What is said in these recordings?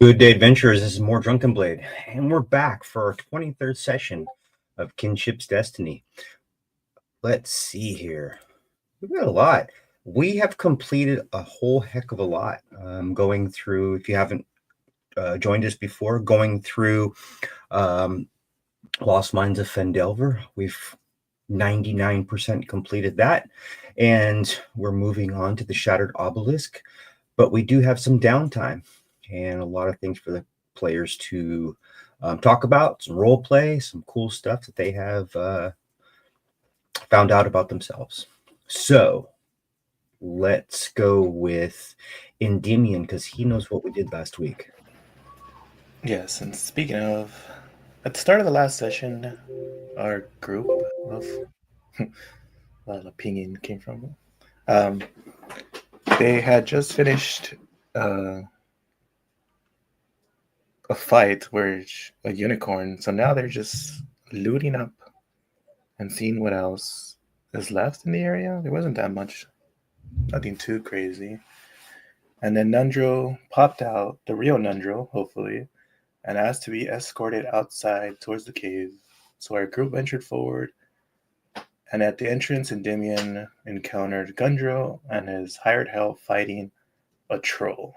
Good day, adventurers. This is more Drunken Blade, and we're back for our 23rd session of Kinship's Destiny. Let's see here. We've got a lot. We have completed a whole heck of a lot. Going through, if you haven't joined us before, going through um, Lost Mines of Fendelver. We've 99% completed that, and we're moving on to the Shattered Obelisk. But we do have some downtime and a lot of things for the players to talk about, some role play, some cool stuff that they have found out about themselves. So let's go with Endymion because he knows what we did last week. Yes, and speaking of, at the start of the last session, our group of well, opinion came from. Um, they had just finished a fight where a unicorn. So now they're just looting up and seeing what else is left in the area. There wasn't that much, nothing too crazy. And then Nundro popped out, the real Nundro, hopefully, and asked to be escorted outside towards the cave. So our group ventured forward, and at the entrance, Endymion encountered Gundro and his hired help fighting a troll.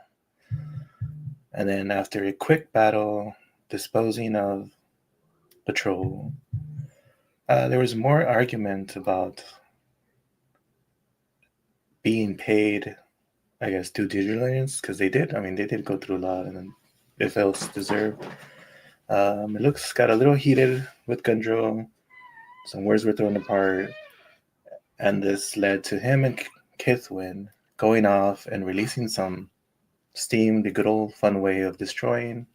And then after a quick battle, disposing of the troll, there was more argument about being paid, I guess, due diligence, because they did go through a lot, and then it felt deserved. It got a little heated with Gundro. Some words were thrown apart, and this led to him and Kithwin going off and releasing some steam, the good old fun way of destroying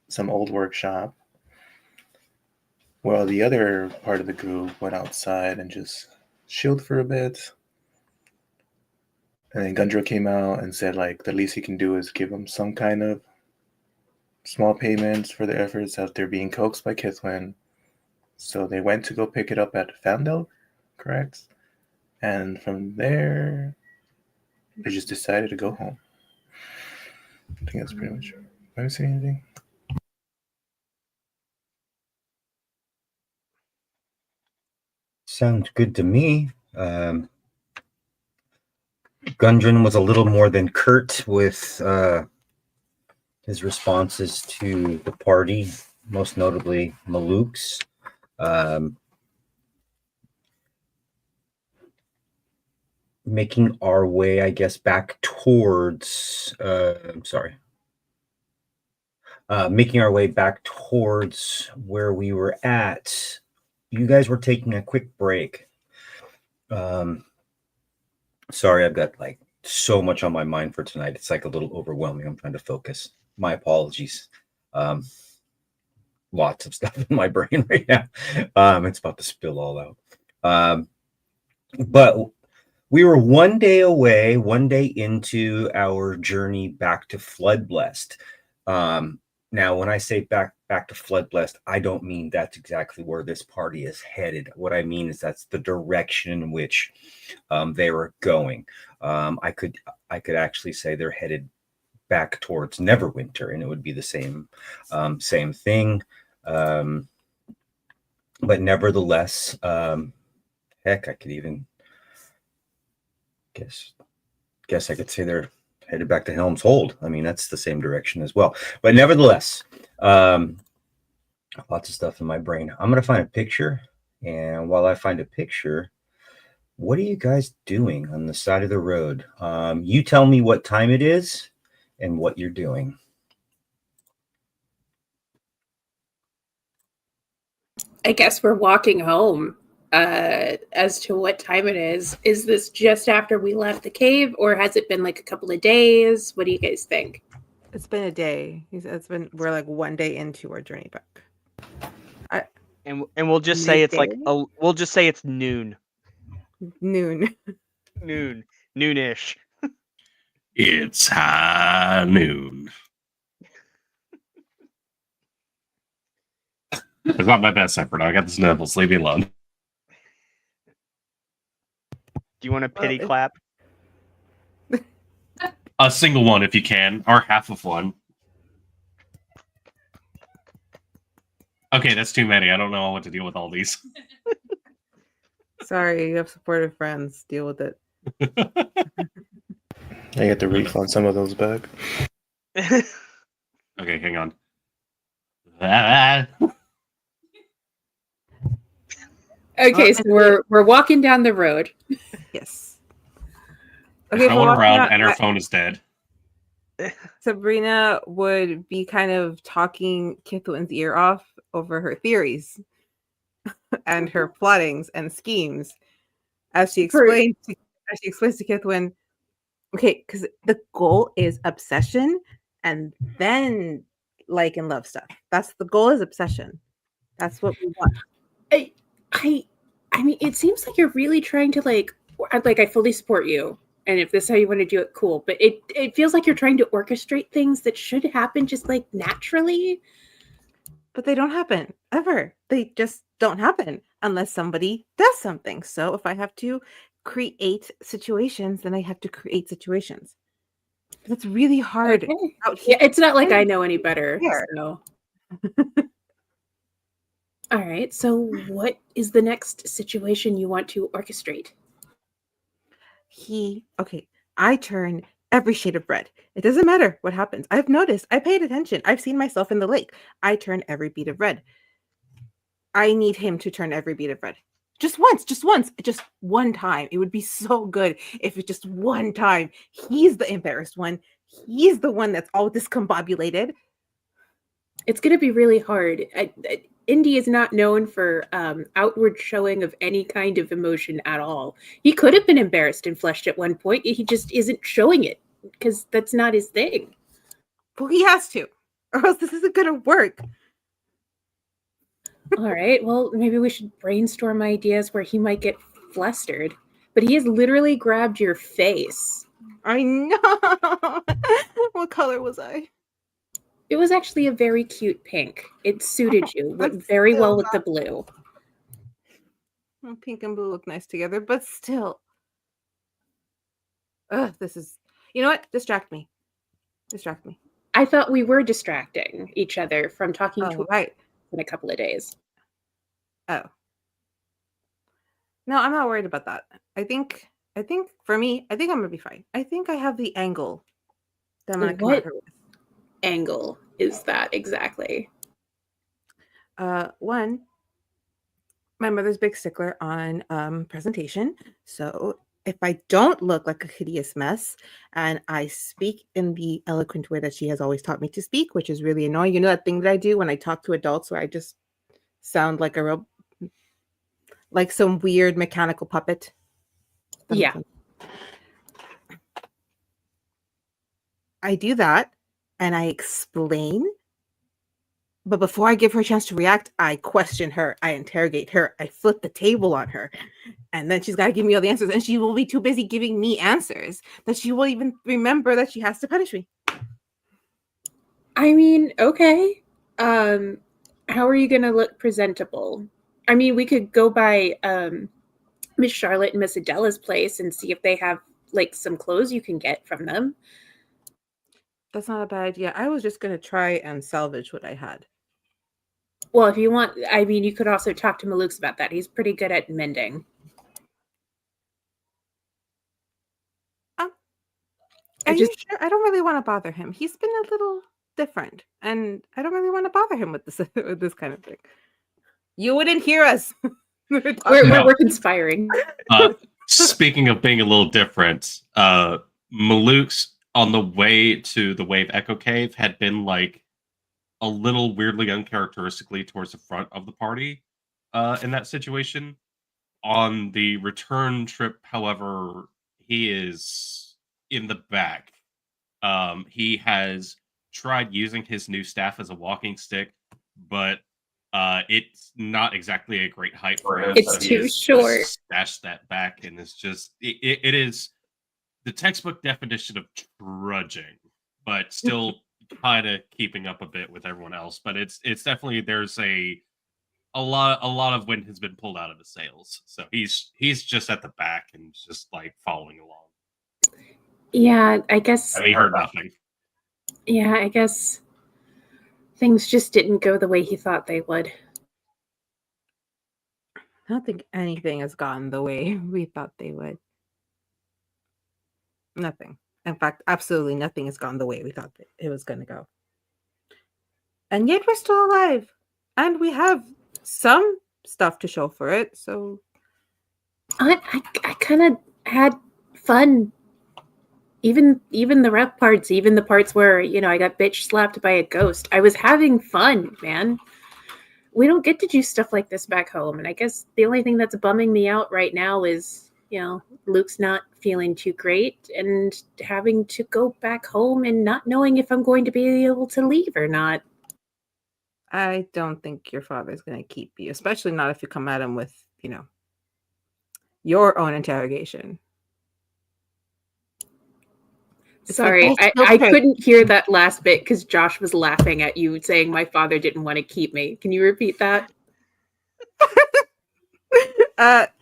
some old workshop. While the other part of the group went outside and just chilled for a bit. And then Gundro came out and said, like, the least he can do is give him some kind of small payments for their efforts after being coaxed by Kithwin. So they went to go pick it up at Fandel, correct? And from there, they just decided to go home. I think that's pretty much it. Did I say anything? Sounds good to me. Gundren was a little more than curt with his responses to the party, most notably Maluk's. Making our way, I guess, back towards. Making our way back towards where we were at. You guys were taking a quick break. Sorry, I've got like so much on my mind for tonight. It's like a little overwhelming. I'm trying to focus. My apologies. Lots of stuff in my brain right now. It's about to spill all out. But we were one day away, one day into our journey back to Floodblessed. Now, when I say back to Floodblessed, I don't mean that's exactly where this party is headed. What I mean is that's the direction in which they were going. I could actually say they're headed back towards Neverwinter, and it would be the same thing. But nevertheless, heck, I could even guess I could say they're headed back to Helm's Hold. I mean, that's the same direction as well. But nevertheless, lots of stuff in my brain. I'm going to find a picture. And while I find a picture, what are you guys doing on the side of the road? You tell me what time it is and what you're doing. I guess we're walking home. As to what time it is this just after we left the cave, or has it been like a couple of days? What do you guys think? It's been a day. We're like one day into our journey back. And we'll just say it's like we'll just say it's noon. Noonish. It's high noon. It's not my best effort. I got the sniffles. Leave me alone. Do you want a pity clap? A single one if you can, or half of one. Okay, that's too many. I don't know what to deal with all these. Sorry, you have supportive friends. Deal with it. I get to refund some of those back. Okay, hang on. Ah. Okay, so we're walking down the road. Yes. There's Okay, no one for around, Latina, and her phone is dead. Sabrina would be kind of talking Kithwin's ear off over her theories and her plottings and schemes as she explains to Kithwin. Okay, because the goal is obsession, and then like and love stuff. That's the goal is obsession. That's what we want. I mean, it seems like you're really trying to like I fully support you, and if this is how you want to do it, cool. But it feels like you're trying to orchestrate things that should happen just like naturally. But they don't happen ever. They just don't happen unless somebody does something. So if I have to create situations, then I have to create situations. That's really hard Okay. out here. Yeah, it's not like I know any better. Here. So. All right. So, what is the next situation you want to orchestrate? I turn every shade of red. It doesn't matter what happens. I've noticed. I paid attention. I've seen myself in the lake. I turn every bead of red. I need him to turn every bead of red. Just once, just one time. It would be so good if it's just one time. He's the embarrassed one. He's the one that's all discombobulated. It's going to be really hard. Indy is not known for outward showing of any kind of emotion at all. He could have been embarrassed and flushed at one point. He just isn't showing it because that's not his thing. Well, he has to, or else this isn't going to work. All right. Well, maybe we should brainstorm ideas where he might get flustered. But he has literally grabbed your face. I know. What color was I? It was actually a very cute pink. It suited you. Went very well with the blue. Well, pink and blue look nice together, but still. Ugh, this is... You know what? Distract me. I thought we were distracting each other from talking to right in a couple of days. Oh. No, I'm not worried about that. I think for me, I think I'm gonna be fine. I think I have the angle that I'm gonna come at her with. Angle is that exactly? One, my mother's big stickler on presentation. So if I don't look like a hideous mess and I speak in the eloquent way that she has always taught me to speak, which is really annoying. You know that thing that I do when I talk to adults where I just sound like like some weird mechanical puppet? Yeah. I do that and I explain. But before I give her a chance to react, I question her, I interrogate her, I flip the table on her. And then she's got to give me all the answers. And she will be too busy giving me answers that she won't even remember that she has to punish me. I mean, okay. How are you going to look presentable? I mean, we could go by Miss Charlotte and Miss Adela's place and see if they have like some clothes you can get from them. That's not a bad idea. I was just going to try and salvage what I had. Well, if you want, I mean, you could also talk to Malukes about that. He's pretty good at mending. Are you sure? I don't really want to bother him. He's been a little different, and I don't really want to bother him with this kind of thing. You wouldn't hear us. We're conspiring. Speaking of being a little different, Malukes on the way to the Wave Echo Cave had been like a little weirdly uncharacteristically towards the front of the party in that situation. On the return trip, however, he is in the back. He has tried using his new staff as a walking stick, but it's not exactly a great height for him. It's too short. Stashed that back, and it's just it is the textbook definition of trudging, but still kind of keeping up a bit with everyone else. But it's definitely there's a lot of wind has been pulled out of his sails, so he's just at the back and just like following along. Yeah, I guess. I mean, he heard nothing. Yeah, I guess. Things just didn't go the way he thought they would. I don't think anything has gone the way we thought they would. Nothing. In fact, absolutely nothing has gone the way we thought that it was going to go. And yet we're still alive. And we have some stuff to show for it, so... I kind of had fun. Even the rough parts, even the parts where, I got bitch slapped by a ghost. I was having fun, man. We don't get to do stuff like this back home. And I guess the only thing that's bumming me out right now is, Luke's not feeling too great and having to go back home and not knowing if I'm going to be able to leave or not. I don't think your father's going to keep you, especially not if you come at him with, your own interrogation. Sorry, I couldn't hear that last bit because Josh was laughing at you saying my father didn't want to keep me. Can you repeat that?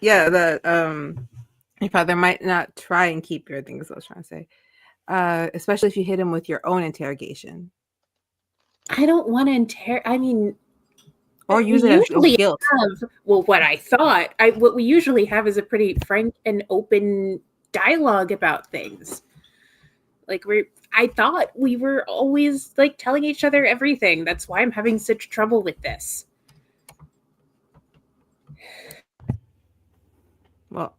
Your father might not try and keep your things, I was trying to say. Especially if you hit him with your own interrogation. I don't want to or use it as guilt. What I thought, what we usually have is a pretty frank and open dialogue about things. I thought we were always telling each other everything. That's why I'm having such trouble with this. Well,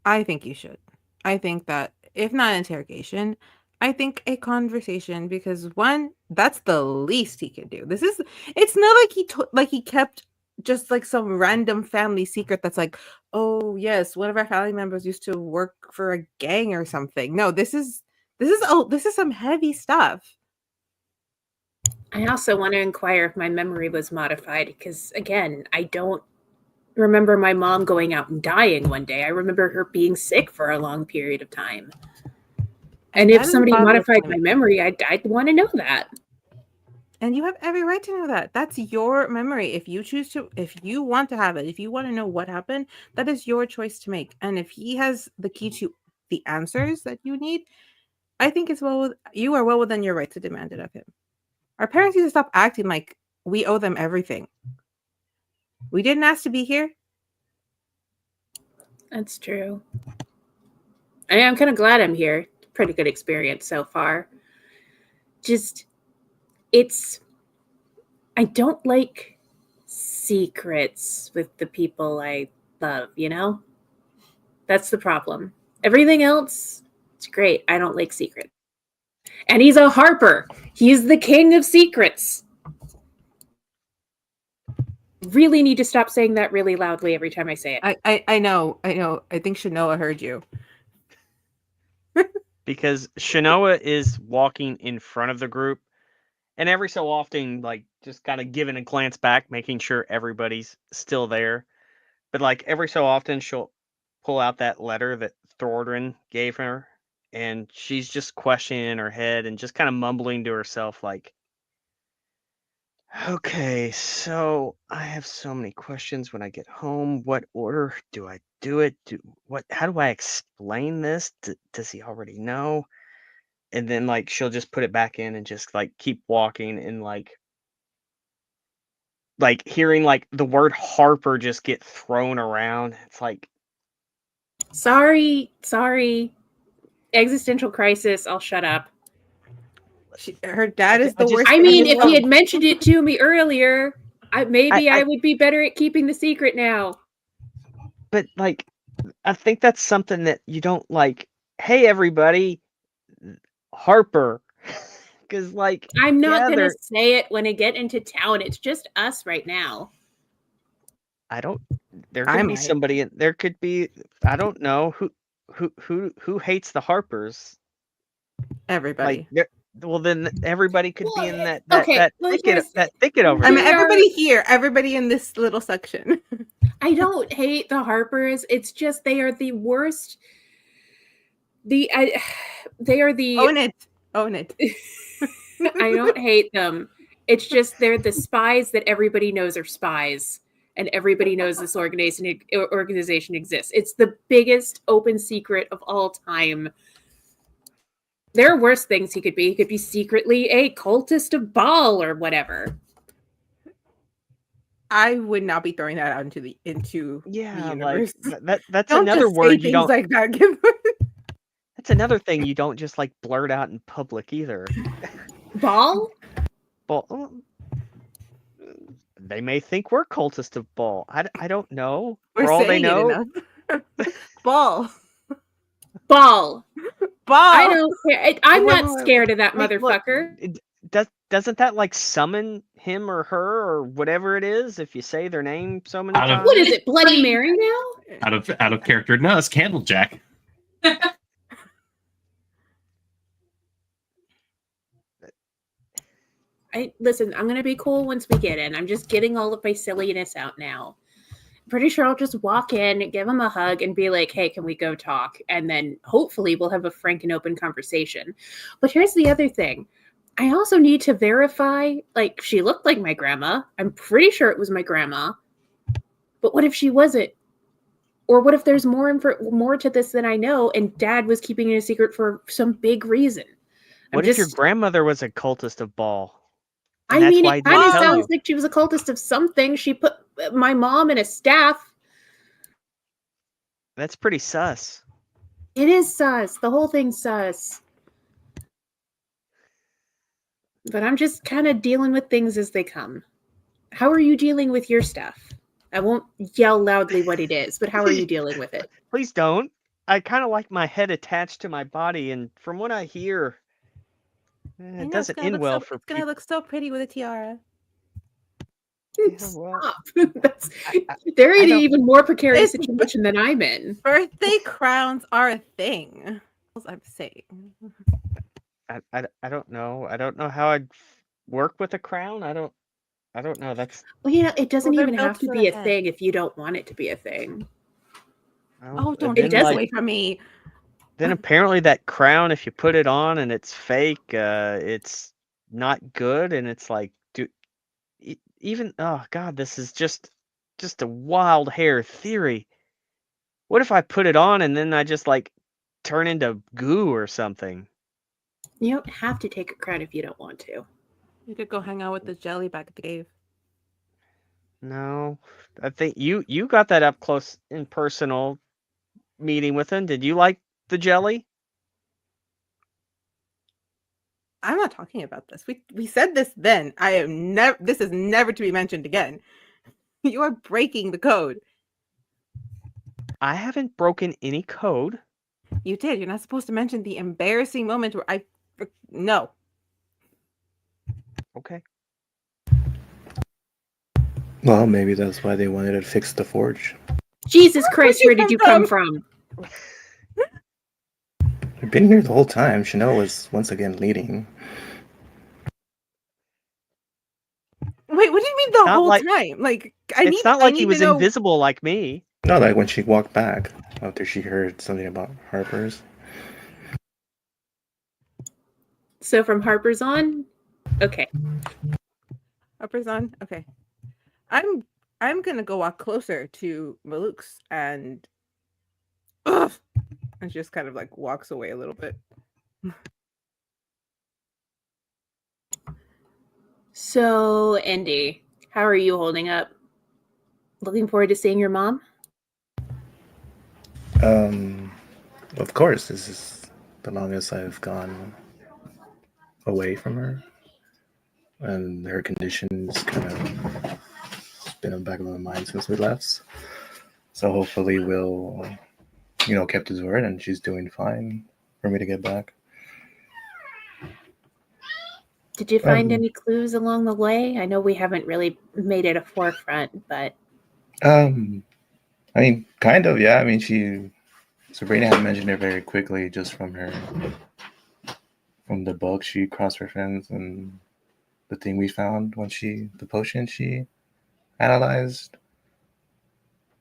I think you should. I think that if not interrogation, I think a conversation, because one, that's the least he can do. It's not like he kept just some random family secret that's oh yes, one of our family members used to work for a gang or something. No, this is some heavy stuff. I also want to inquire if my memory was modified because, again, I don't remember my mom going out and dying one day. I remember her being sick for a long period of time. And if somebody modified my memory, I'd want to know that. And you have every right to know that. That's your memory. If you want to have it, if you want to know what happened, that is your choice to make. And if he has the key to the answers that you need, I think you are well within your right to demand it of him. Our parents need to stop acting like we owe them everything. We didn't ask to be here. That's true. I'm kind of glad I'm here. Pretty good experience so far. I don't like secrets with the people I love, That's the problem. Everything else, it's great. I don't like secrets. And he's a Harper. He's the king of secrets. Really need to stop saying that really loudly every time I say it. I know. I think Shanoa heard you. Because Shanoa is walking in front of the group, and every so often, just kind of giving a glance back, making sure everybody's still there. But every so often, she'll pull out that letter that Thordrin gave her, and she's just questioning in her head and just kind of mumbling to herself, okay, so I have so many questions when I get home. What order do I do it? How do I explain this? Does he already know? And then she'll just put it back in and just keep walking, and hearing the word Harper just get thrown around. It's sorry, existential crisis. I'll shut up. Her dad is the worst. If he had mentioned it to me earlier, I would be better at keeping the secret now. But I think that's something that you don't hey everybody, Harper. Because I'm not gonna say it when I get into town. It's just us right now. There could be somebody in there. Could be, I don't know who hates the Harpers. Everybody. Well, then everybody could be in that thicket over there. I mean, everybody here, everybody in this little section. I don't hate the Harpers. It's just they are the worst. They are the own it. I don't hate them. It's just they're the spies that everybody knows are spies, and everybody knows this organization exists. It's the biggest open secret of all time. There are worse things he could be. He could be secretly a cultist of Baal or whatever. I would not be throwing that out into the Yeah, universe. like that's Don't another just say word you things don't. like that. Give That's another thing you don't just like blurt out in public either. Baal? Well, they may think we're cultists of Baal. I don't know. We're For all they saying it know, enough. Ball. Ball. Ball. I don't care. I'm Wait, not scared of that wait, look, motherfucker. doesn't that like summon him or her or whatever it is if you say their name so many Out of- times? What is it, Bloody Mary now? Out of character. No, it's Candlejack. Listen, I'm gonna be cool once we get in. I'm just getting all of my silliness out now. Pretty sure I'll just walk in, give him a hug, and be like, hey, can we go talk? And then hopefully we'll have a frank and open conversation. But here's the other thing. I also need to verify, like, she looked like my grandma. I'm pretty sure it was my grandma. But what if she wasn't? Or what if there's more to this than I know, and Dad was keeping it a secret for some big reason? What if your grandmother was a cultist of Baal? I mean, it kind of sounds like she was a cultist of something. She put my mom in a staff. That's pretty sus. It is sus. The whole thing's sus. But I'm just kind of dealing with things as they come. How are you dealing with your stuff? I won't yell loudly what it is, but how are you dealing with it? Please don't. I kind of like my head attached to my body, and from what I hear, it doesn't end well for people. It's going to look so pretty with a tiara. Stop. They're in an even more precarious situation than I'm in. Birthday crowns are a thing. I'm saying. I don't know. I don't know how I'd work with a crown. I don't know. That's it doesn't even have to be a thing if you don't want it to be a thing. Don't take it away from me. Then apparently that crown, if you put it on and it's fake, it's not good, and it's like, oh god, this is just a wild hair theory. What if I put it on and then I just like turn into goo or something? You don't have to take a crown if you don't want to. You could go hang out with the jelly back at the cave. No, I think you got that up close and personal meeting with him. Did you like the jelly? I'm not talking about this. We said this then. I am never. This is never to be mentioned again. You are breaking the code. I haven't broken any code. You did. You're not supposed to mention the embarrassing moment where no. Okay. Well, maybe that's why they wanted to fix the forge. Jesus Christ, where did you come from? I've been here the whole time. Chanel was once again leading. Wait, what do you mean the whole time? Like, it's not like he was invisible like me. No, like when she walked back after she heard something about Harper's. So from Harper's on? Okay. Harper's on? Okay. I'm gonna go walk closer to Maluk's and just kind of like walks away a little bit. So, Andy, how are you holding up? Looking forward to seeing your mom? Of course, this is the longest I've gone away from her. And her condition's kind of been in the back of my mind since we left. So hopefully we'll, kept his word and she's doing fine for me to get back. Did you find any clues along the way? I know we haven't really made it a forefront, but... I mean, kind of, yeah. I mean, Sabrina had mentioned it very quickly just from the book she cross-referenced and the thing we found when the potion she analyzed.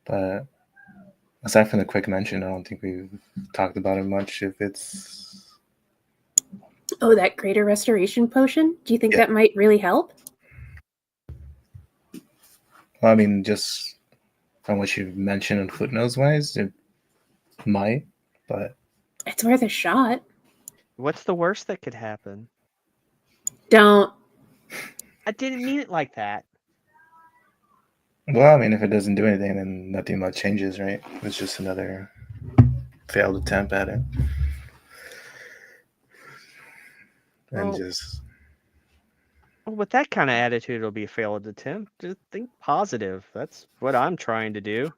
But aside from the quick mention, I don't think we've talked about it much. If it's... Oh, that greater restoration potion? Do you think that might really help? Well, I mean, just from what you've mentioned in footnotes wise, it might, but... It's worth a shot. What's the worst that could happen? Don't. I didn't mean it like that. Well, I mean, if it doesn't do anything, then nothing much changes, right? It's just another failed attempt at it. And Well, just with that kind of attitude, it'll be a failed attempt. Just think positive. That's what I'm trying to do.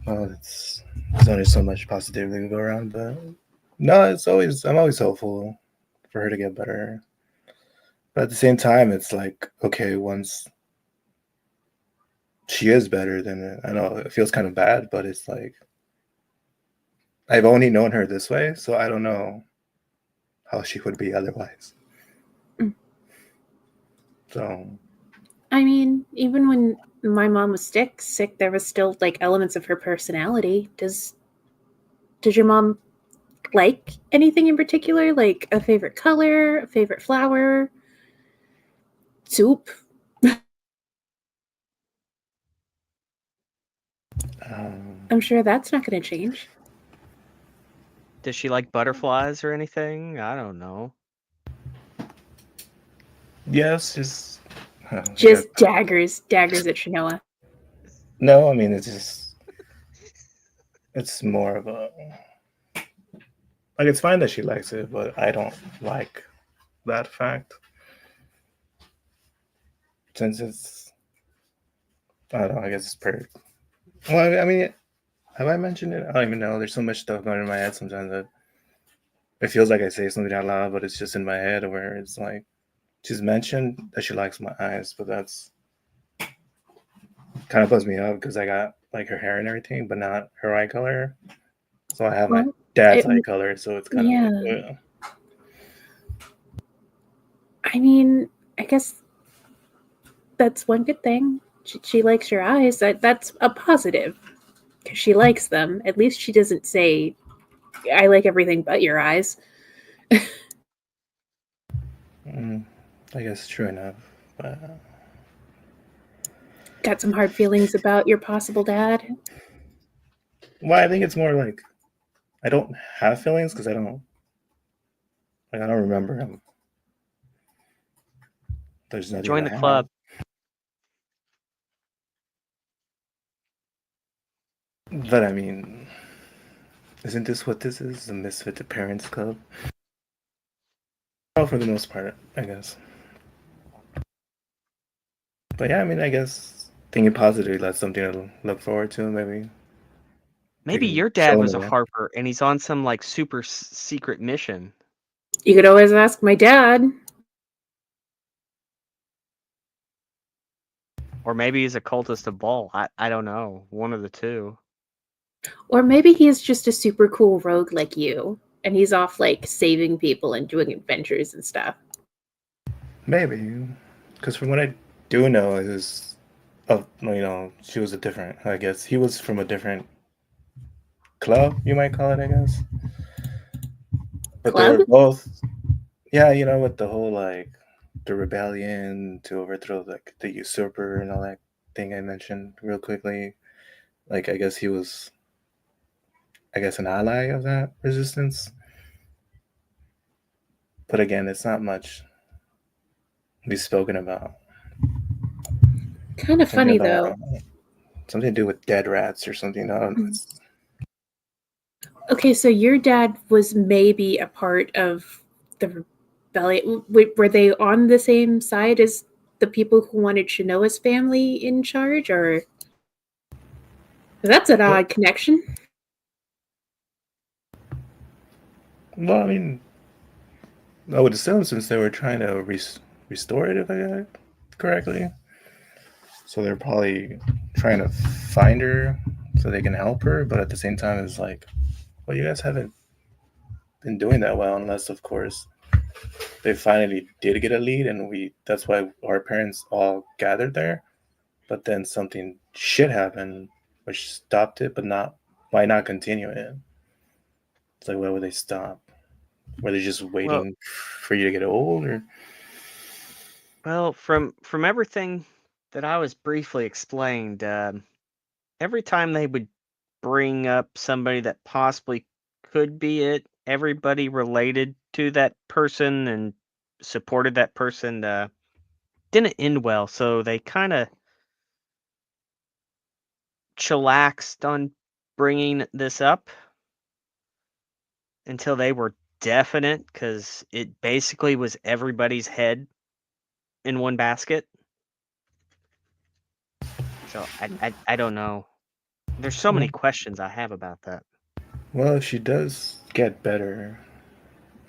well, there's only so much positivity to go around, but no, I'm always hopeful for her to get better. But at the same time, it's like, okay, once she is better, then I know it feels kind of bad, but it's like I've only known her this way, so I don't know how she would be otherwise. Mm. So I mean, even when my mom was sick, there was still like elements of her personality. Does your mom like anything in particular? Like a favorite color, a favorite flower, soup? I'm sure that's not going to change. Does she like butterflies or anything? I don't know. yes, Just daggers at Shanoa. no. I mean, it's more of a like it's fine that she likes it, but I don't like that fact since it's I don't know. I guess it's pretty. Well, I mean, have I mentioned it? I don't even know. There's so much stuff going in my head sometimes that it feels like I say something out loud, but it's just in my head where it's like she's mentioned that she likes my eyes, but that's kind of bugs me up because I got like her hair and everything, but not her eye color. So I have my dad's eye color, so it's kind of like, ugh. I mean, I guess that's one good thing. She likes your eyes. That's a positive because she likes them. At least she doesn't say, "I like everything but your eyes." I guess true enough. But got some hard feelings about your possible dad. well, I think it's more like I don't have feelings because I don't remember him. There's nothing. Join the club. But I mean, isn't this what this is? The Misfit Parents Club? Well, for the most part, I guess. But yeah, I mean, I guess thinking positively, that's something to look forward to, maybe. Maybe your dad was a Harper and he's on some like super secret mission. You could always ask my dad. Or maybe he's a cultist of Ball. I don't know. One of the two. Or maybe he's just a super cool rogue like you, and he's off like saving people and doing adventures and stuff. Maybe, because from what I do know is, she was a different. I guess he was from a different club, you might call it. I guess. But club? They were both, yeah, with the whole like the rebellion to overthrow like the usurper and all that thing I mentioned real quickly. Like I guess he was, an ally of that resistance. But again, it's not much to be spoken about. Kind of funny though. Something to do with dead rats or something. I don't know. Okay, so your dad was maybe a part of the rebellion. Were they on the same side as the people who wanted Shanoa's family in charge, or that's an odd connection? Well, I mean, I would assume since they were trying to restore it, if I got it correctly. So they're probably trying to find her so they can help her, but at the same time, it's like, well, you guys haven't been doing that well, unless, of course, they finally did get a lead, and that's why our parents all gathered there. But then something shit happened, which stopped it, but why not continue it? It's like, why would they stop? Were they just waiting for you to get old, or? Well, from everything that I was briefly explained, every time they would bring up somebody that possibly could be it. Everybody related to that person and supported that person. Didn't end well, so they kind of chillaxed on bringing this up until they were definite, because it basically was everybody's head in one basket. So I don't know. There's so many questions I have about that. Well, if she does get better,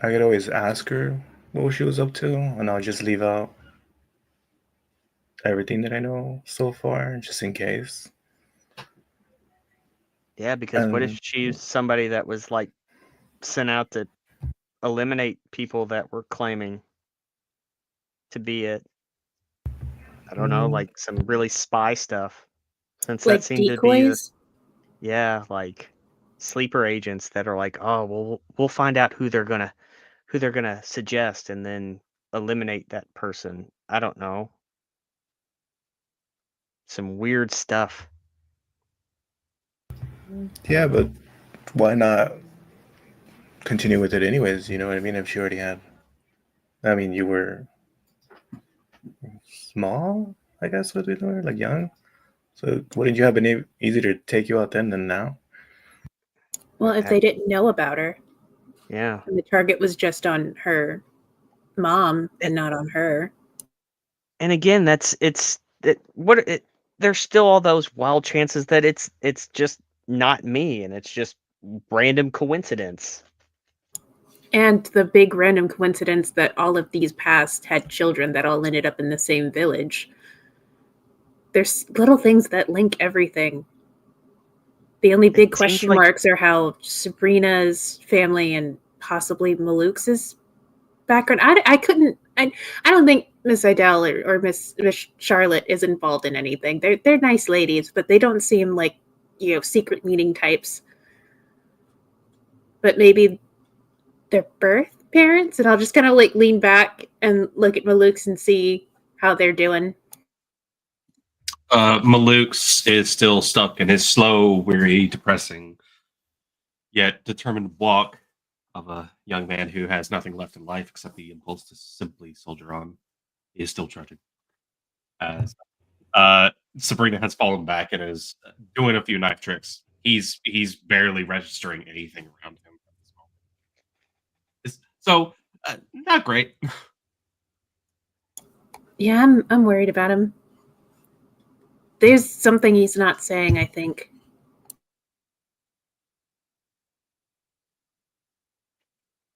I could always ask her what she was up to, and I'll just leave out everything that I know so far, just in case. Yeah, because what if she's somebody that was like sent out to eliminate people that were claiming to be it? I don't know, like some really spy stuff. Since that Like seemed to be decoys? like sleeper agents that are like, oh, well, we'll find out who they're gonna suggest and then eliminate that person. I don't know. Some weird stuff. Yeah, but why not continue with it anyways? You know what I mean? If she already had, I mean, you were small, I guess, what we were like young. So wouldn't you have been easier to take you out then than now? Well, if they didn't know about her. Yeah. And the target was just on her mom and not on her. And again, there's still all those wild chances that it's just not me and it's just random coincidence. And the big random coincidence that all of these past had children that all ended up in the same village. There's little things that link everything. The only big question marks are how Sabrina's family and possibly Maluk's background. I don't think Miss Idell or Miss Charlotte is involved in anything. They're nice ladies, but they don't seem like, secret meeting types. But maybe their birth parents, and I'll just kind of like lean back and look at Maluk's and see how they're doing. Maluk's is still stuck in his slow, weary, depressing, yet determined walk of a young man who has nothing left in life except the impulse to simply soldier on. He is still trudging. As Sabrina has fallen back and is doing a few knife tricks. He's barely registering anything around him at this moment. So, not great. Yeah, I'm worried about him. There's something he's not saying, I think.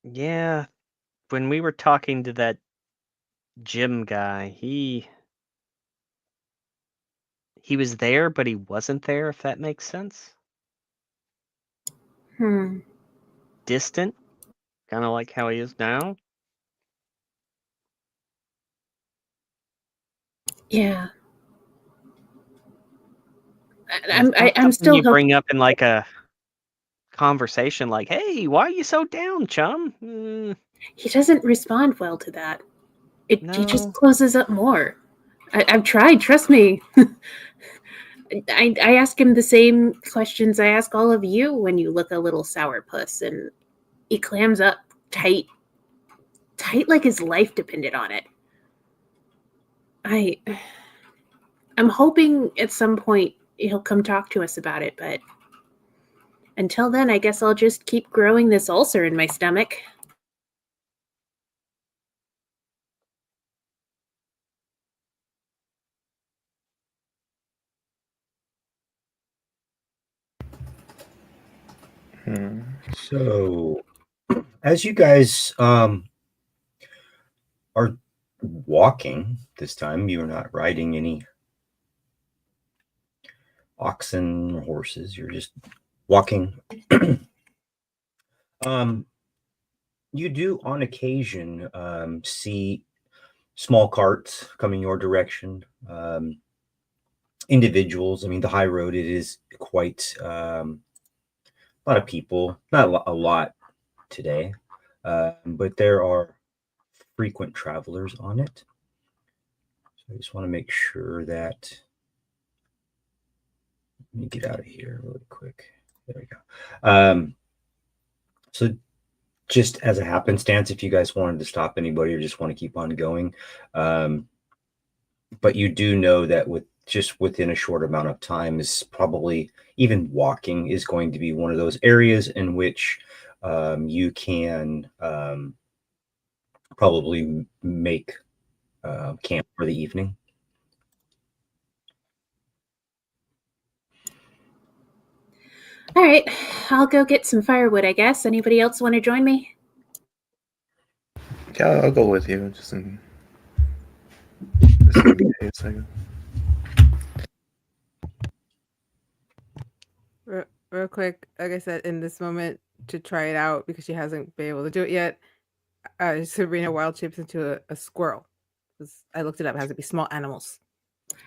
Yeah, when we were talking to that gym guy, he was there, but he wasn't there, if that makes sense. Distant, kind of like how he is now. Yeah. I'm still bring up in like a conversation, like, "Hey, why are you so down, chum?" He doesn't respond well to that. He just No. closes up more. I've tried, trust me. I ask him the same questions I ask all of you when you look a little sourpuss, and he clams up tight like his life depended on it. I'm hoping at some point he'll come talk to us about it, but until then, I guess I'll just keep growing this ulcer in my stomach. So, as you guys are walking this time, you're not riding any oxen or horses. You're just walking. You do on occasion see small carts coming your direction. Individuals. I mean, the high road, it is quite a lot of people, not a lot today, but there are frequent travelers on it. So I just want to make sure that, let me get out of here really quick. There we go. So just as a happenstance, if you guys wanted to stop anybody or just want to keep on going, but you do know that within a short amount of time is probably even walking is going to be one of those areas in which you can probably make camp for the evening. All right, I'll go get some firewood, I guess. Anybody else want to join me? Yeah, I'll go with you. Just in case. Real quick, like I said, in this moment to try it out because she hasn't been able to do it yet. Sabrina wild shapes into a squirrel. I looked it up. It has to be small animals.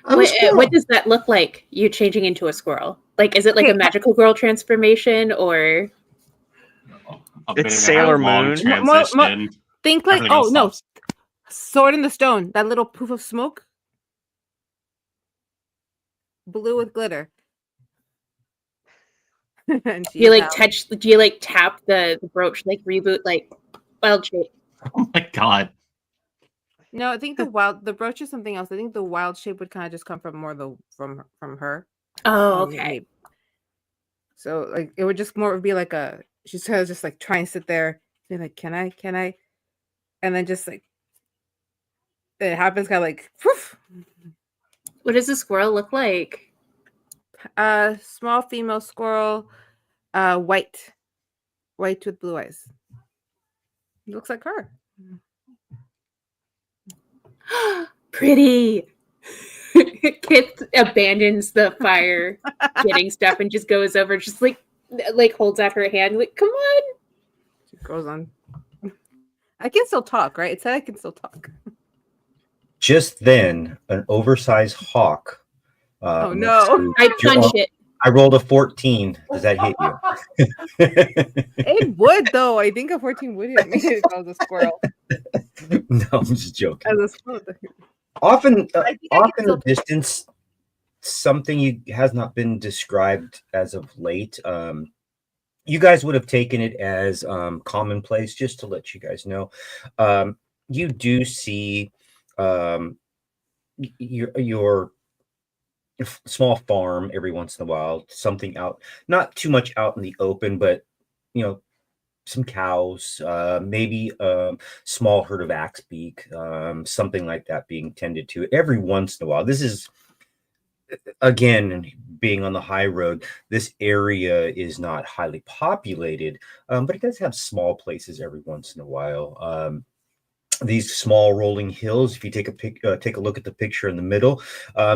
What does that look like? You changing into a squirrel? Like, is it like a magical girl transformation, or It's Sailor Moon. Transition. Think like Sword in the Stone. That little poof of smoke, blue with glitter. do you like tap the brooch, like reboot, like wild shape? Oh my god. No, I think the brooch is something else. I think the wild shape would kind of just come from from her. Oh, okay. So like it would just more be like she's kind of just like trying to sit there, be like, can I? And then just like it happens kind of like whoof. What does the squirrel look like? Small female squirrel, white with blue eyes. It looks like her. Pretty. Kit abandons the fire getting stuff and just goes over, just like holds out her hand, like, come on. She goes on. I can still talk, right? It said I can still talk. Just then, an oversized hawk. Oh no! I punch it. I rolled a 14. Does that hit you? It would, though. I think a 14 would hit me if I was a squirrel. No, I'm just joking. As a squirrel. Often the distance, something has not been described as of late. You guys would have taken it as commonplace, just to let you guys know. You do see your small farm every once in a while, something out, not too much out in the open, but some cows, maybe small herd of axbeak, something like that being tended to every once in a while. This is, again, being on the high road, this area is not highly populated, but it does have small places every once in a while. These small rolling hills, if you take a look at the picture in the middle,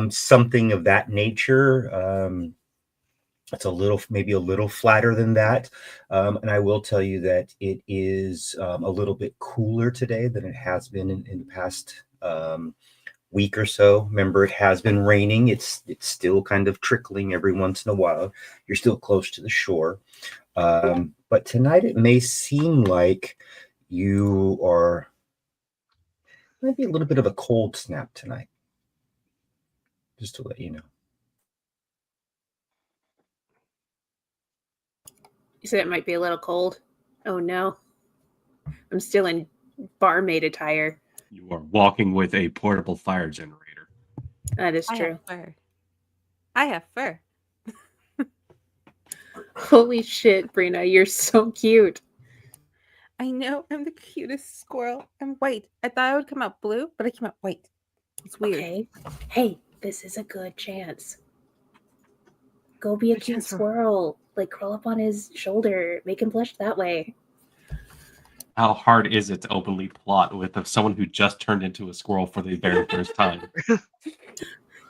something of that nature. It's maybe a little flatter than that. And I will tell you that it is a little bit cooler today than it has been in the past week or so. Remember, it has been raining. It's still kind of trickling every once in a while. You're still close to the shore. But tonight it may seem like you are maybe a little bit of a cold snap tonight. Just to let you know. You said it might be a little cold. Oh no. I'm still in barmaid attire. You are walking with a portable fire generator. That is true. I have fur. Holy shit, Brina, you're so cute. I know, I'm the cutest squirrel. I'm white. I thought I would come out blue, but I came out white. It's weird. Okay. Hey, this is a good chance. Go be a cute squirrel. Like, crawl up on his shoulder. Make him blush that way. How hard is it to openly plot with someone who just turned into a squirrel for the very first time?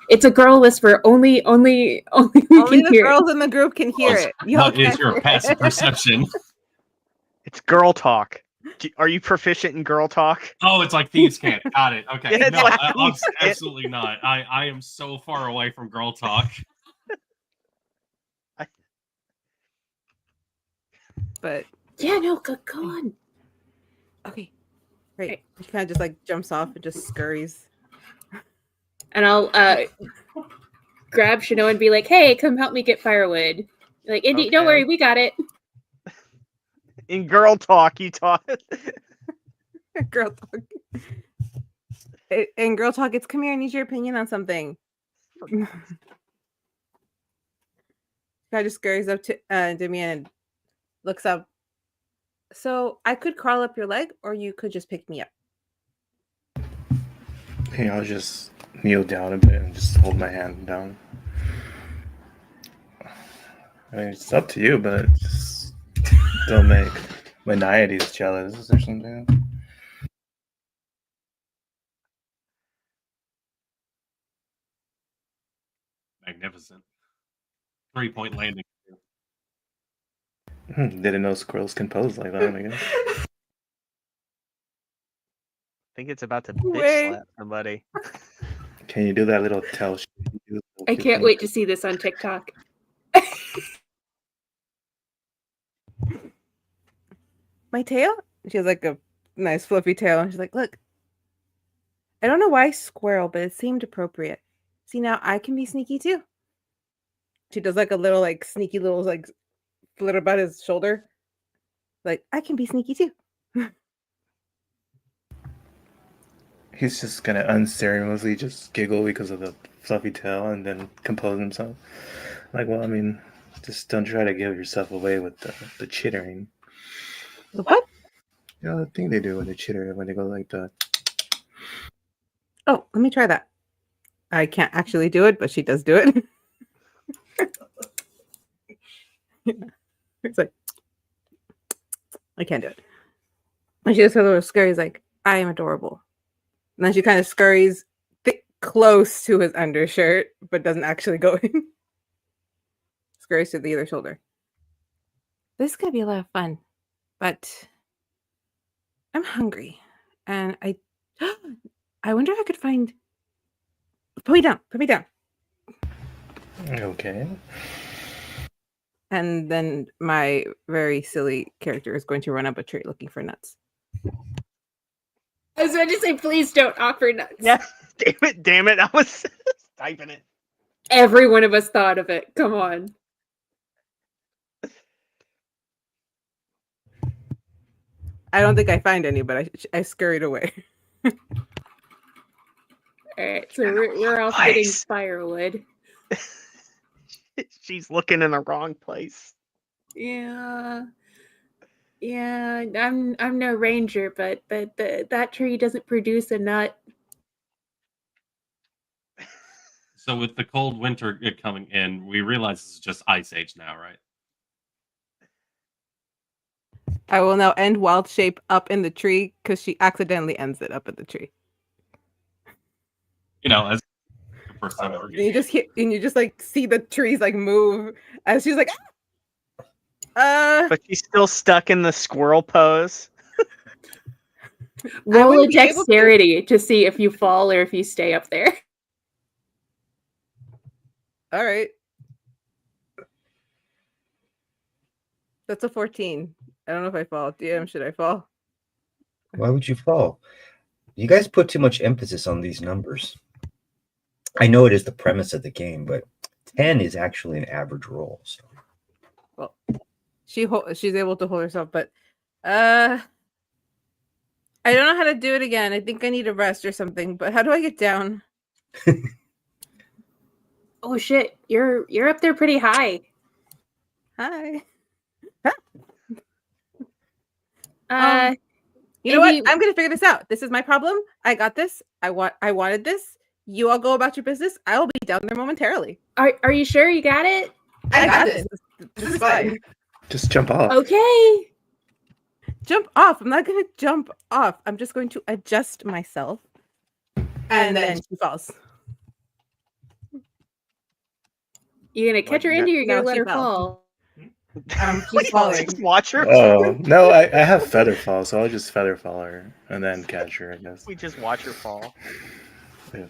It's a girl whisper. Only the girls in the group can hear it. What is your passive perception? It's girl talk. Are you proficient in girl talk? Oh, it's like thieves' can't. Got it. Okay. Yeah, no, absolutely not. I am so far away from girl talk. But yeah, no, go on. Okay, right. He kind of just like jumps off and just scurries. And I'll grab Shano and be like, "Hey, come help me get firewood." Like, Indy, don't worry, we got it. In girl talk, you talk. Girl talk. In girl talk, it's come here. I need your opinion on something. Guy just scurries up to Demian and looks up. So I could crawl up your leg, or you could just pick me up. Hey, I'll just kneel down a bit and just hold my hand down. I mean, it's up to you, but just don't make Maniades jealous or something. Magnificent. 3-point landing. Didn't know squirrels can pose like that, I guess. I think it's about to bitch Wait. slap somebody. Can you do that little tail? I can't wait to see this on TikTok. My tail? She has like a nice fluffy tail. And she's like, look, I don't know why squirrel, but it seemed appropriate. See, now I can be sneaky too. She does like a little like sneaky little like flitter about his shoulder. Like, I can be sneaky too. He's just gonna unceremoniously just giggle because of the fluffy tail and then compose himself. Like, well, I mean, just don't try to give yourself away with the chittering. The what? You know, the thing they do when they chitter, when they go like the... Oh, let me try that. I can't actually do it, but she does do it. It's like, I can't do it. And she just has a little scurry. He's like, I am adorable. And then she kind of scurries close to his undershirt, but doesn't actually go in. Scurries to the other shoulder. This is going to be a lot of fun, but I'm hungry. And I wonder if I could find... Put me down. Put me down. Okay. And then my very silly character is going to run up a tree looking for nuts. I was about to say, please don't offer nuts. Yeah, damn it! I was typing it. Every one of us thought of it. Come on. I don't think I find any, but I scurried away. All right, so we're off getting firewood. She's looking in the wrong place. Yeah, I'm no ranger, but that tree doesn't produce a nut. So with the cold winter coming in, we realize this is just Ice Age now, right? I will now end Wild Shape up in the tree because she accidentally ends it up in the tree. You know, as the first time ever. And you just like see the trees like move as she's like, But she's still stuck in the squirrel pose. Roll a dexterity to see if you fall or if you stay up there. all right. That's a 14. I don't know if I fall. DM, should I fall? Why would you fall? You guys put too much emphasis on these numbers. I know it is the premise of the game, but 10 is actually an average roll. So. Well, she's able to hold herself, but I don't know how to do it again. I think I need a rest or something. But how do I get down? Oh shit, you're up there pretty high. Hi. You know what? I'm gonna figure this out. This is my problem. I got this. I wanted this. You all go about your business. I will be down there momentarily. Are you sure you got it? I got this. This is fine. Just jump off. Okay. Jump off. I'm not gonna jump off. I'm just going to adjust myself. And then she falls. You gonna catch her into, or you're gonna No, let she her fell. fall? She's falling. Just watch her. Oh, no, I have feather fall, so I'll just feather fall her and then catch her, I guess. We just watch her fall. Yeah.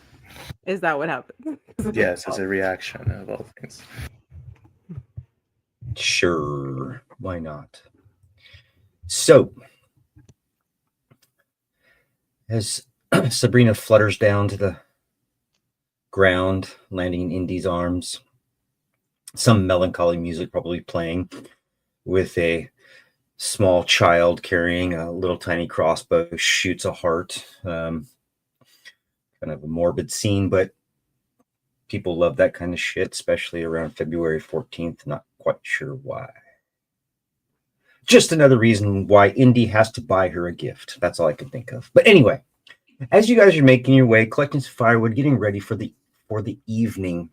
Is that what happened? Yes, it's a reaction of all things. Sure, why not? So, as Sabrina flutters down to the ground, landing in Indy's arms, some melancholy music probably playing with a small child carrying a little tiny crossbow shoots a heart. Kind of a morbid scene, but people love that kind of shit, especially around February 14th. Not quite sure why. Just another reason why Indy has to buy her a gift. That's all I can think of. But anyway, as you guys are making your way, collecting some firewood, getting ready for the evening,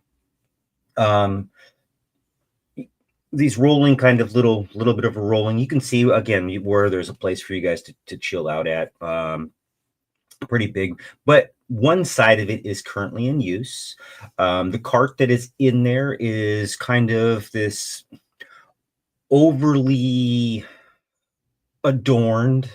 these rolling kind of little bit of a rolling. You can see again where there's a place for you guys to chill out at. Pretty big, but one side of it is currently in use. The cart that is in there is kind of this overly adorned,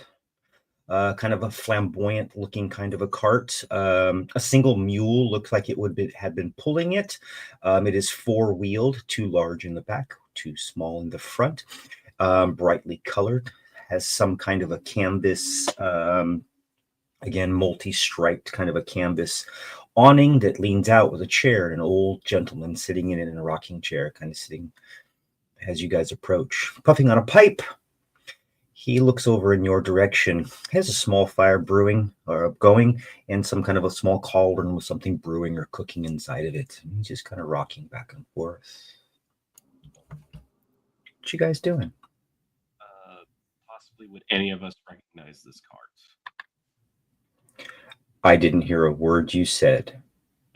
kind of a flamboyant looking kind of a cart. A single mule looks like it would have been pulling it. It is four-wheeled, too large in the back, too small in the front. Brightly colored, has some kind of a canvas, again, multi-striped kind of a canvas awning that leans out with a chair, an old gentleman sitting in it in a rocking chair, kind of sitting as you guys approach, puffing on a pipe. He looks over in your direction. He has a small fire brewing or going, and some kind of a small cauldron with something brewing or cooking inside of it. And he's just kind of rocking back and forth. What you guys doing? Possibly would any of us recognize this cart? I didn't hear a word you said.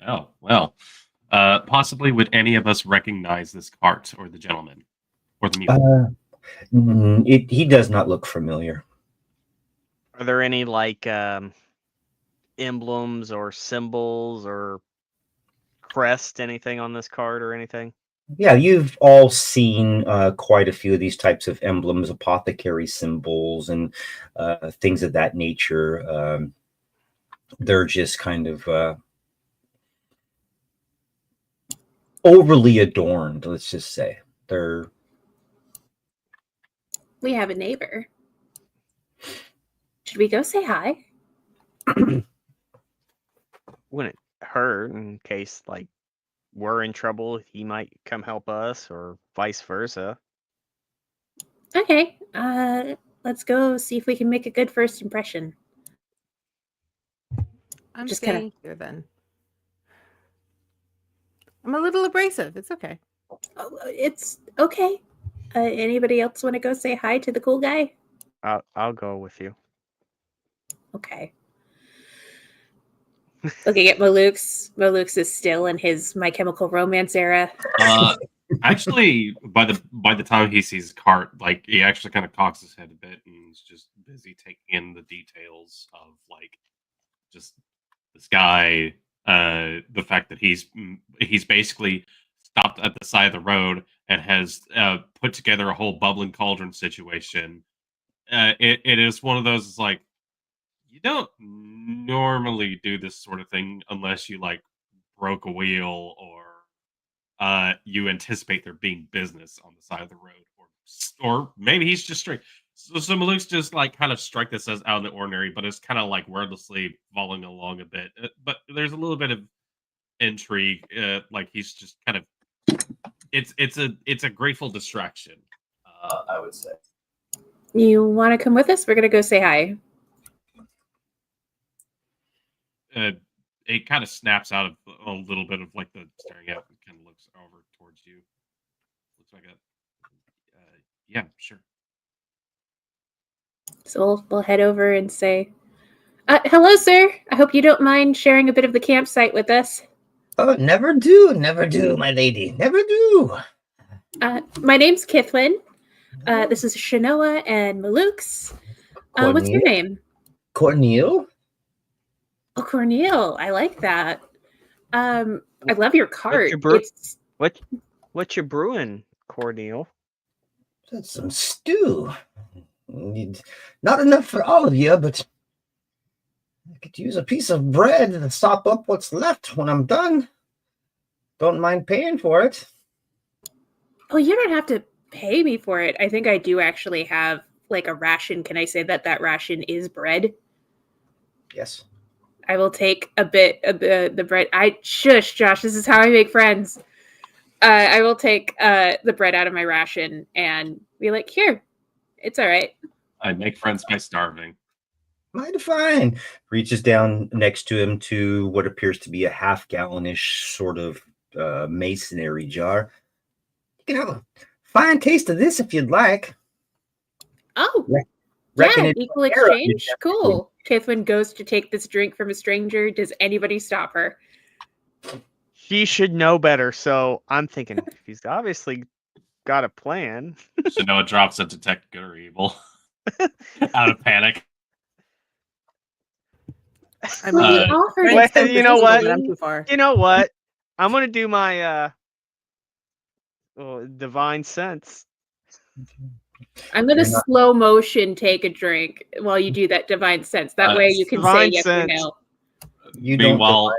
Oh, well. Possibly would any of us recognize this cart or the gentleman or the mule? He does not look familiar. Are there any like emblems or symbols or crest, anything on this card or anything? Yeah, you've all seen quite a few of these types of emblems, apothecary symbols, and things of that nature. They're just kind of overly adorned, let's just say. We have a neighbor. Should we go say hi? Wouldn't hurt in case like we're in trouble, he might come help us or vice versa. Okay, let's go see if we can make a good first impression. I'm Just staying here then. I'm a little abrasive. It's okay. Oh, it's okay. Anybody else want to go say hi to the cool guy? I'll go with you. Okay. Okay, get Maluk's. Maluk's is still in his My Chemical Romance era. Actually, by the time he sees cart, like he actually kind of cocks his head a bit and is just busy taking in the details of like just this guy, the fact that he's basically stopped at the side of the road and has put together a whole bubbling cauldron situation. It is one of those. It's like you don't normally do this sort of thing unless you like broke a wheel or you anticipate there being business on the side of the road, or maybe he's just straight. So Maluk's just like kind of strike this as out of the ordinary, but it's kind of like wordlessly following along a bit. But there's a little bit of intrigue. Like he's just kind of it's a grateful distraction. I would say. You want to come with us? We're gonna go say hi. It kind of snaps out of a little bit of like the staring out and kind of looks over towards you. Looks like yeah, sure. So we'll head over and say, hello, sir. I hope you don't mind sharing a bit of the campsite with us. Oh, never do, my lady. Never do. My name's Kithwin. This is Shanoa and Maluk's. What's your name? Cornel. Oh, Cornel. I like that. I love your cart. What you brewing, Cornel? That's some stew. Not enough for all of you, but I could use a piece of bread to sop up what's left when I'm done. Don't mind paying for it. Oh, you don't have to pay me for it. I think I do actually have like a ration. Can I say that ration is bread? Yes. I will take a bit of the bread. Shush, Josh. This is how I make friends. I will take the bread out of my ration and be like, here, It's all right. I make friends by starving. Mighty fine. Reaches down next to him to what appears to be a half-gallonish sort of masonry jar. You can have a fine taste of this if you'd like. Oh, Reckon yeah, it's equal exchange. Cool. Kithwin goes to take this drink from a stranger. Does anybody stop her? He should know better. So I'm thinking he's obviously got a plan. Shanoa drops a detect good or evil out of panic. I Well, mean, he offered Well, it. you know what? I'm too far. You know what? I'm gonna do my divine sense. I'm gonna You're not- slow motion take a drink while you do that divine sense. That way you can say Divine yes sense. or no. Meanwhile,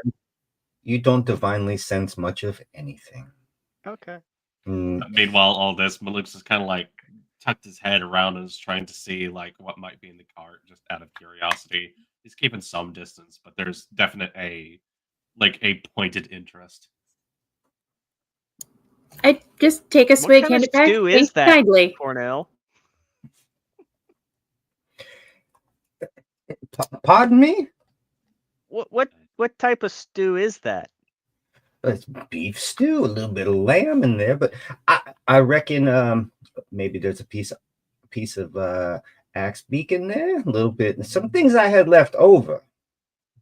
You don't divinely sense much of anything. Okay. meanwhile, all this, Maluk's just kind of like tucked his head around and is trying to see like what might be in the cart, just out of curiosity. He's keeping some distance, but there's definite a pointed interest. I just take a What swig, kind hand of it back. stew Thank is you that, kindly. Cornell? Pardon me? What type of stew is that? It's beef stew, a little bit of lamb in there, but I reckon maybe there's a piece of axe beak in there, a little bit. Some things I had left over.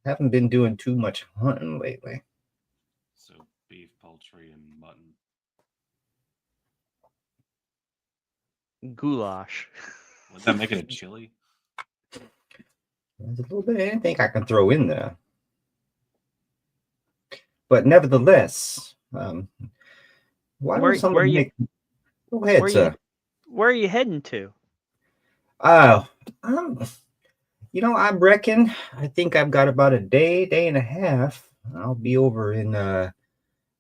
Haven't been doing too much hunting lately. So beef, poultry, and mutton. Goulash. Would that make it a chili? There's a little bit of anything I can throw in there. But nevertheless, why Where- don't somebody where you- make... Go ahead, where sir. Where are you heading to? I reckon I think I've got about a day and a half. I'll be over in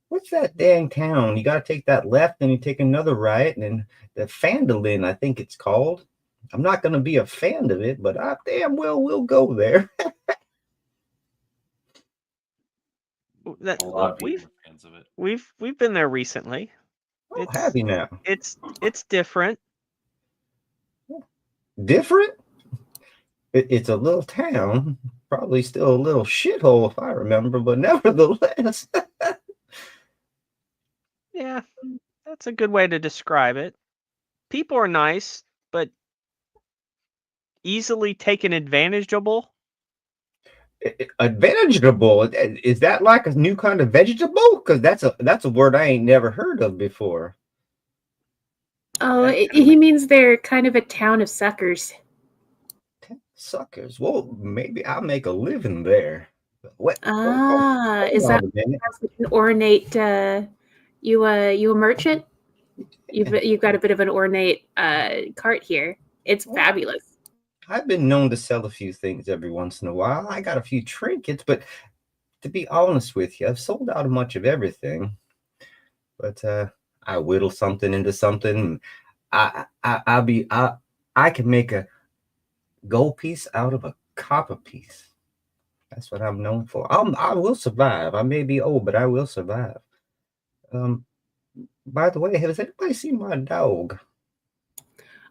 what's that dang town? You got to take that left, and you take another right, and then the Fandolin, I think it's called. I'm not going to be a fan of it, but I damn well will go there. A lot of people are fans of it. We've been there recently. Oh, have you now? It's different. Different? It's a little town, probably still a little shithole if I remember, but nevertheless. Yeah, that's a good way to describe it. People are nice, but easily taken advantageable. Vegetable, is that like a new kind of vegetable? Because that's a word I ain't never heard of before. Oh, he means they're kind of a town of suckers. Suckers. Well, maybe I'll make a living there. What? Is hold that on a minute. an ornate? You a merchant? You've got a bit of an ornate cart here. It's fabulous. I've been known to sell a few things every once in a while. I got a few trinkets, but to be honest with you, I've sold out of much of everything. But I whittle something into something. I can make a gold piece out of a copper piece. That's what I'm known for. I will survive. I may be old, but I will survive. By the way, has anybody seen my dog?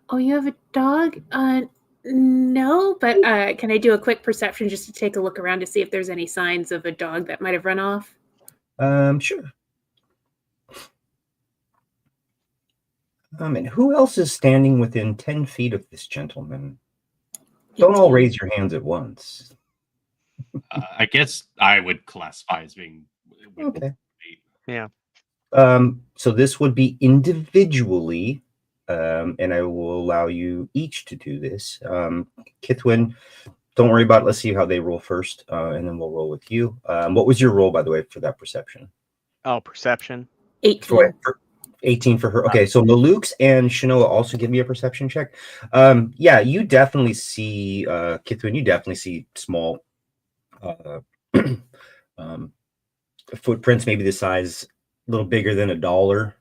Oh, you have a dog? No, but can I do a quick perception just to take a look around to see if there's any signs of a dog that might have run off? Sure. And who else is standing within 10 feet of this gentleman? Don't all raise your hands at once. I guess I would classify as being Okay. Yeah. So this would be individually, and I will allow you each to do this. Kithwin, don't worry about it. Let's see how they roll first, and then we'll roll with you. What was your roll, by the way, for that perception? Oh, perception. 18. 18 for her. Okay, so Maluk's and Shanoa also give me a perception check. Yeah, you definitely see, Kithwin, you definitely see small footprints, maybe the size a little bigger than $1.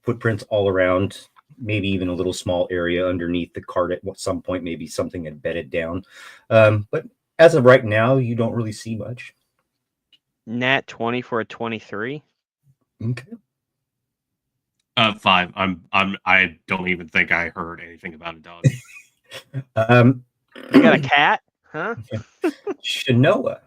Footprints all around, maybe even a little small area underneath the cart at some point, maybe something had bedded down. But as of right now, you don't really see much. Nat 20 for a 23. Okay. 5. I don't even think I heard anything about a dog. You got a cat, huh? Shanoa.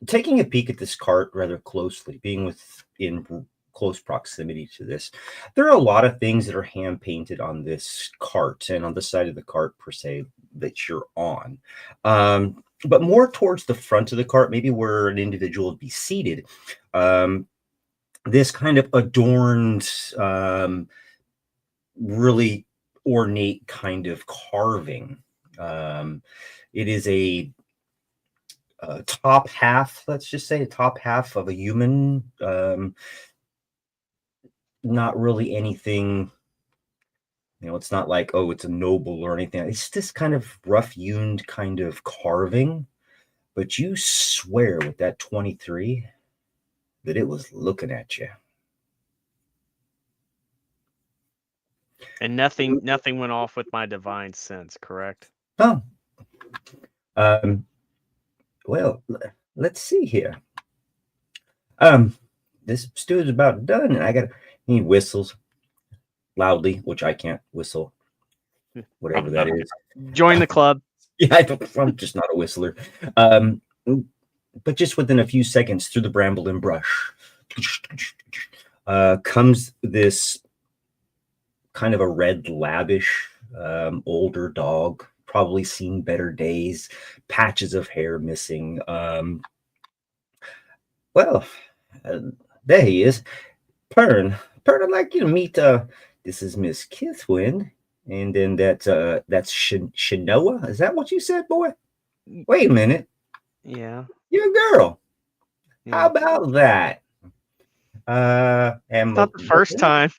Taking a peek at this cart rather closely, being within close proximity to this, there are a lot of things that are hand painted on this cart and on the side of the cart per se that you're on. But more towards the front of the cart, maybe where an individual would be seated, this kind of adorned, really ornate kind of carving. It is a top half, let's just say, a top half of a human. Not really anything, it's not like, oh, it's a noble or anything. It's this kind of rough hewn kind of carving. But you swear with that 23 that it was looking at you. And nothing went off with my divine sense, correct? Oh. Well, let's see here. This stew is about done, and he whistles loudly, which I can't whistle, whatever that is. Join the club. Yeah, I'm just not a whistler. But just within a few seconds, through the bramble and brush, comes this kind of a red, lavish, older dog, probably seen better days, patches of hair missing. There he is. Pern, I'd like you to meet, this is Miss Kithwin, and then that's Shanoa. Is that what you said, boy? Wait a minute. Yeah. You're a girl. Yeah. How about that? And not the first time.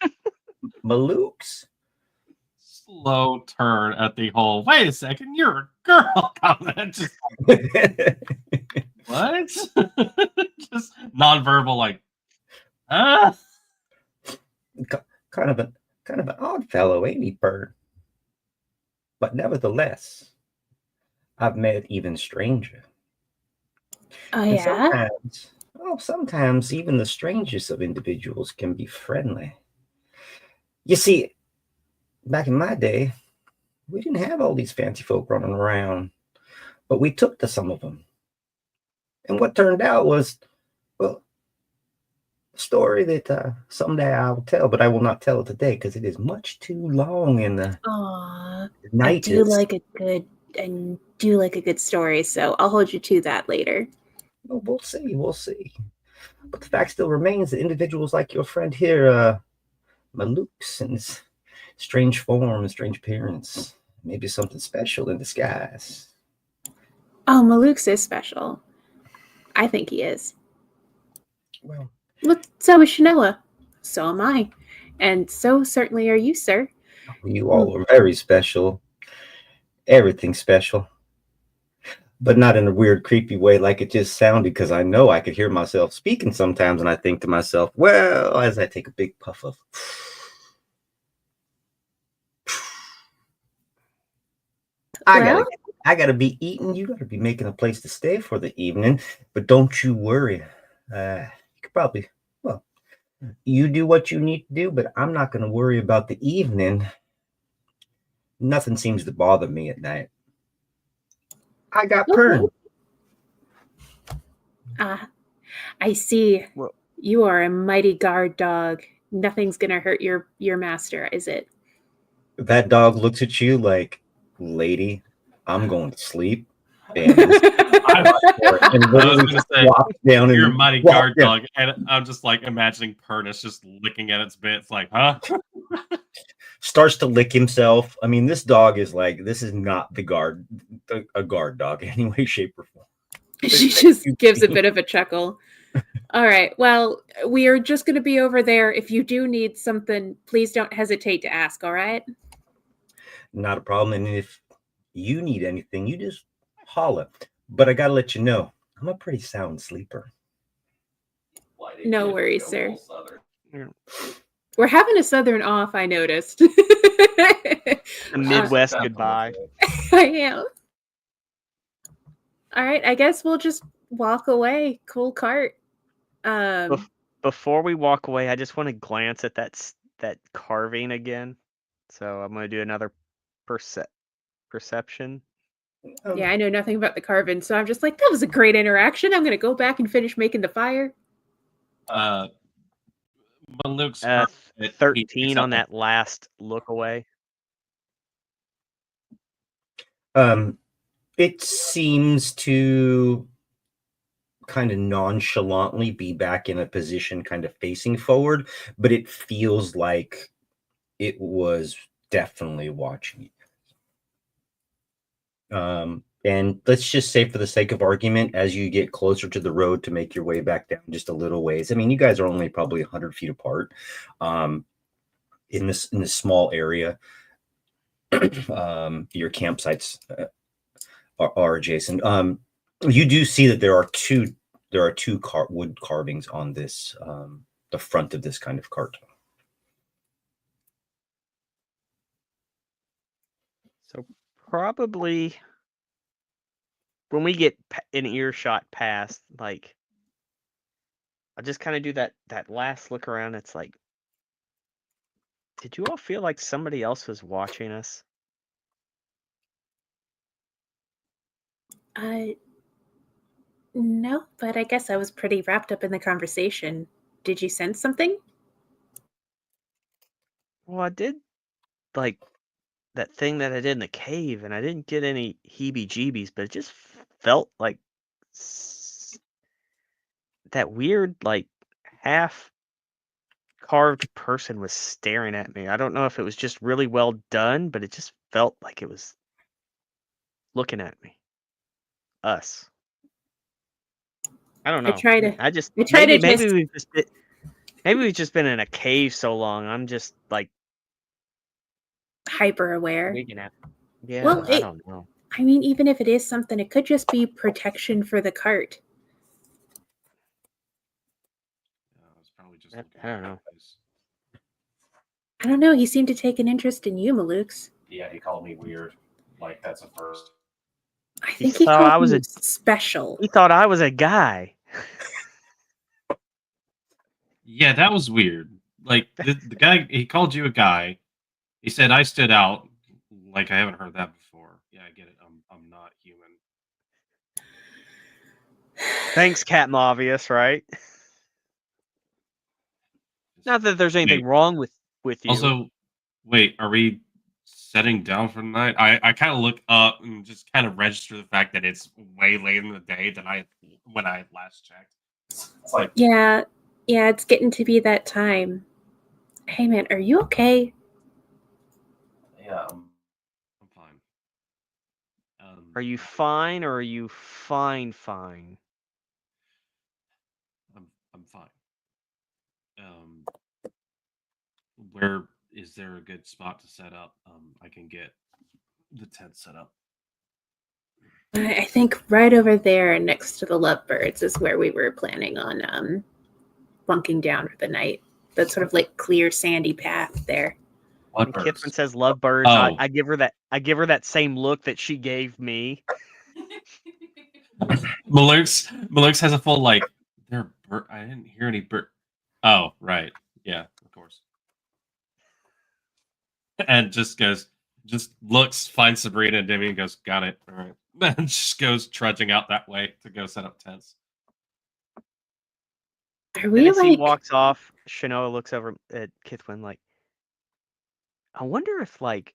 Malukes. Slow turn at the whole, wait a second, you're a girl comment. Just, what? Just nonverbal, like, kind of an odd fellow, ain't he, Bird? But nevertheless, I've met even stranger. Oh, And yeah? sometimes even the strangest of individuals can be friendly. You see, back in my day, we didn't have all these fancy folk running around, but we took to some of them. And what turned out was, well, a story that someday I will tell, but I will not tell it today because it is much too long in the night. I do like a good story, so I'll hold you to that later. Well, we'll see. But the fact still remains that individuals like your friend here, Malukes, and his strange form and strange appearance, maybe something special in disguise. Oh, Malukes is special. I think he is. Well, so is Shanoa. So am I. And so certainly are you, sir. You all are very special. Everything special. But not in a weird, creepy way like it just sounded, because I know I could hear myself speaking sometimes, and I think to myself, well, as I take a big puff of... I gotta be eating. You gotta be making a place to stay for the evening. But don't you worry. You could probably, you do what you need to do, but I'm not gonna worry about the evening. Nothing seems to bother me at night. I got Pern. I see. Well, you are a mighty guard dog. Nothing's gonna hurt your master, is it? That dog looks at you like, lady, I'm going to sleep. And literally walk down. You're a mighty guard dog, and I'm just like imagining Pernus just licking at its bits, like, huh? Starts to lick himself. I mean, this dog is like, this is not a guard dog in any way, shape, or form. She just gives a bit of a chuckle. All right. Well, we are just going to be over there. If you do need something, please don't hesitate to ask. All right. Not a problem. And if you need anything, you just holler. But I got to let you know, I'm a pretty sound sleeper. No worries, sir. We're having a Southern off, I noticed. A Midwest goodbye. I am. All right, I guess we'll just walk away. Cool cart. Before we walk away, I just want to glance at that carving again. So I'm going to do another perception. Yeah, I know nothing about the carving, so I'm just like, that was a great interaction. I'm going to go back and finish making the fire. Maluk's 13 on that last look away. It seems to kind of nonchalantly be back in a position kind of facing forward, but it feels like it was definitely watching you. And let's just say, for the sake of argument, as you get closer to the road to make your way back down just a little ways, I mean, you guys are only probably 100 feet apart in this small area. Your campsites are adjacent. You do see that there are two wood carvings on this the front of this kind of cart. So probably when we get an earshot past, like, I'll just kind of do that last look around. It's like, did you all feel like somebody else was watching us? No, but I guess I was pretty wrapped up in the conversation. Did you sense something? Well, I did, like, that thing that I did in the cave, and I didn't get any heebie-jeebies, but it just felt like that weird, like, half carved person was staring at me. I don't know if it was just really well done, but it just felt like it was looking at me. Us. I don't know. Maybe we've just been in a cave so long. I'm just like hyper aware. Yeah, well, I don't know. I mean, even if it is something, it could just be protection for the cart. I don't know. I don't know. He seemed to take an interest in you, Malukes. Yeah, he called me weird. Like, that's a first. I think he called I was special. He thought I was a guy. Yeah, that was weird. Like, the guy, he called you a guy. He said I stood out. Like, I haven't heard that before. Yeah, I get it. I'm not human. Thanks, Captain Obvious, right? Not that there's anything wrong with you. Also, wait, are we setting down for the night? I kind of look up and just kind of register the fact that it's way later in the day than when I last checked. It's like, yeah, it's getting to be that time. Hey, man, are you okay? Yeah, I'm fine. Are you fine, or are you fine? I'm fine. Where is there a good spot to set up? I can get the tent set up. I think right over there next to the lovebirds is where we were planning on bunking down for the night. That sort of like clear sandy path there. When Kithrin says lovebirds, I give her that same look that she gave me. Malukes has a full like. I didn't hear any bird. Oh, right. Yeah, of course. And just looks, finds Sabrina and Demi and goes, got it. All right. And just goes trudging out that way to go set up tents. Are we as he walks off, Shanoa looks over at Kithwin like, I wonder if like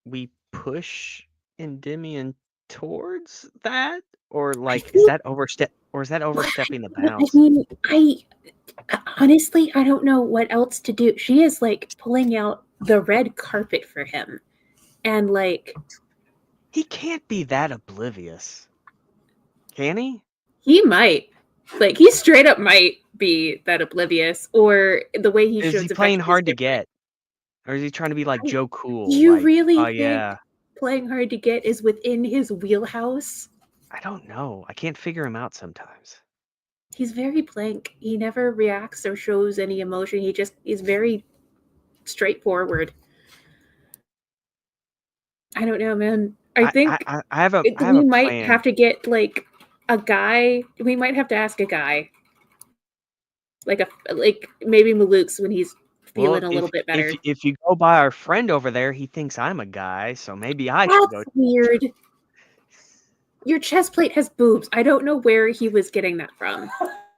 we push Endymion towards that, or like is that overstepping the bounds? I mean, honestly, I don't know what else to do. She is like pulling out the red carpet for him, and like he can't be that oblivious, can he? He might, like, he straight up might be that oblivious, or the way he shows. Is he playing hard to get, or is he trying to be like Joe Cool? You really think playing hard to get is within his wheelhouse? I don't know. I can't figure him out sometimes. He's very blank. He never reacts or shows any emotion. He just is very straightforward. I don't know, man. I think we might have to get like a guy. We might have to ask a guy. like maybe Maluk's when he's feeling a little bit better. If you go by our friend over there, he thinks I'm a guy, so maybe I should go. That's weird. Your chest plate has boobs. I don't know where he was getting that from.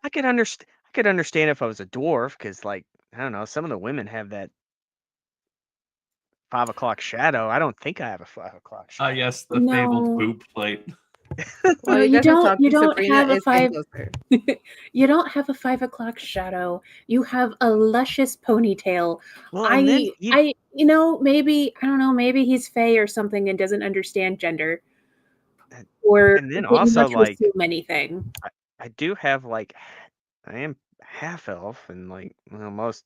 I could understand if I was a dwarf, because like I don't know, some of the women have that 5 o'clock shadow. I don't think I have a 5 o'clock shadow. Yes, the No. fabled boob plate. Well, you you guys are don't. talking, You don't Sabrina have a is getting 5. closer. You don't have a 5 o'clock shadow. You have a luscious ponytail. Well, and then Maybe I don't know. Maybe he's fey or something and doesn't understand gender, And- or and then didn't also, want to like- assume anything. I do have like I am half elf, and like most.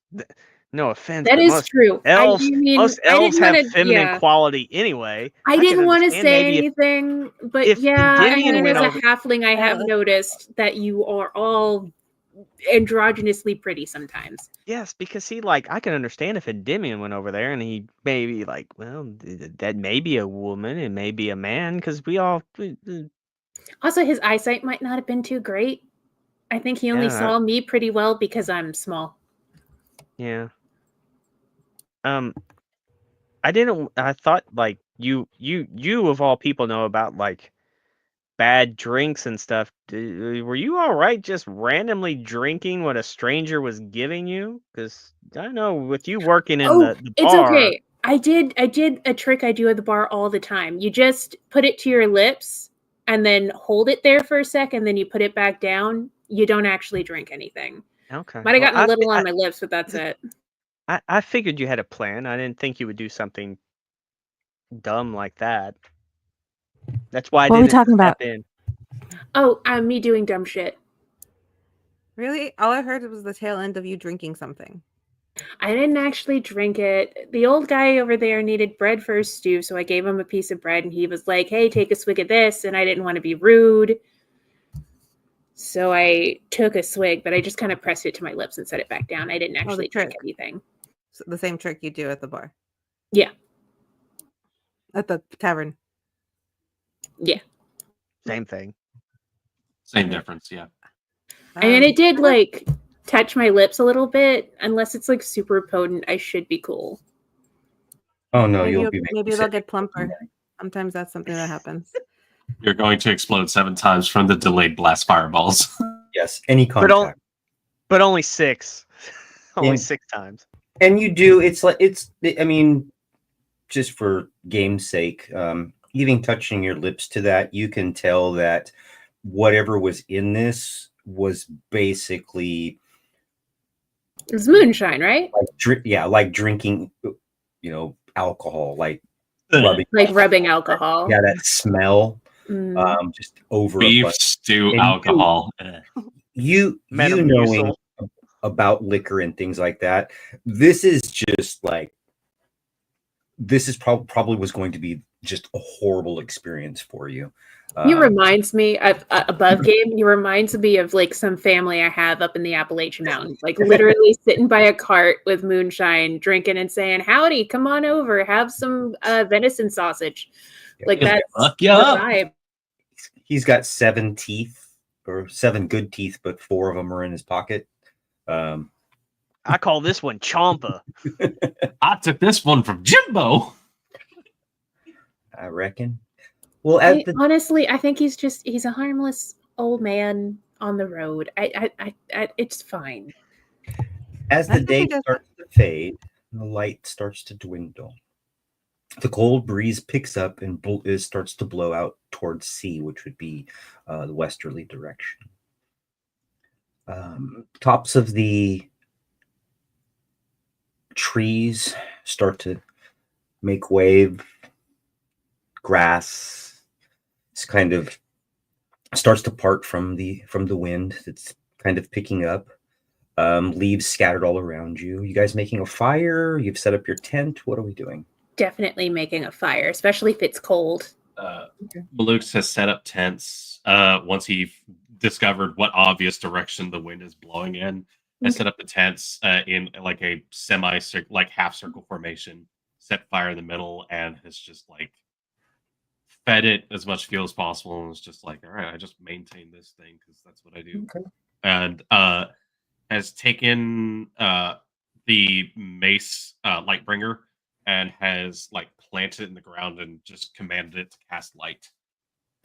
No offense, That but is most true. elves, I elves didn't have wanna- feminine yeah. quality anyway. I could didn't want to understand say maybe anything, but if yeah, and Endymion then went as a over- halfling, I have noticed that you are all androgynously pretty sometimes. Yes, because I can understand if Endymion went over there and he maybe like, well, that may be a woman and maybe a man, because we all. Also, his eyesight might not have been too great. I think he only Yeah. saw me pretty well because I'm small. Yeah. I thought like you of all people know about like bad drinks and stuff. Were you all right just randomly drinking what a stranger was giving you? Because I know with you working in the It's bar. okay. I did a trick I do at the bar all the time. You just put it to your lips and then hold it there for a sec, and then you put it back down. You don't actually drink anything. Okay. Might have Well, gotten a little on my lips, but that's it. I figured you had a plan. I didn't think you would do something dumb like that. That's why I What are we didn't talking step about? in. Oh, me doing dumb shit. Really? All I heard was the tail end of you drinking something. I didn't actually drink it. The old guy over there needed bread for his stew, so I gave him a piece of bread, and he was like, hey, take a swig of this, and I didn't want to be rude. So I took a swig, but I just kind of pressed it to my lips and set it back down. I didn't actually drink anything. So the same trick you do at the bar. Yeah. At the tavern. Yeah. Same thing. Same difference, yeah. And it did like touch my lips a little bit. Unless it's like super potent, I should be cool. Oh no, maybe they'll get plumper. Sometimes that's something that happens. You're going to explode 7 times from the delayed blast fireballs. Yes, any contact. But only 6. Only 6 times. And you do, I mean, just for game's sake, even touching your lips to that, you can tell that whatever was in this was basically It's moonshine, right? like drinking, alcohol, like rubbing alcohol. Yeah, that smell, just over beef stew alcohol. You knowing about liquor and things like that. This is just like probably was going to be just a horrible experience for you. He reminds me of above game. He reminds me of like some family I have up in the Appalachian Mountains, like literally sitting by a cart with moonshine, drinking and saying, "Howdy, come on over, have some venison sausage." Like that's the vibe. He's got 7 teeth, or 7 good teeth, but 4 of them are in his pocket. I call this one Chompa. I took this one from Jimbo. I reckon. Well, honestly, I think he's a harmless old man on the road. It's fine. As the day starts to fade and the light starts to dwindle, the cold breeze picks up and starts to blow out towards sea, which would be the westerly direction. Tops of the trees start to make wave. Grass kind of starts to part from the wind that's kind of picking up. Leaves scattered all around you. You guys making a fire? You've set up your tent. What are we doing? Definitely making a fire, especially if it's cold. Malukes has set up tents once he discovered what obvious direction the wind is blowing in. I set up the tents in like a half circle formation, set fire in the middle, and has just like fed it as much fuel as possible, and was just like, all right, I just maintain this thing because that's what I do. Okay. And has taken the mace Lightbringer and has like planted it in the ground and just commanded it to cast light.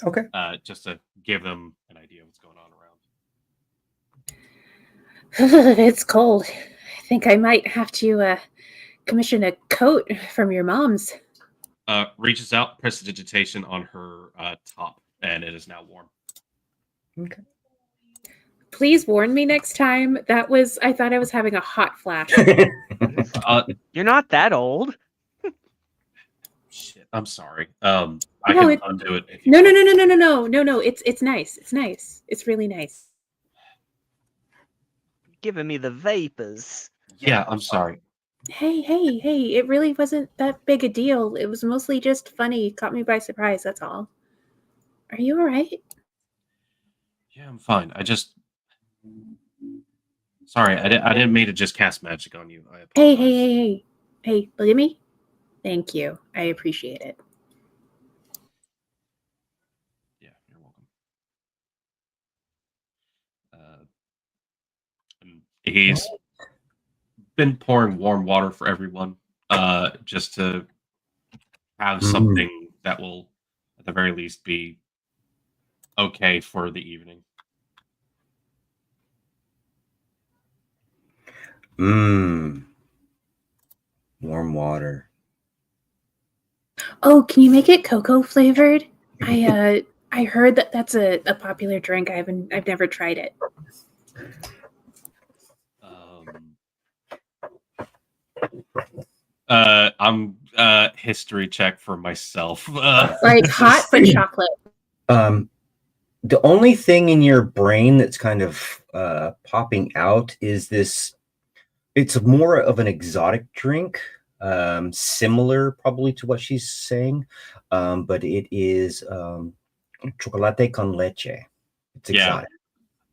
Okay. Just to give them an idea of what's going on around. It's cold. I think I might have to commission a coat from your mom's. Reaches out, prestidigitation on her top, and it is now warm. Okay. Please warn me next time. I thought I was having a hot flash. You're not that old. Shit, I'm sorry. I No, can undo it. If you No. want. It's nice. It's nice. It's really nice. Giving me the vapors. Yeah, I'm sorry. Hey, it really wasn't that big a deal. It was mostly just funny. Caught me by surprise, that's all. Are you all right? Yeah, I'm fine. I just sorry. I didn't mean to just cast magic on you. I apologize. Hey, look at me. Thank you. I appreciate it. Yeah, you're welcome. And he's been pouring warm water for everyone, just to have something that will, at the very least, be okay for the evening. Warm water. Oh, can you make it cocoa flavored? I heard that's a popular drink. I've never tried it. I'm history check for myself. Like hot but chocolate. The only thing in your brain that's kind of popping out is this. It's more of an exotic drink, similar probably to what she's saying, but it is chocolate con leche. It's exotic.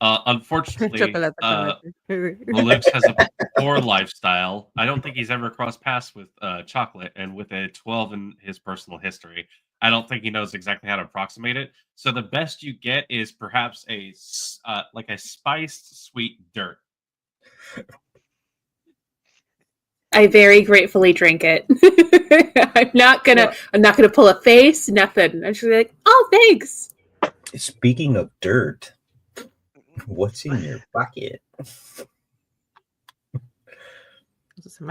Unfortunately, Malux has a poor lifestyle. I don't think he's ever crossed paths with chocolate, and with a 12 in his personal history, I don't think he knows exactly how to approximate it. So the best you get is perhaps a spiced sweet dirt. I very gratefully drink it. I'm not gonna pull a face, nothing. I'm just gonna be like, oh, thanks. Speaking of dirt, what's in your pocket?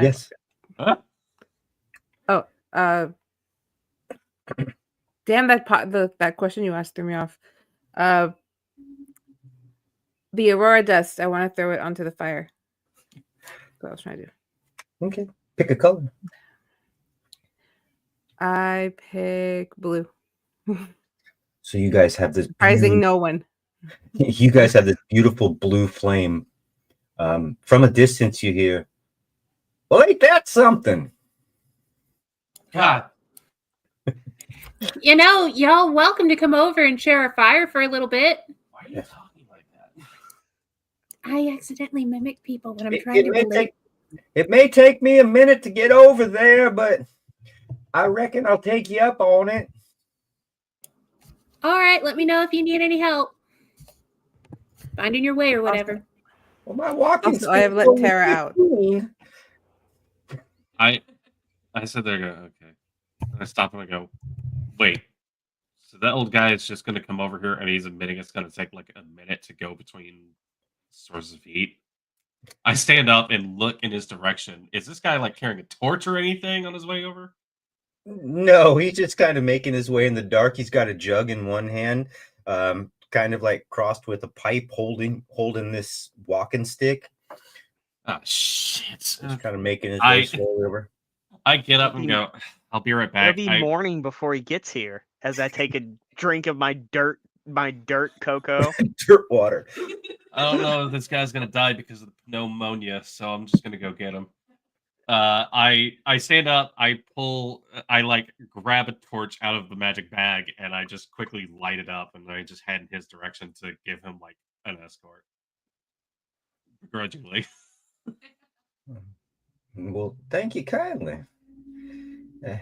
Yes. Huh? Oh, damn, that question you asked threw me off. The Aurora dust, I want to throw it onto the fire. That's what I was trying to do. Okay. Pick a color. I pick blue. So you guys have this surprising no one. You guys have this beautiful blue flame. From a distance you hear, well, ain't that something? God. You know, y'all welcome to come over and share a fire for a little bit. Why are you talking like that? I accidentally mimic people when I'm trying to relate. It may take me a minute to get over there, but I reckon I'll take you up on it. All right, let me know if you need any help finding your way or whatever. Well, my walking. Also, I have let Tara out. I said there. Go okay. And I stop and I go, wait. So that old guy is just going to come over here, and he's admitting it's going to take like a minute to go between sources of heat. I stand up and look in his direction. Is this guy like carrying a torch or anything on his way over? No, he's just kind of making his way in the dark. He's got a jug in one hand, kind of like crossed with a pipe, holding this walking stick. Oh shit! Just kind of making his way slowly over. I get up and go, I'll be right back. It'll be morning before he gets here as I take a drink of my dirt cocoa. Dirt water. I don't know if this guy's gonna die because of the pneumonia, so I'm just gonna go get him. I stand up, I grab a torch out of the magic bag, and I just quickly light it up, and I just head in his direction to give him like an escort. Begrudgingly. Well, thank you kindly. Yeah.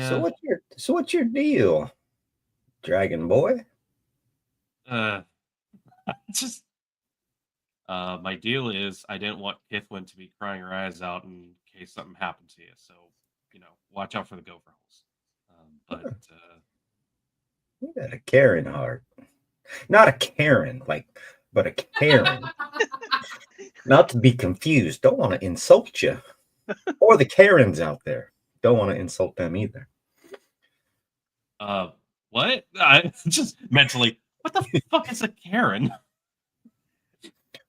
So what's your deal, Dragon Boy? Just My deal is I didn't want Kithwin to be crying her eyes out in case something happened to you. So, watch out for the gopher holes. You got a Karen heart. Not a Karen, but a Karen. Not to be confused. Don't want to insult you. Or the Karens out there. Don't want to insult them either. What? I just mentally, what the fuck is a Karen?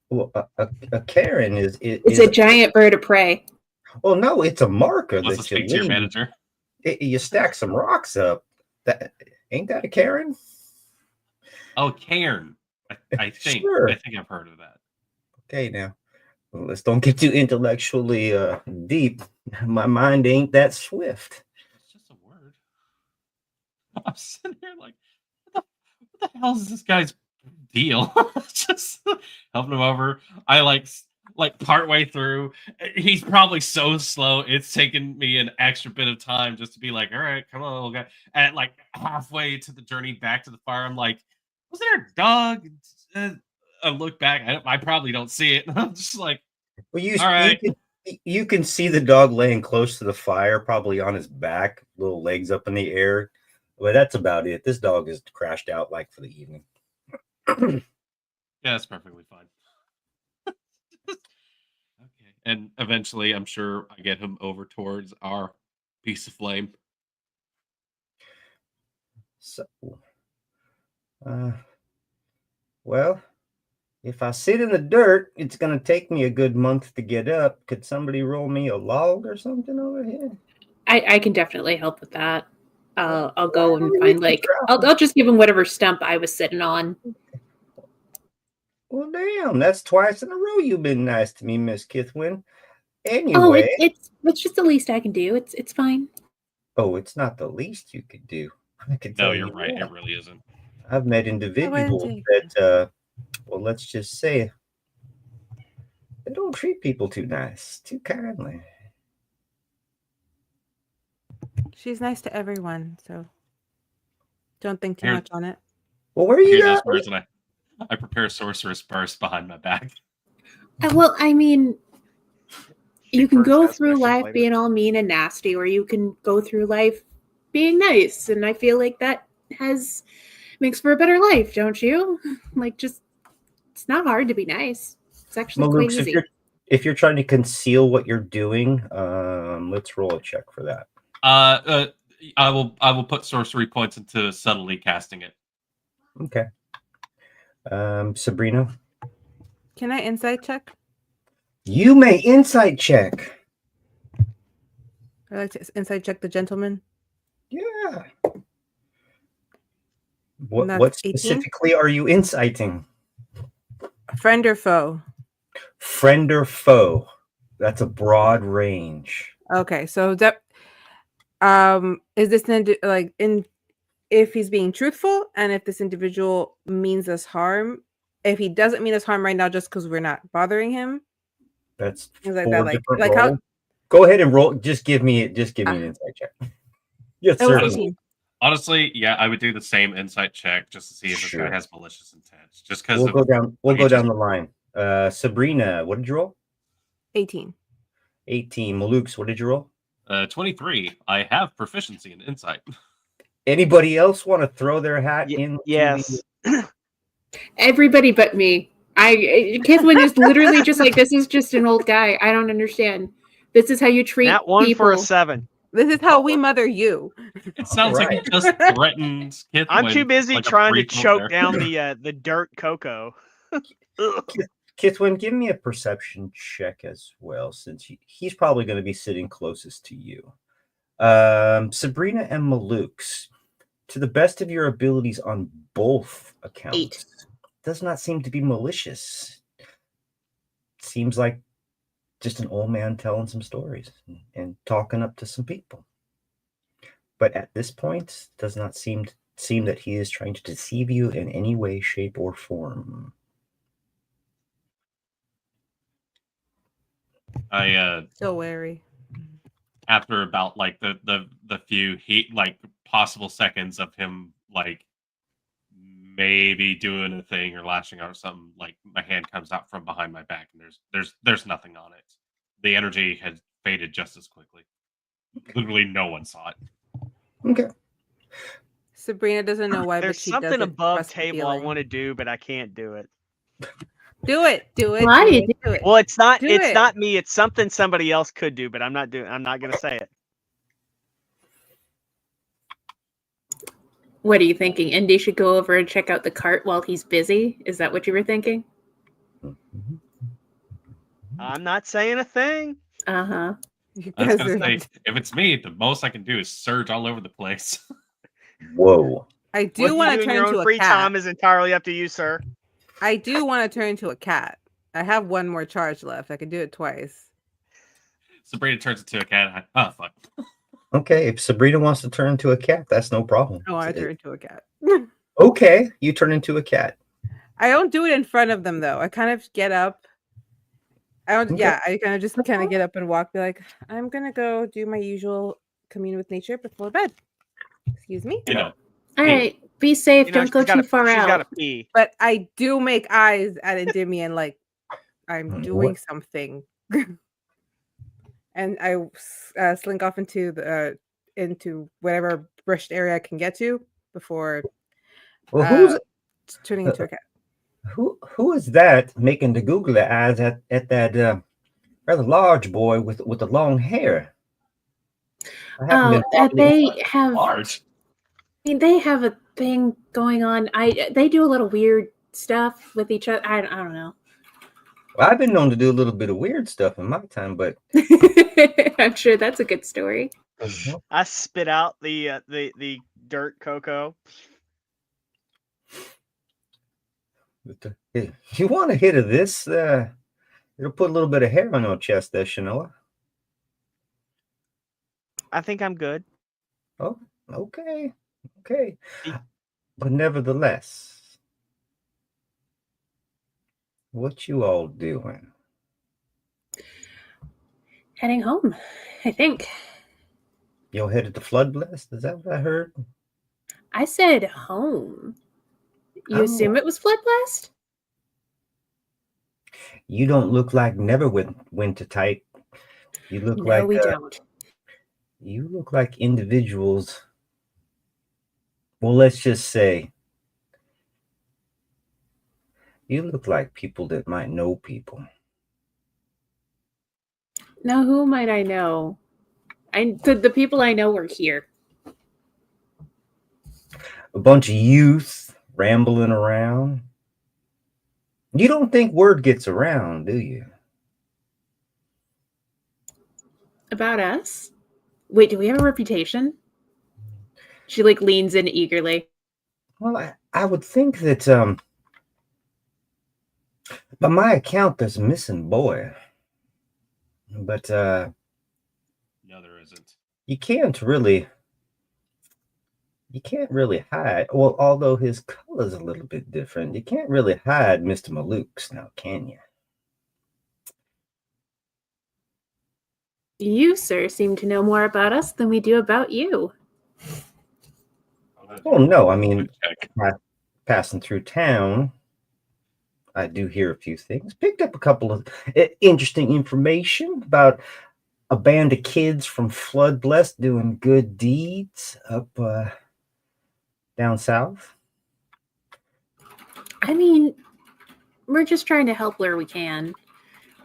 Well, a Karen is It's a giant bird of prey. Well, no, it's a marker Let's that speak to your manager. You stack some rocks up. Ain't that a Karen? Oh, Cairn. I think. Sure. I think I've heard of that. Okay, now let's don't get too intellectually deep. My mind ain't that swift. It's just a word. I'm sitting here like, what the hell is this guy's deal? Just helping him over. I like partway through. He's probably so slow. It's taken me an extra bit of time just to be like, all right, come on, little guy. And like halfway to the journey back to the fire, I'm like, was there a dog? I look back. I probably don't see it. I'm just like, well, all right. You can see the dog laying close to the fire, probably on his back, little legs up in the air. But that's about it. This dog is crashed out like for the evening. Yeah, that's perfectly fine. Okay. And eventually, I'm sure I get him over towards our piece of flame. So, well, if I sit in the dirt, it's going to take me a good month to get up. Could somebody roll me a log or something over here? I can definitely help with that. I'll go and find I'll just give him whatever stump I was sitting on. Well, damn, that's twice in a row you've been nice to me, Miss Kithwin. Anyway, it's just the least I can do. It's fine. Oh, it's not the least you could do. I can tell you're you right. what. It really isn't. I've met individuals that, well, let's just say, they don't treat people too nice, too kindly. She's nice to everyone, so don't think too much on it. Well, where are you those words, and I prepare sorceress burst behind my back. Well, I mean, you can go through life being all mean and nasty, or you can go through life being nice, and I feel like that makes for a better life, don't you? It's not hard to be nice. It's actually quite easy. If you're trying to conceal what you're doing, let's roll a check for that. I will put sorcery points into subtly casting it. Okay. Sabrina, can I insight check? You may insight check. I like to insight check the gentleman. Yeah. What specifically 18? Are you inciting? Friend or foe? Friend or foe. That's a broad range. Okay, so that is this if he's being truthful and if this individual means us harm. If he doesn't mean us harm right now just because we're not bothering him. That's like that. Like how, go ahead and roll. Just give me an insight check. Yes, sir. Honestly, yeah, I would do the same insight check just to see if this guy has malicious intent. Just because we'll go down the line. Sabrina, what did you roll? 18. 18. Malukes, what did you roll? 23. I have proficiency in insight. Anybody else want to throw their hat in? Yes. Everybody but me. Kithwin is literally just like, this is just an old guy. I don't understand. This is how you treat Not one people. for a 7. This is how we mother you. It sounds like he just threatens Kithwin. I'm too busy trying to choke down the dirt cocoa. Kithwin, give me a perception check as well, since he's probably going to be sitting closest to you. Sabrina and Malukes, to the best of your abilities on both accounts, 8. Does not seem to be malicious. Seems like just an old man telling some stories and talking up to some people. But at this point, does not seem that he is trying to deceive you in any way, shape, or form. I so wary. After about like the few possible seconds of him like maybe doing a thing or lashing out or something, like my hand comes out from behind my back and there's nothing on it. The energy had faded just as quickly. Literally no one saw it. Okay. Sabrina doesn't know why, There's but she something doesn't above trust the table I feeling. want to do, but I can't do it. Do it. Do it. Why? Do it. Do it. Well, it's not. Do It's it. not me. It's something somebody else could do, but I'm not doing. I'm not going to say it. What are you thinking? Indy should go over and check out the cart while he's busy? Is that what you were thinking? I'm not saying a thing. Uh-huh. You I was guys gonna are- say, if it's me, the most I can do is surge all over the place. Whoa. I What do you want do to in turn your into own a free cat. time is entirely up to you, sir. I do want to turn into a cat. I have one more charge left. I can do it twice. Sabrina turns into a cat. Oh fuck. Okay, if Sabrina wants to turn into a cat, that's no problem. I want to turn into a cat. Okay, you turn into a cat. I don't do it in front of them though. I kind of get up. I don't. Okay. Yeah, I kind of just kind of get up and walk. Be like, I'm gonna go do my usual commune with nature before bed. Excuse me. You know, All right. Be safe. You know, Don't go too far she's got out. to pee. But I do make eyes at Endymion like I'm doing What? something, and I slink off into whatever brushed area I can get to before Well, who's turning into a cat. who is that making the googly eyes at that rather large boy with the long hair? I haven't been properly- They have. large. I mean, they have a thing going on. They do a little weird stuff with each other. I don't know. Well, I've been known to do a little bit of weird stuff in my time, but I'm sure that's a good story. I spit out the dirt cocoa. if you want a hit of this, it'll put a little bit of hair on your chest there, Shanoa. I think I'm good. Oh, okay. But nevertheless, what you all doing? Heading home, I think. You're headed to Flood Blast? Is that what I heard? I said home. You Oh. assume it was Flood Blast? You don't look like Neverwinter type. You look No, like we don't. you look like individuals. Well, let's just say you look like people that might know people. Now, who might I know? The people I know are here. A bunch of youth rambling around. You don't think word gets around, do you? About us? Wait, do we have a reputation? She leans in eagerly. Well, I would think that by my account there's a missing boy. But no, there isn't. you can't really hide. Well, although his color's a little bit different, you can't really hide Mr. Malukes now, can you? You, sir, seem to know more about us than we do about you. Oh no, I mean, Check. passing through town, I do hear a few things. Picked up a couple of interesting information about a band of kids from Flood Blessed doing good deeds up down south. I mean, we're just trying to help where we can.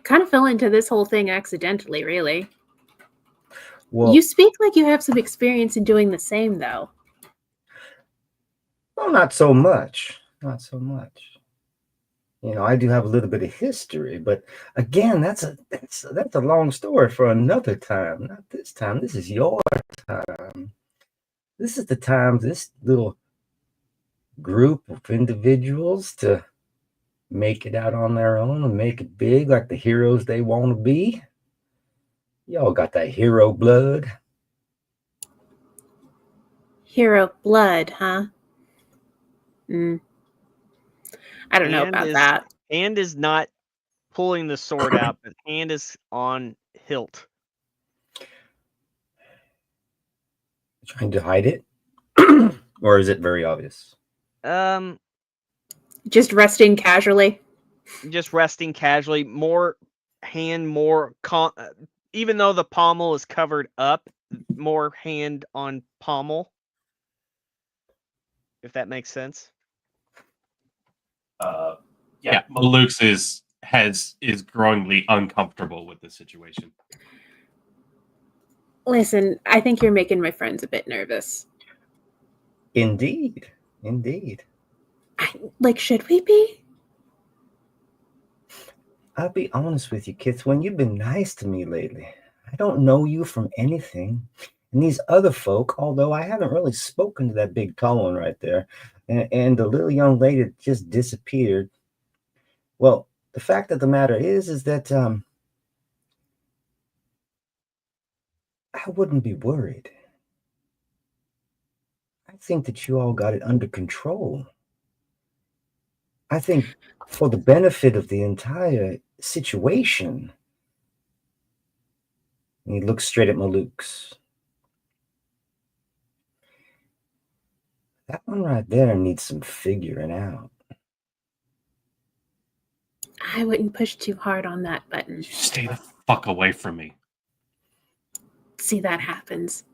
Kind of fell into this whole thing accidentally, really. Well, You speak like you have some experience in doing the same, though. well, not so much. Not so much. You know, I do have a little bit of history, but again, that's a long story for another time. Not this time. This is your time. This is the time this little group of individuals to make it out on their own and make it big like the heroes they want to be. Y'all got that hero blood. Hero blood, huh? I don't know about that. Hand is not pulling the sword out, but hand is on hilt. Trying to hide it? Or is it very obvious? Just resting casually. Just resting casually, more hand, even though the pommel is covered up, more hand on pommel. If that makes sense. Yeah, Maluk's is growingly uncomfortable with the situation. Listen, I think you're making my friends a bit nervous. Indeed. Should we be? I'll be honest with you, Kithwin, you've been nice to me lately. I don't know you from anything. And these other folk, although I haven't really spoken to that big tall one right there, and the little young lady that just disappeared. Well, the fact of the matter is that I wouldn't be worried. I think that you all got it under control. I think for the benefit of the entire situation. And he looks straight at Maluk's. That one right there needs some figuring out. I wouldn't push too hard on that button. You stay the fuck away from me. See, that happens.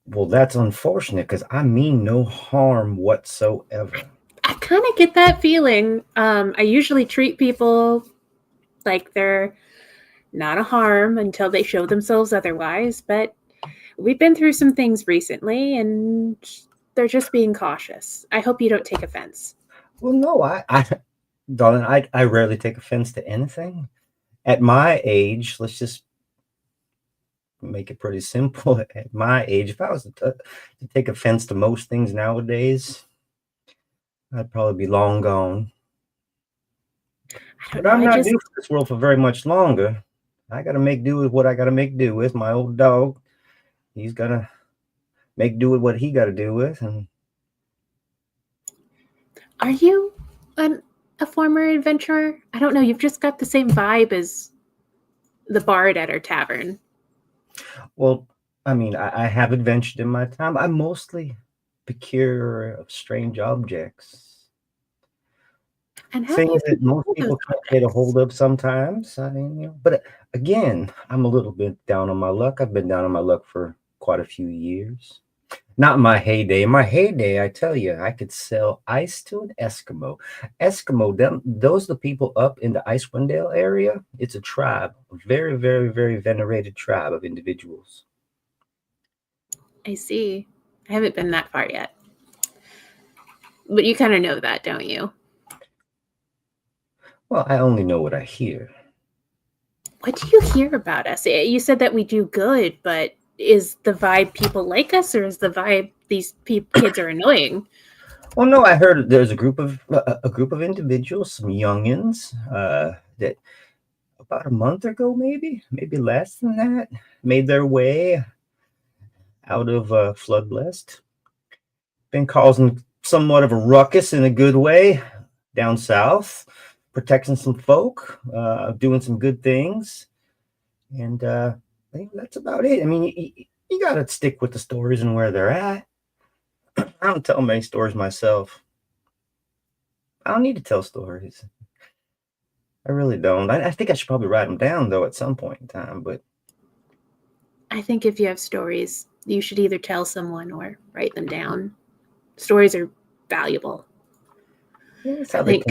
Well, that's unfortunate because I mean no harm whatsoever. I kind of get that feeling. I usually treat people like they're not a harm until they show themselves otherwise, but we've been through some things recently and they're just being cautious. I hope you don't take offense. Well, no, darling, I rarely take offense to anything. At my age, let's just make it pretty simple. At my age, if I was to take offense to most things nowadays, I'd probably be long gone. But I'm not new for this world for very much longer. I got to make do with what I got to make do with. My old dog, he's got to make do with what he got to do with. And are you a former adventurer? I don't know. You've just got the same vibe as the bard at our tavern. Well, I mean, I have adventured in my time. I'm mostly procurer of strange objects. And how Things that most people can't get a hold of sometimes. I mean, but again, I'm a little bit down on my luck. I've been down on my luck for quite a few years. Not in my heyday. In my heyday, I tell you, I could sell ice to an Eskimo. Those are the people up in the Icewind Dale area. It's a tribe, a very, very, very venerated tribe of individuals. I see. I haven't been that far yet. But you kind of know that, don't you? Well, I only know what I hear. What do you hear about us? You said that we do good, but is the vibe people like us, or is the vibe these kids are annoying? Well, no, I heard there's a group of individuals, some youngins, that about a month ago, maybe less than that, made their way out of Floodblessed. Been causing somewhat of a ruckus in a good way down south, protecting some folk, doing some good things, and I think that's about it. I mean, you got to stick with the stories and where they're at. I don't tell many stories myself. I don't need to tell stories. I really don't. I think I should probably write them down, though, at some point in time. But I think if you have stories, you should either tell someone or write them down. Stories are valuable. Yeah, I think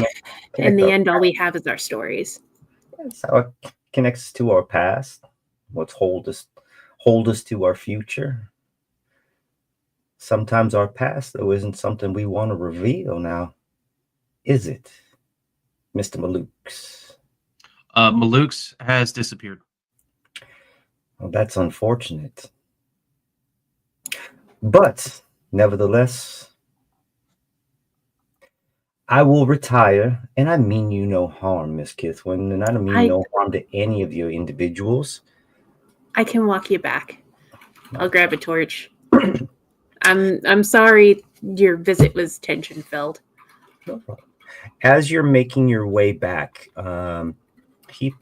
in the end, all we have is our stories. That's how it connects to our past. What's hold us to our future. Sometimes our past, though, isn't something we want to reveal now, is it, Mr. Maluk's? Maluk's has disappeared. Well, that's unfortunate. But, nevertheless, I will retire, and I mean you no harm, Miss Kithwin, and I don't mean no harm to any of your individuals. I can walk you back. I'll grab a torch. I'm sorry your visit was tension-filled. No problem. As you're making your way back, he's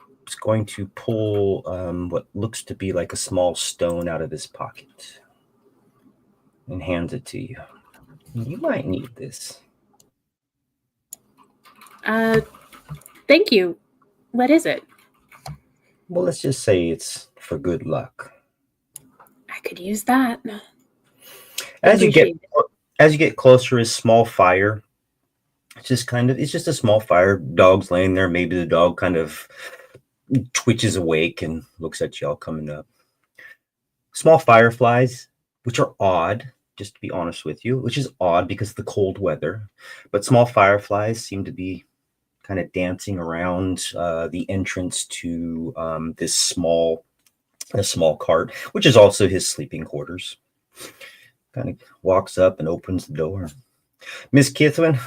going to pull what looks to be like a small stone out of his pocket and hands it to you. You might need this. Thank you. What is it? Well, let's just say it's for good luck. I could use that. As you get Appreciate it. as you get closer, is small fire. It's just a small fire. Dog's laying there. Maybe the dog kind of twitches awake and looks at y'all coming up. Small fireflies, which are odd, just to be honest with you, which is odd because of the cold weather. But small fireflies seem to be kind of dancing around the entrance to this small cart, which is also his sleeping quarters. Kind of walks up and opens the door. Miss Kithwin,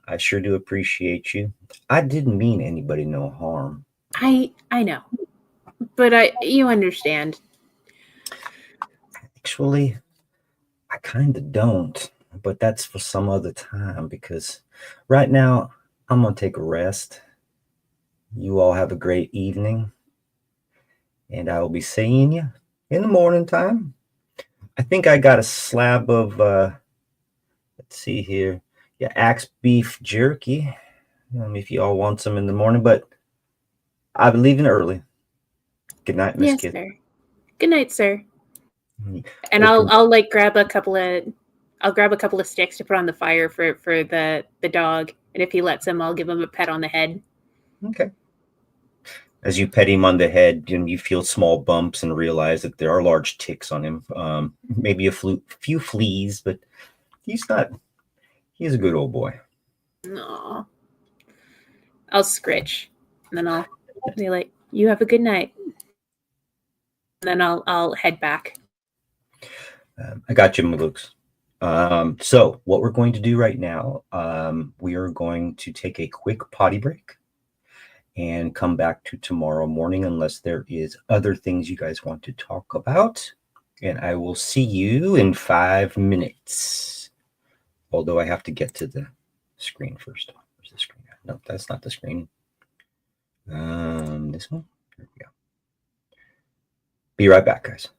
I sure do appreciate you. I didn't mean anybody no harm. I know, but you understand. Actually, I kind of don't, but that's for some other time because right now I'm going to take a rest. You all have a great evening, and I will be seeing you in the morning time. I think I got a slab of, let's see here, yeah, axe beef jerky. If you all want some in the morning, but I'll be leaving early. Good night, Miss Yes, Kith. sir. Good night, sir. Mm. And Open- I'll like grab a couple of sticks to put on the fire for the dog, and if he lets him, I'll give him a pet on the head. Okay. As you pet him on the head, and you feel small bumps and realize that there are large ticks on him. Maybe a few fleas, but he's a good old boy. Aw. I'll scritch, and then I'll be like, "You have a good night." And then I'll head back. I got you, Malukes. So what we're going to do right now, we are going to take a quick potty break and come back to tomorrow morning unless there is other things you guys want to talk about. And I will see you in 5 minutes. Although I have to get to the screen first. Where's the screen? No, that's not the screen. This one. Here we go. Be right back, guys.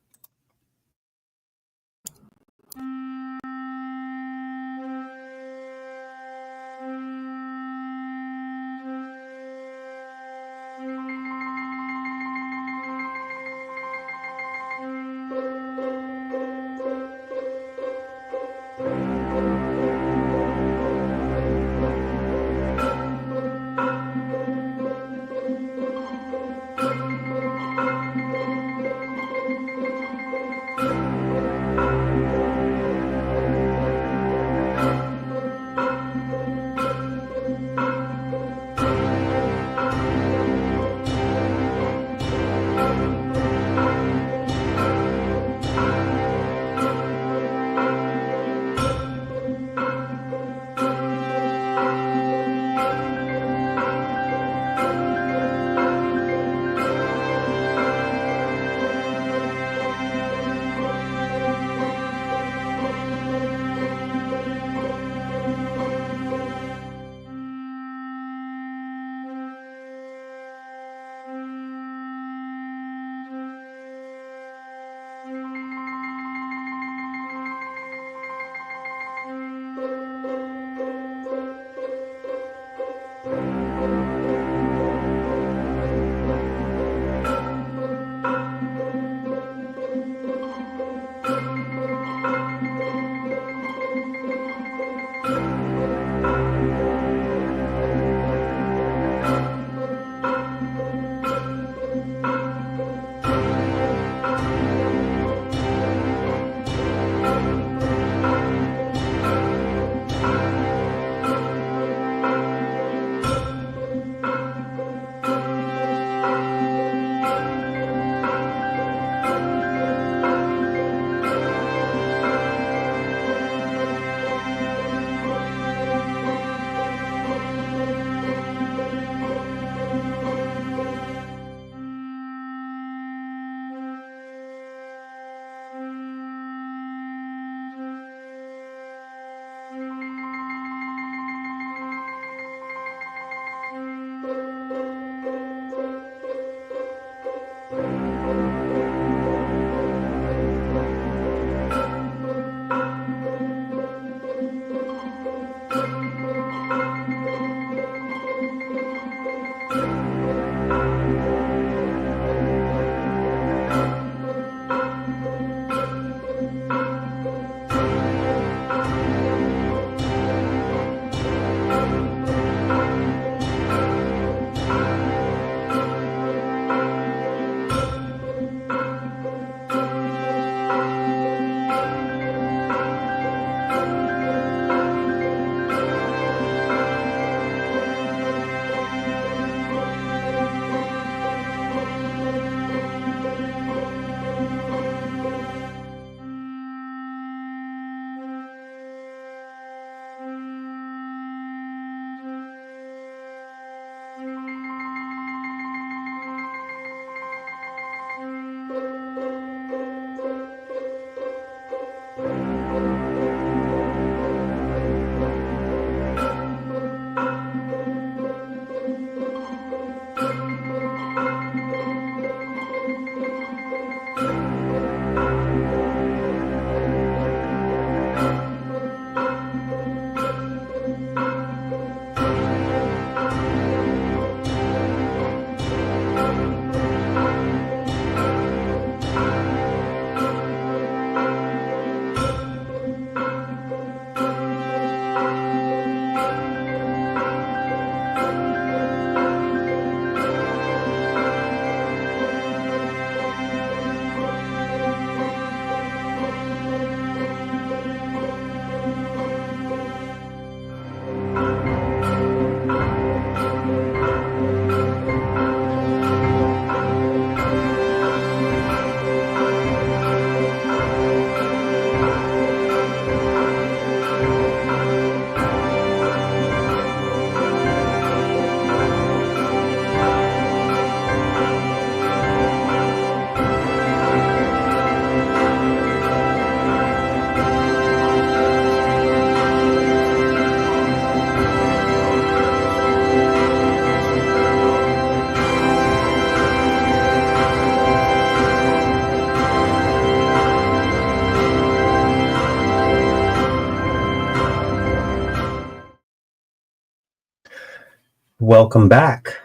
Welcome back.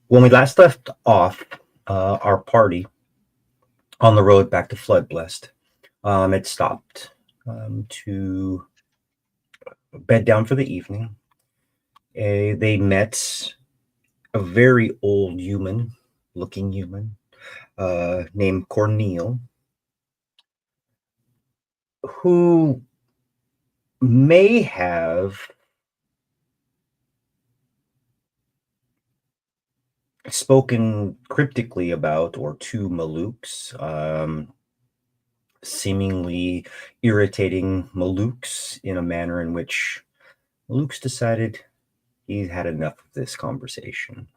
When we last left off, our party on the road back to Floodblessed, it stopped to bed down for the evening. They met a very old looking human, named Corneal, who may have spoken cryptically about or to Maluks, seemingly irritating Maluks in a manner in which Maluks decided he had enough of this conversation.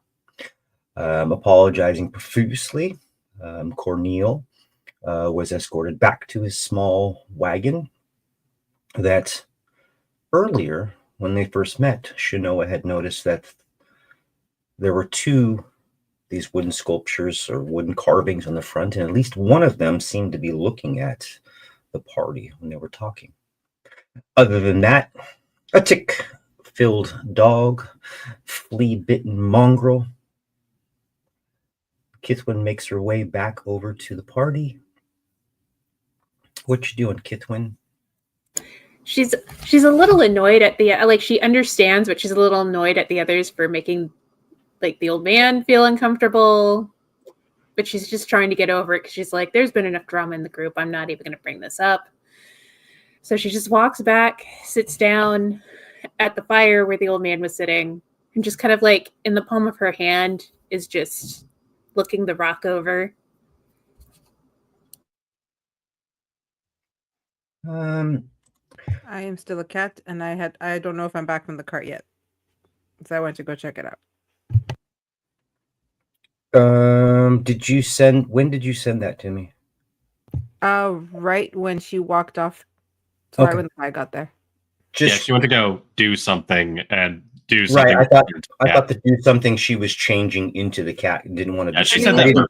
Apologizing profusely, Corneal was escorted back to his small wagon that earlier, when they first met, Shinoa had noticed that there were these wooden sculptures or wooden carvings on the front, and at least one of them seemed to be looking at the party when they were talking. Other than that, a tick-filled dog, flea-bitten mongrel. Kithwin makes her way back over to the party. What you doing, Kithwin? She's a little annoyed at the she understands, but she's a little annoyed at the others for making the old man feel uncomfortable. But she's just trying to get over it because she's like, there's been enough drama in the group. I'm not even going to bring this up. So she just walks back, sits down at the fire where the old man was sitting, and just kind of in the palm of her hand is just looking the rock over. I am still a cat, and I don't know if I'm back from the cart yet, so I went to go check it out. When did you send that to me? Right when she walked off. Okay. Right when I got there. She went to go do something and do something. Right, I thought to do something she was changing into the cat and didn't want to. Yeah, she said that.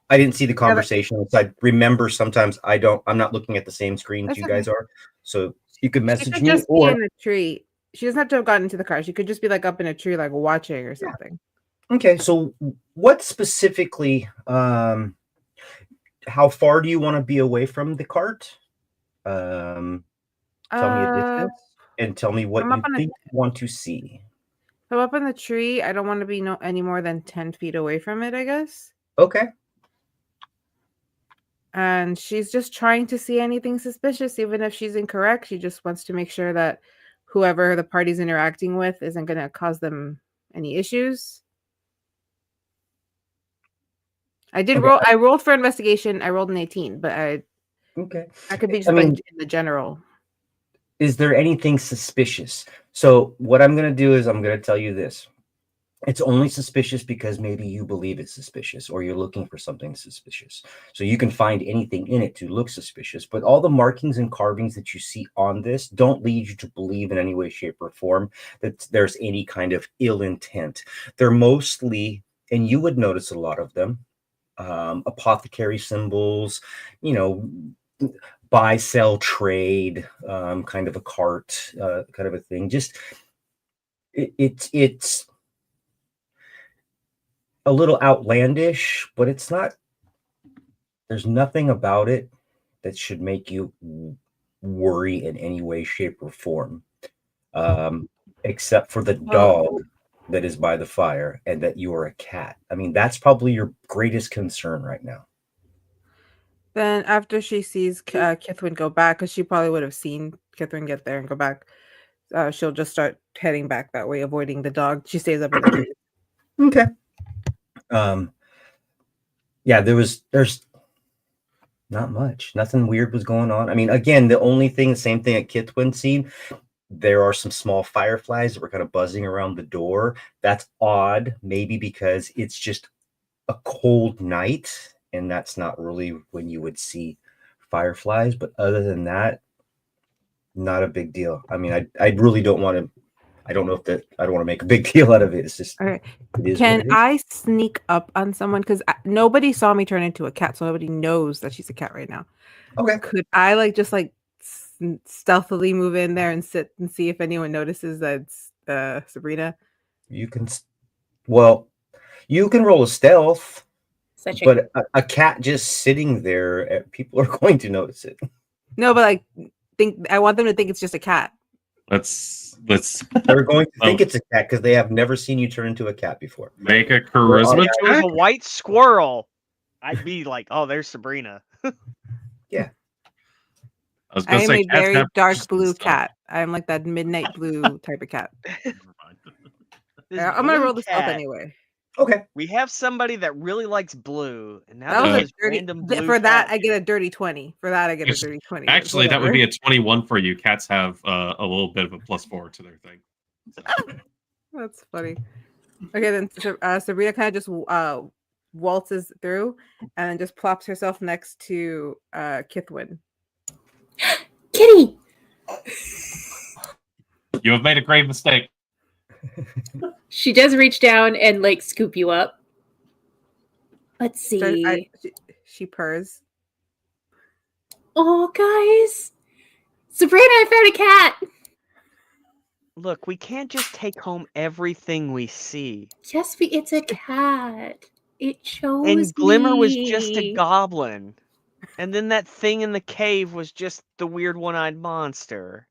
I didn't see the conversation. I remember sometimes I'm not looking at the same screen you guys are. So you could message me or in a tree. She doesn't have to have gotten into the car. She could just be up in a tree, watching or something. Yeah. Okay, so what specifically? How far do you want to be away from the cart? Tell me a distance and tell me what you think you want to see. I'm up in the tree. I don't want to be any more than 10 feet away from it, I guess. Okay. And she's just trying to see anything suspicious, even if she's incorrect. She just wants to make sure that whoever the party's interacting with isn't going to cause them any issues. I did roll. I rolled for investigation. I rolled an 18, but I could be just in the general. Is there anything suspicious? So what I'm going to do is I'm going to tell you this. It's only suspicious because maybe you believe it's suspicious or you're looking for something suspicious. So you can find anything in it to look suspicious, but all the markings and carvings that you see on this don't lead you to believe in any way, shape, or form that there's any kind of ill intent. They're mostly, and you would notice a lot of them, apothecary symbols, buy, sell, trade, kind of a cart, kind of a thing. Just it's a little outlandish, but it's not. There's nothing about it that should make you worry in any way, shape, or form, except for the dog that is by the fire and that you are a cat. I mean, that's probably your greatest concern right now. Then after she sees Kithwin go back, because she probably would have seen Kithwin get there and go back, she'll just start heading back that way, avoiding the dog. She stays up in the tree. Okay. Yeah, there's not much. Nothing weird was going on. I mean, again, the same thing at Kithwin seen, there are some small fireflies that were kind of buzzing around the door. That's odd, maybe because it's just a cold night, and that's not really when you would see fireflies. But other than that, not a big deal. I mean, I really don't want to. I don't want to make a big deal out of it. It's just. All right. Can I sneak up on someone? Because nobody saw me turn into a cat, so nobody knows that she's a cat right now. Okay. Could I just stealthily move in there and sit and see if anyone notices that it's Sabrina? You can, well, you can roll a stealth, but a cat just sitting there, people are going to notice it. No, but like, I want them to think it's just a cat. Let's. They're going to think it's a cat because they have never seen you turn into a cat before. Make a charisma If it was check. a white squirrel, I'd be like, "Oh, there's Sabrina." Yeah. I was gonna am say a very have dark charisma blue stuff. cat. I'm like that midnight blue type of cat. This I'm gonna blue roll the stealth cat. anyway. Okay. We have somebody that really likes blue, and now That was there's a this dirty. random blue For that, cat I get here. a dirty 20. For that, I get a dirty 20. but Actually, that would whatever. be a 21 for you. Cats have a little bit of a +4 to their thing. So. That's funny. Okay, then Sabrina kind of just waltzes through and then just plops herself next to Kithwin. Kitty! You have made a grave mistake. She does reach down and like scoop you up. Let's see. She purrs. Oh, guys. Sabrina, I found a cat. Look, we can't just take home everything we see. It's a cat. It chose And Glimmer was me. just a goblin. And then that thing in the cave was just the weird one-eyed monster.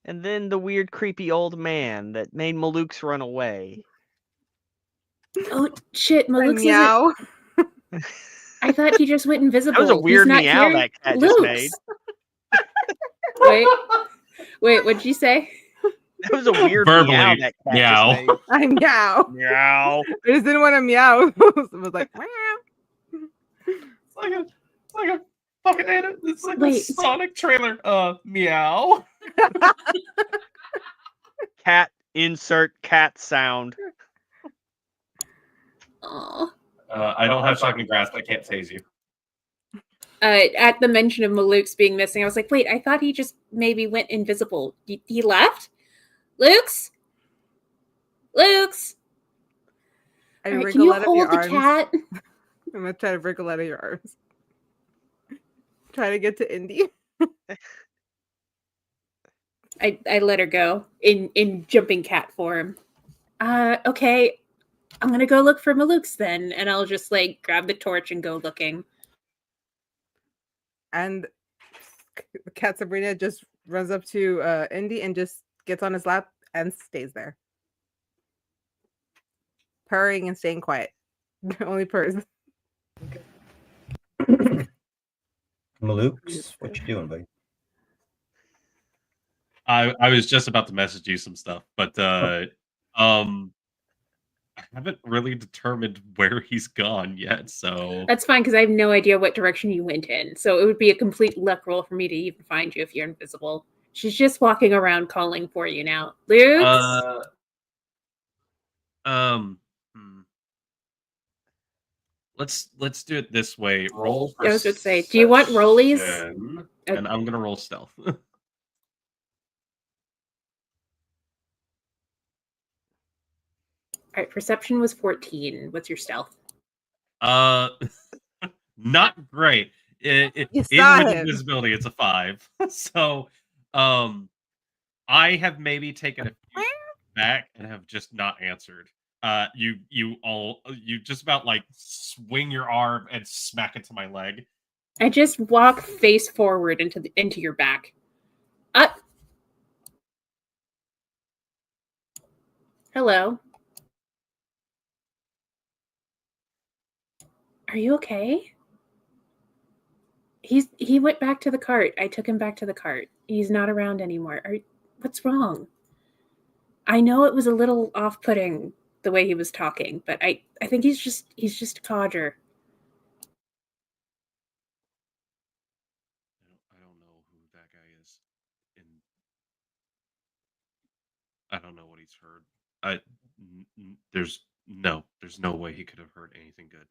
And then the weird creepy old man that made Maluk's run away. Oh shit, Maluk's meow. I thought he just went invisible. That was a weird He's not meow here. that cat Luke's. just made. Wait, what'd you say? That was a weird Verbally, meow that cat meow. just made. I meow. Meow. I just didn't want to meow. It was like meow. It's like a fucking it's like Wait. a Sonic trailer. Meow. Cat insert cat sound. Oh. I don't have shocking grasp. I can't tase you. At the mention of Maluk's being missing, I was like, wait, I thought he just maybe went invisible. He left? Luke's? I Right, wriggle can you out of hold your the arms. cat? I'm gonna try to wriggle out of your arms. Try to get to Indy. I let her go in jumping cat form. Okay. I'm gonna go look for Maluk's then, and I'll just like grab the torch and go looking. And Cat Sabrina just runs up to Indy and just gets on his lap and stays there. Purring and staying quiet. Only purrs. Maluk's, what you doing, buddy? I was just about to message you some stuff, but I haven't really determined where he's gone yet. So That's fine because I have no idea what direction you went in. So it would be a complete luck roll for me to even find you if you're invisible. She's just walking around calling for you now. Luke? Let's do it this way. Roll. I was going to say, do you want rollies? And I'm gonna roll stealth. All right, perception was 14. What's your stealth? Not great. In invisibility, it's a 5. So, I have maybe taken a few back and have just not answered. You just about like swing your arm and smack into my leg. I just walk face forward into your back. Hello. Are you okay? He went back to the cart. I took him back to the cart. He's not around anymore. What's wrong? I know it was a little off-putting the way he was talking, but I think he's just a codger. I don't know who that guy is. I don't know what he's heard. There's no way he could have heard anything good.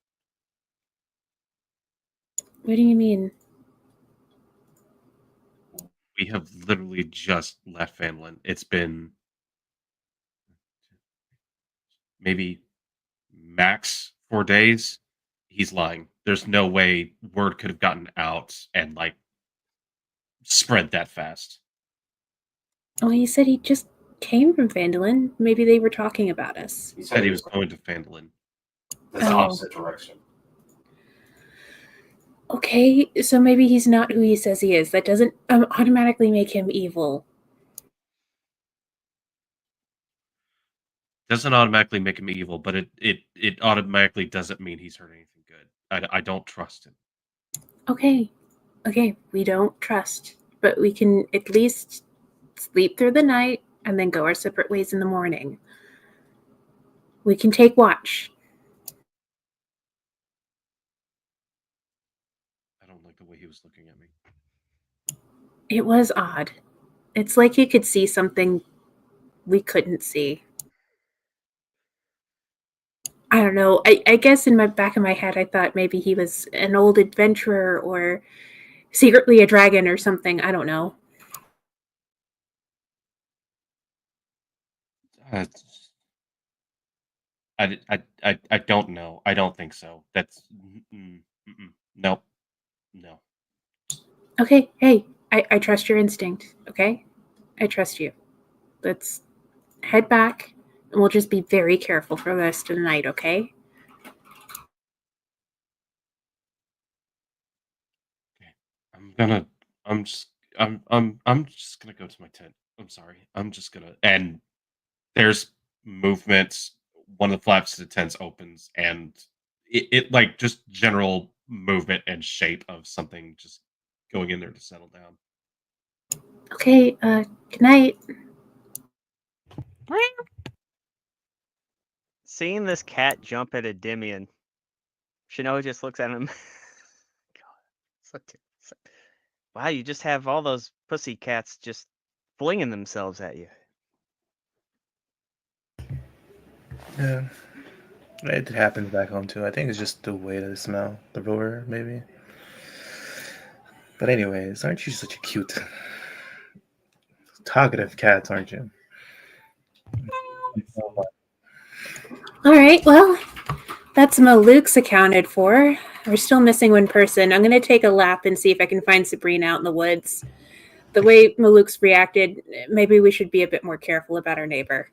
What do you mean? We have literally just left Fanlin. It's been maybe max 4 days. He's lying. There's no way word could have gotten out and like spread that fast. Oh, he said he just came from Phandalin. Maybe they were talking about us. He said he was going to Phandalin. The opposite direction. Okay, so maybe he's not who he says he is. That doesn't automatically make him evil. Doesn't automatically make him evil, but it automatically doesn't mean he's heard anything good. I don't trust him. Okay, we don't trust, but we can at least sleep through the night and then go our separate ways in the morning. We can take watch. I don't like the way he was looking at me. It was odd. It's like he could see something we couldn't see. I don't know. I guess in my back of my head, I thought maybe he was an old adventurer or secretly a dragon or something. I don't know. I don't know. I don't think so. That's nope. No. Okay, hey, I trust your instinct, okay? I trust you. Let's head back, and we'll just be very careful for the rest of the night, okay? I'm just gonna go to my tent. I'm sorry. I'm just gonna, and there's movements. One of the flaps of the tents opens, and it like just general movement and shape of something just going in there to settle down. Okay, good night. Seeing this cat jump at Endymion, Shinoa just looks at him. God, wow, you just have all those pussy cats just flinging themselves at you. Yeah. It happens back home too. I think it's just the way that they smell. The roar, maybe. But anyways, aren't you such a cute, talkative cat, aren't you? All right, well, that's Maluk's accounted for. We're still missing one person. I'm going to take a lap and see if I can find Sabrina out in the woods. The way Maluk's reacted, maybe we should be a bit more careful about our neighbor.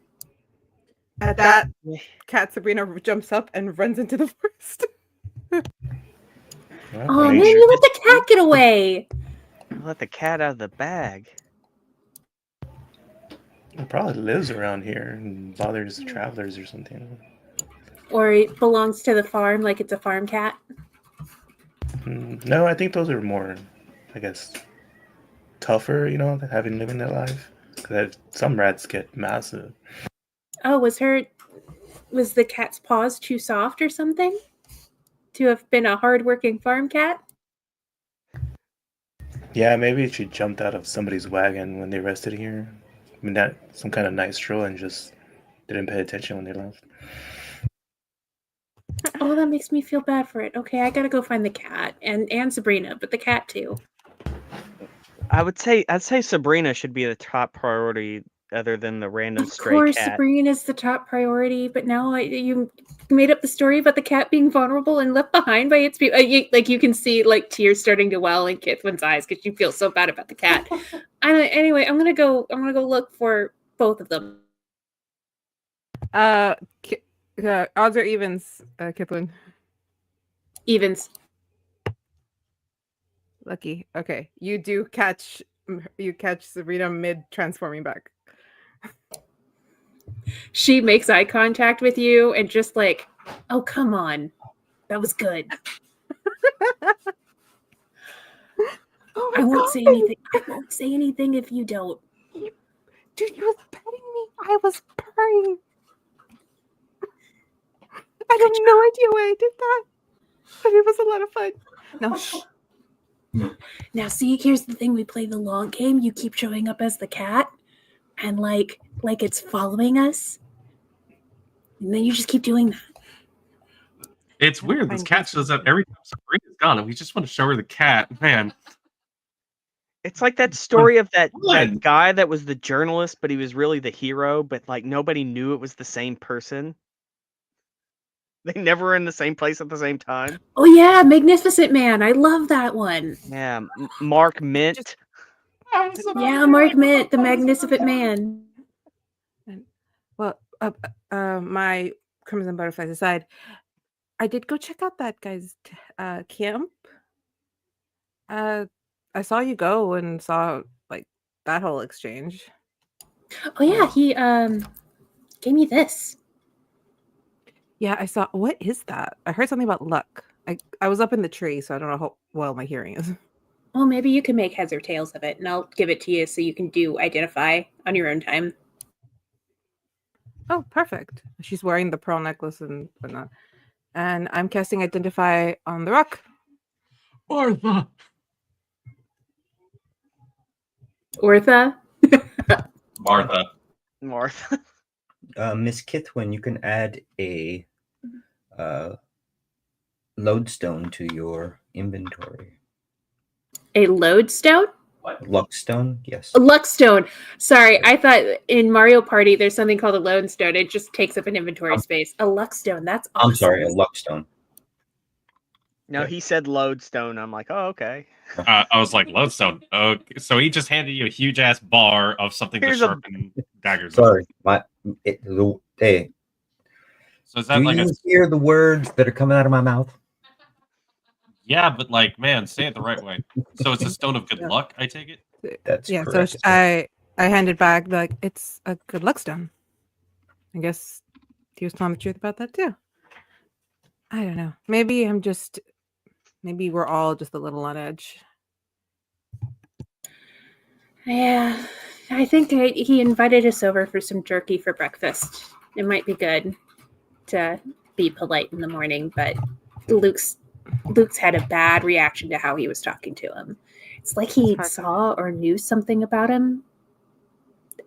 At that, Cat Sabrina jumps up and runs into the forest. Oh man, you let the cat get away! Let the cat out of the bag. It probably lives around here and bothers the travelers or something. Or it belongs to the farm, like it's a farm cat. No, I think those are more, I guess, tougher, having living that life. Because some rats get massive. Oh, was the cat's paws too soft or something? To have been a hard-working farm cat? Yeah, maybe she jumped out of somebody's wagon when they rested here. I mean, that some kind of nitro and just didn't pay attention when they left. Oh, that makes me feel bad for it. Okay, I gotta go find the cat and Sabrina, but the cat too. I'd say Sabrina should be the top priority, other than the random stray cat. Of course, Sabrina is the top priority, but now you made up the story about the cat being vulnerable and left behind by its people. You can see like tears starting to well in Kithwin's eyes because you feel so bad about the cat. Anyway, I'm gonna go look for both of them. Odds or evens, Kithwin? Evens. Lucky. Okay, you catch Sabrina mid transforming back. She makes eye contact with you and just like, oh, come on. That was good. I won't say anything. I won't say anything if you don't. Dude, you was petting me. I was purring. I have no idea why I did that. But it was a lot of fun. No, shh. Now, see, here's the thing. We play the long game. You keep showing up as the cat and like it's following us. And then you just keep doing that. It's weird. This cat shows up every time Sabrina's gone, and we just want to show her the cat. Man, it's like that story of that guy that was the journalist, but he was really the hero, but like nobody knew it was the same person. They never were in the same place at the same time. Oh yeah, Magnificent Man. I love that one. Yeah, Mark Mint. Yeah, Mark Mint, the magnificent man. Well, my Crimson Butterflies aside, I did go check out that guy's camp. I saw you go and saw like that whole exchange. Oh yeah, he gave me this. Yeah, I saw. What is that? I heard something about luck. I was up in the tree, so I don't know how well my hearing is. Well, maybe you can make heads or tails of it, and I'll give it to you so you can do identify on your own time. Oh, perfect. She's wearing the pearl necklace and whatnot. And I'm casting identify on the rock. Martha. Ortha? Martha. Martha. Miss Kithwin, you can add a lodestone to your inventory. A lodestone? Luckstone? Yes. A luckstone. Sorry, I thought in Mario Party there's something called a lodestone. It just takes up an inventory space. A luckstone. That's awesome. I'm sorry, a luckstone. No, Yeah. he said lodestone. I'm like, oh, okay. I was like, lodestone. Okay. So he just handed you a huge ass bar of something Here's to a- sharpen daggers. Sorry, hey, So is that do like you a hear the words that are coming out of my mouth? yeah, but like, man, say it the right way. So it's a stone of good Yeah. luck, I take it? That's Yeah, correct. so I handed back like it's a good luck stone. I guess he was telling the truth about that too. I don't know. Maybe we're all just a little on edge. Yeah, I think he invited us over for some jerky for breakfast. It might be good to be polite in the morning, but Luke's had a bad reaction to how he was talking to him. It's like he saw or knew something about him.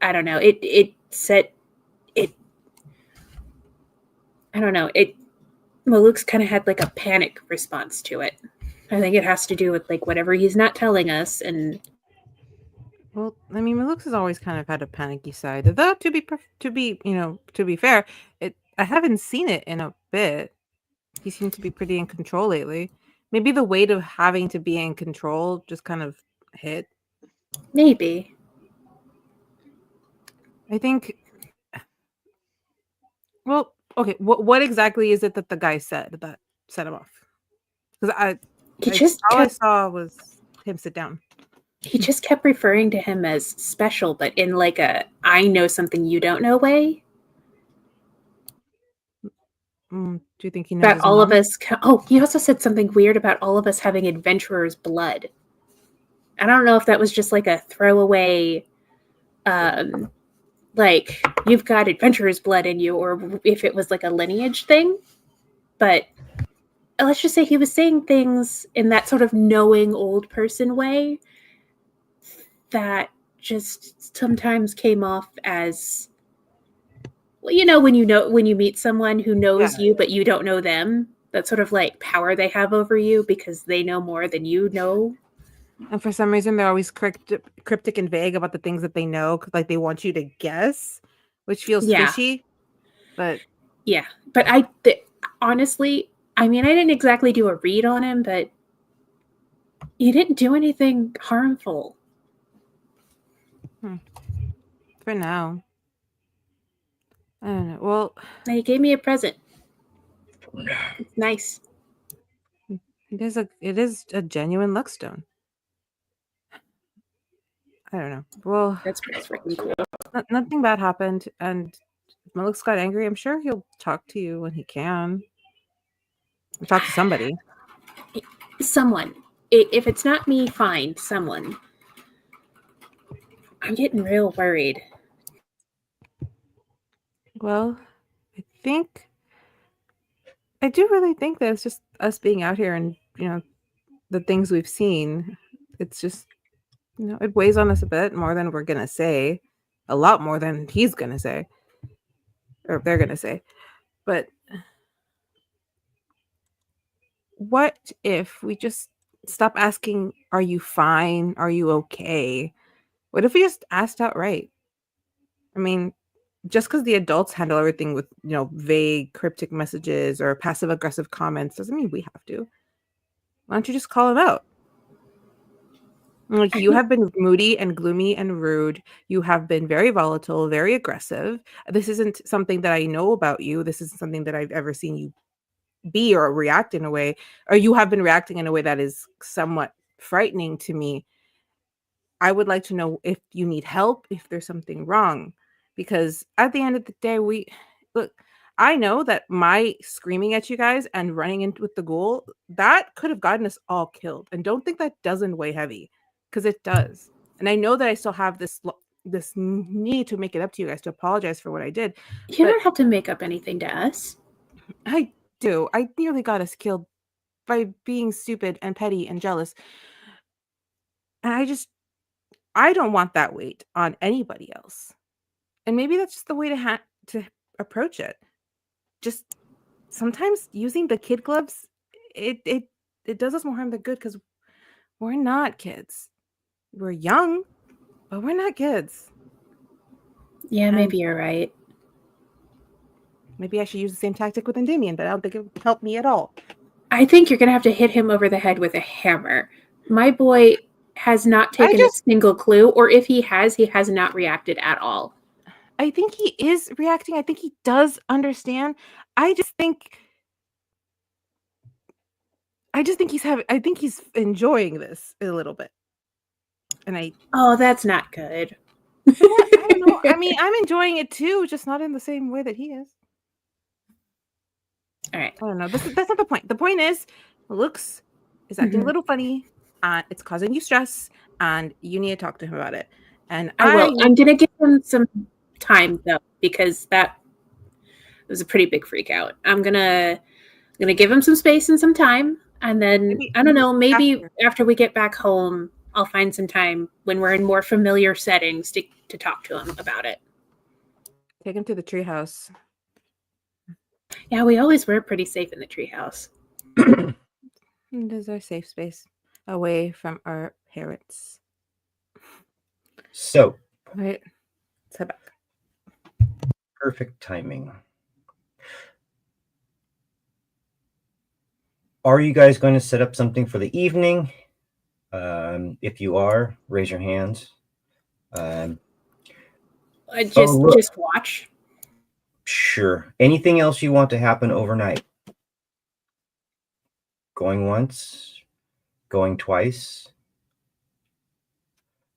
I don't know. It said it. I don't know. Luke's kind of had like a panic response to it. I think it has to do with like whatever he's not telling us, and Well, I mean, Malux has always kind of had a panicky side. Though to be fair, I haven't seen it in a bit. He seemed to be pretty in control lately. Maybe the weight of having to be in control just kind of hit. maybe. I think. Well, okay. What exactly is it that the guy said that set him off? Because all I saw was him sit down. He just kept referring to him as special, but in like a I know something you don't know way. Do you think he knows About his all mom? of us. Oh, he also said something weird about all of us having adventurer's blood. I don't know if that was just like a throwaway, like you've got adventurer's blood in you, or if it was like a lineage thing. But let's just say he was saying things in that sort of knowing old person way that just sometimes came off as, well, when you meet someone who knows you but you don't know them, that sort of like power they have over you because they know more than you know. And for some reason they're always cryptic and vague about the things that they know, like they want you to guess, which feels fishy. But honestly, I mean, I didn't exactly do a read on him, but he didn't do anything harmful. For now. I don't know. Well, he gave me a present. It's nice. It is a genuine luckstone. I don't know. Well, that's freaking cool. Nothing bad happened, and if Malux got angry, I'm sure he'll talk to you when he can. Or talk to somebody. Someone. If it's not me, fine. Someone. I'm getting real worried. Well, I do really think that it's just us being out here and, the things we've seen. It's just, it weighs on us a bit more than we're going to say. A lot more than he's going to say. Or they're going to say. But what if we just stop asking, are you fine? Are you okay? What if we just asked outright? I mean, just because the adults handle everything with, vague, cryptic messages or passive aggressive comments doesn't mean we have to. Why don't you just call him out? Like, you have been moody and gloomy and rude. You have been very volatile, very aggressive. This isn't something that I know about you. This isn't something that I've ever seen you be or react in a way, or you have been reacting in a way that is somewhat frightening to me. I would like to know if you need help, if there's something wrong, because at the end of the day, look. I know that my screaming at you guys and running in with the ghoul, that could have gotten us all killed. And don't think that doesn't weigh heavy, because it does. And I know that I still have this need to make it up to you guys, to apologize for what I did. You But don't have to make up anything to us. I do. I nearly got us killed by being stupid and petty and jealous. And I don't want that weight on anybody else. And maybe that's just the way to approach it. Just sometimes using the kid gloves, it does us more harm than good, because we're not kids. We're young, but we're not kids. Yeah, And maybe you're right. maybe I should use the same tactic with Endymion, but I don't think it would help me at all. I think you're going to have to hit him over the head with a hammer. My boy has not taken a single clue, or if he has not reacted at all. I think he is reacting. I think he does understand. I just think he's enjoying this a little bit. And oh, that's not good. I don't know. I mean, I'm enjoying it too, just not in the same way that he is. All right. I don't know. That's not the point. The point is, looks is acting a little funny. It's causing you stress, and you need to talk to him about it. And I will. I'm gonna give him some time though, because that was a pretty big freak out. I'm gonna give him some space and some time, and then I don't know. Maybe after we get back home, I'll find some time when we're in more familiar settings to talk to him about it. Take him to the treehouse. Yeah, we always were pretty safe in the treehouse. It is our safe space, away from our parents. So, right, let's head back. Perfect timing. Are you guys going to set up something for the evening? If you are, raise your hands. Just watch. Sure. Anything else you want to happen overnight? Going once? Going twice?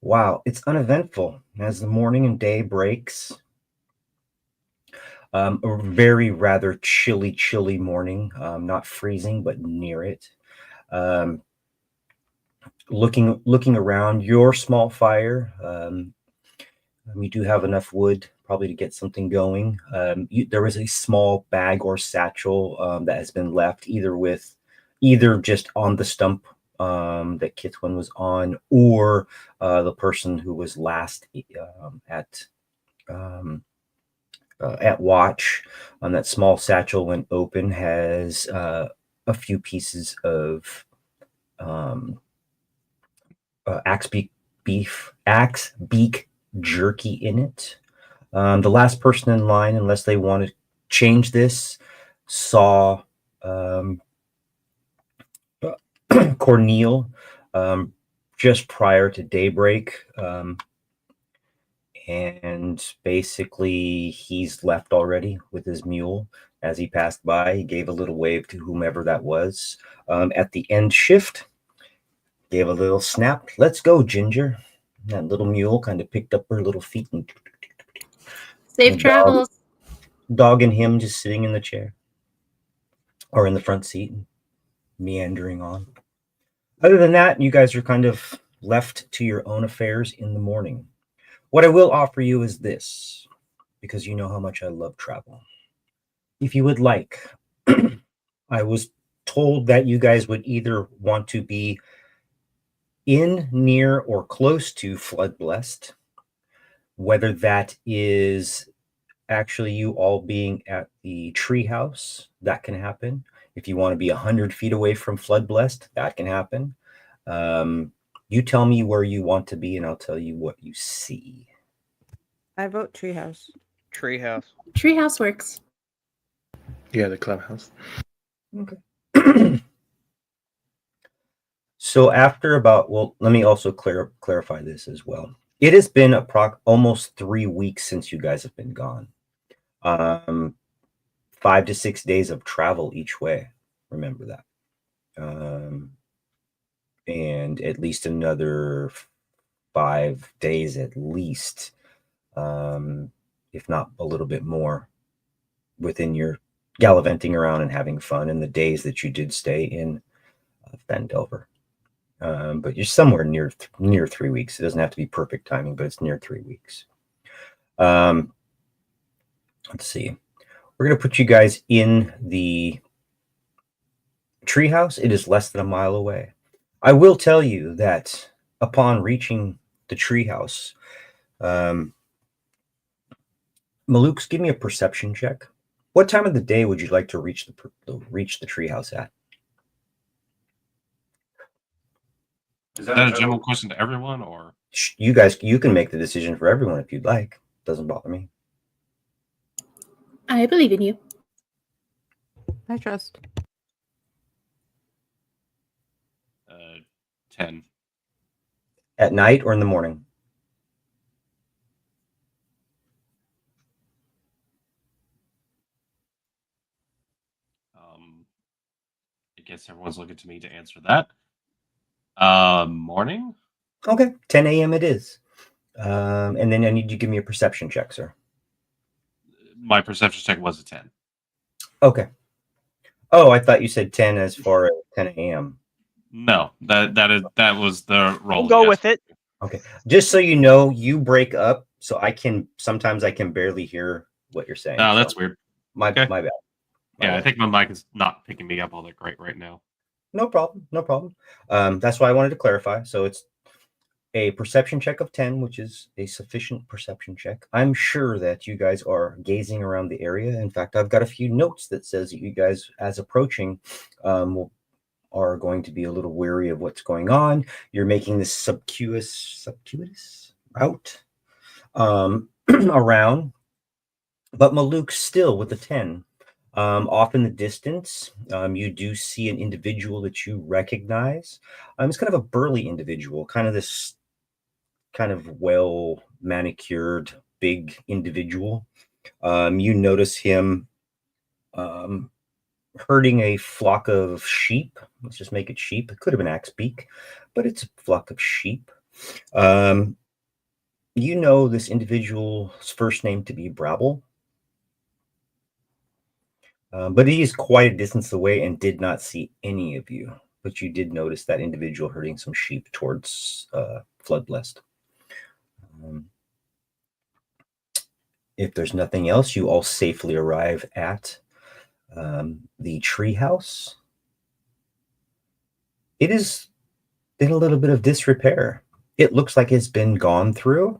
Wow, it's uneventful as the morning and day breaks. A very rather chilly morning. Not freezing, but near it. Looking around your small fire, you do have enough wood probably to get something going. There is a small bag or satchel that has been left either just on the stump that Kithwin was on, or the person who was last at watch. On that small satchel, when open, has a few pieces of axe beak jerky in it. The last person in line, unless they want to change this, saw Cornel just prior to daybreak, and basically he's left already with his mule. As he passed by, he gave a little wave to whomever that was. At the end shift, gave a little snap. Let's go, Ginger. That little mule kind of picked up her little feet and safe travels. Dog and him just sitting in the chair or in the front seat, meandering on. Other than that, you guys are kind of left to your own affairs in the morning. What I will offer you is this, because you know how much I love travel. If you would like, I was told that you guys would either want to be in, near, or close to Flood Blessed, whether that is actually you all being at the treehouse, that can happen. If you want to be 100 feet away from Flood Blessed, that can happen. You tell me where you want to be, and I'll tell you what you see. I vote treehouse. Treehouse works. Yeah, the clubhouse. Okay. So after about, well, let me also clarify this as well. It has been almost 3 weeks since you guys have been gone. 5 to 6 days of travel each way. Remember that. And at least another 5 days at least, if not a little bit more, within your gallivanting around and having fun in the days that you did stay in Vandelver. But you're somewhere near 3 weeks. It doesn't have to be perfect timing, but it's near 3 weeks. Let's see. We're going to put you guys in the treehouse. It is less than a mile away. I will tell you that upon reaching the treehouse, Malukes, give me a perception check. What time of the day would you like to reach the treehouse at? Is that a general question to everyone, or You guys, you can make the decision for everyone if you'd like. Doesn't bother me. I believe in you. I trust. 10? At night or in the morning? I guess everyone's looking to me to answer that. Morning? Okay, 10 a.m. it is. And then I need you to give me a perception check, sir. My perception check was a 10. Okay. Oh, I thought you said 10 as far as 10 a.m. No, that was the roll. We'll go with it. Okay. Just so you know, you break up, so sometimes I can barely hear what you're saying. Oh, that's weird. My bad. Yeah, I think my mic is not picking me up all that great right now. No problem. That's why I wanted to clarify. So it's a perception check of 10, which is a sufficient perception check. I'm sure that you guys are gazing around the area. In fact, I've got a few notes that says that you guys, as approaching, are going to be a little wary of what's going on. You're making this circuitous route around. But Maluk still with the 10. Off in the distance, you do see an individual that you recognize. It's kind of a burly individual, kind of this kind of well manicured big individual. You notice him herding a flock of sheep. Let's just make it sheep. It could have been Axbeak, but it's a flock of sheep. You know this individual's first name to be Brabble. But he is quite a distance away and did not see any of you. But you did notice that individual herding some sheep towards Floodblessed. If there's nothing else, you all safely arrive at the treehouse. It is in a little bit of disrepair. It looks like it's been gone through.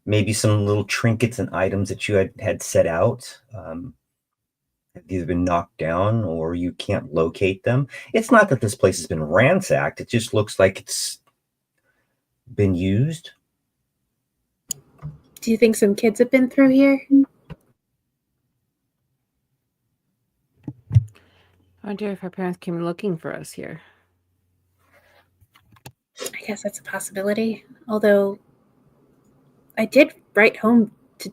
Maybe some little trinkets and items that you had set out have either been knocked down or you can't locate them. It's not that this place has been ransacked. It just looks like it's been used. Do you think some kids have been through here? I wonder if our parents came looking for us here. I guess that's a possibility. Although I did write home to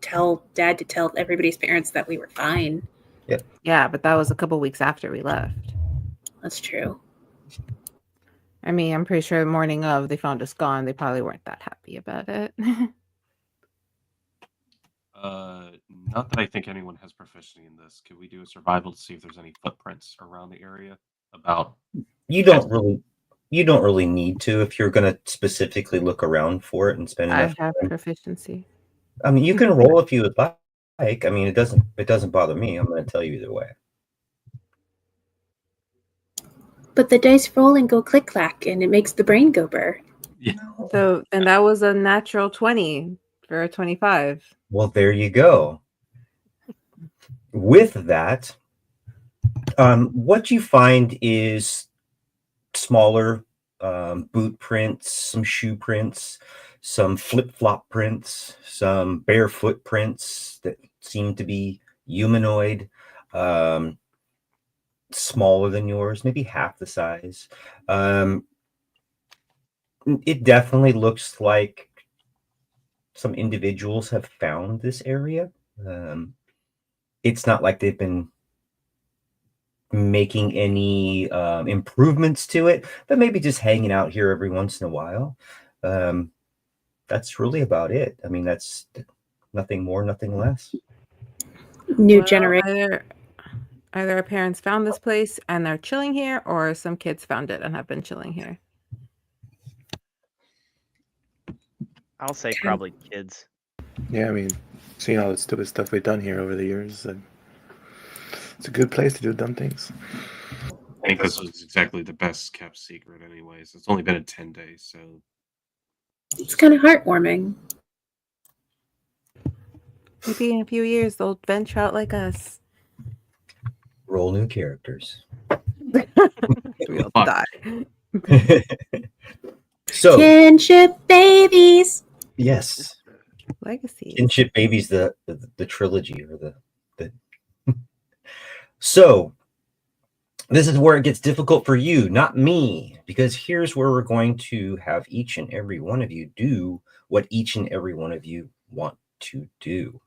tell Dad to tell everybody's parents that we were fine. Yep. Yeah, but that was a couple weeks after we left. That's true. I mean, I'm pretty sure the morning of they found us gone. They probably weren't that happy about it. Not that I think anyone has proficiency in this. Could we do a survival to see if there's any footprints around the area? You don't really need to if you're going to specifically look around for it and spend enough I have time. proficiency. I mean, you can roll if you would like. I mean, it doesn't bother me. I'm going to tell you either way. But the dice roll and go click clack, and it makes the brain go burr. Yeah. So, and that was a natural 20 for a 25. Well, there you go. With that, what you find is smaller boot prints, some shoe prints, some flip-flop prints, some barefoot prints that seem to be humanoid, smaller than yours, maybe half the size. it definitely looks like some individuals have found this area. It's not like they've been making any improvements to it, but maybe just hanging out here every once in a while. That's really about it. I mean, that's nothing more, nothing less. New Well, generation. either our parents found this place and they're chilling here, or some kids found it and have been chilling here. I'll say probably kids. Yeah, I mean, seeing all the stupid stuff we've done here over the years, it's a good place to do dumb things. I think this was exactly the best kept secret, anyways. It's only been 10 days, so It's kind of heartwarming. Maybe in a few years they'll venture out like us. Roll new characters. We'll Fuck. die. So, Kinship babies. yes, Legacy. Kinship Babies, the trilogy, or the So this is where it gets difficult for you, not me, because here's where we're going to have each and every one of you do what each and every one of you want to do.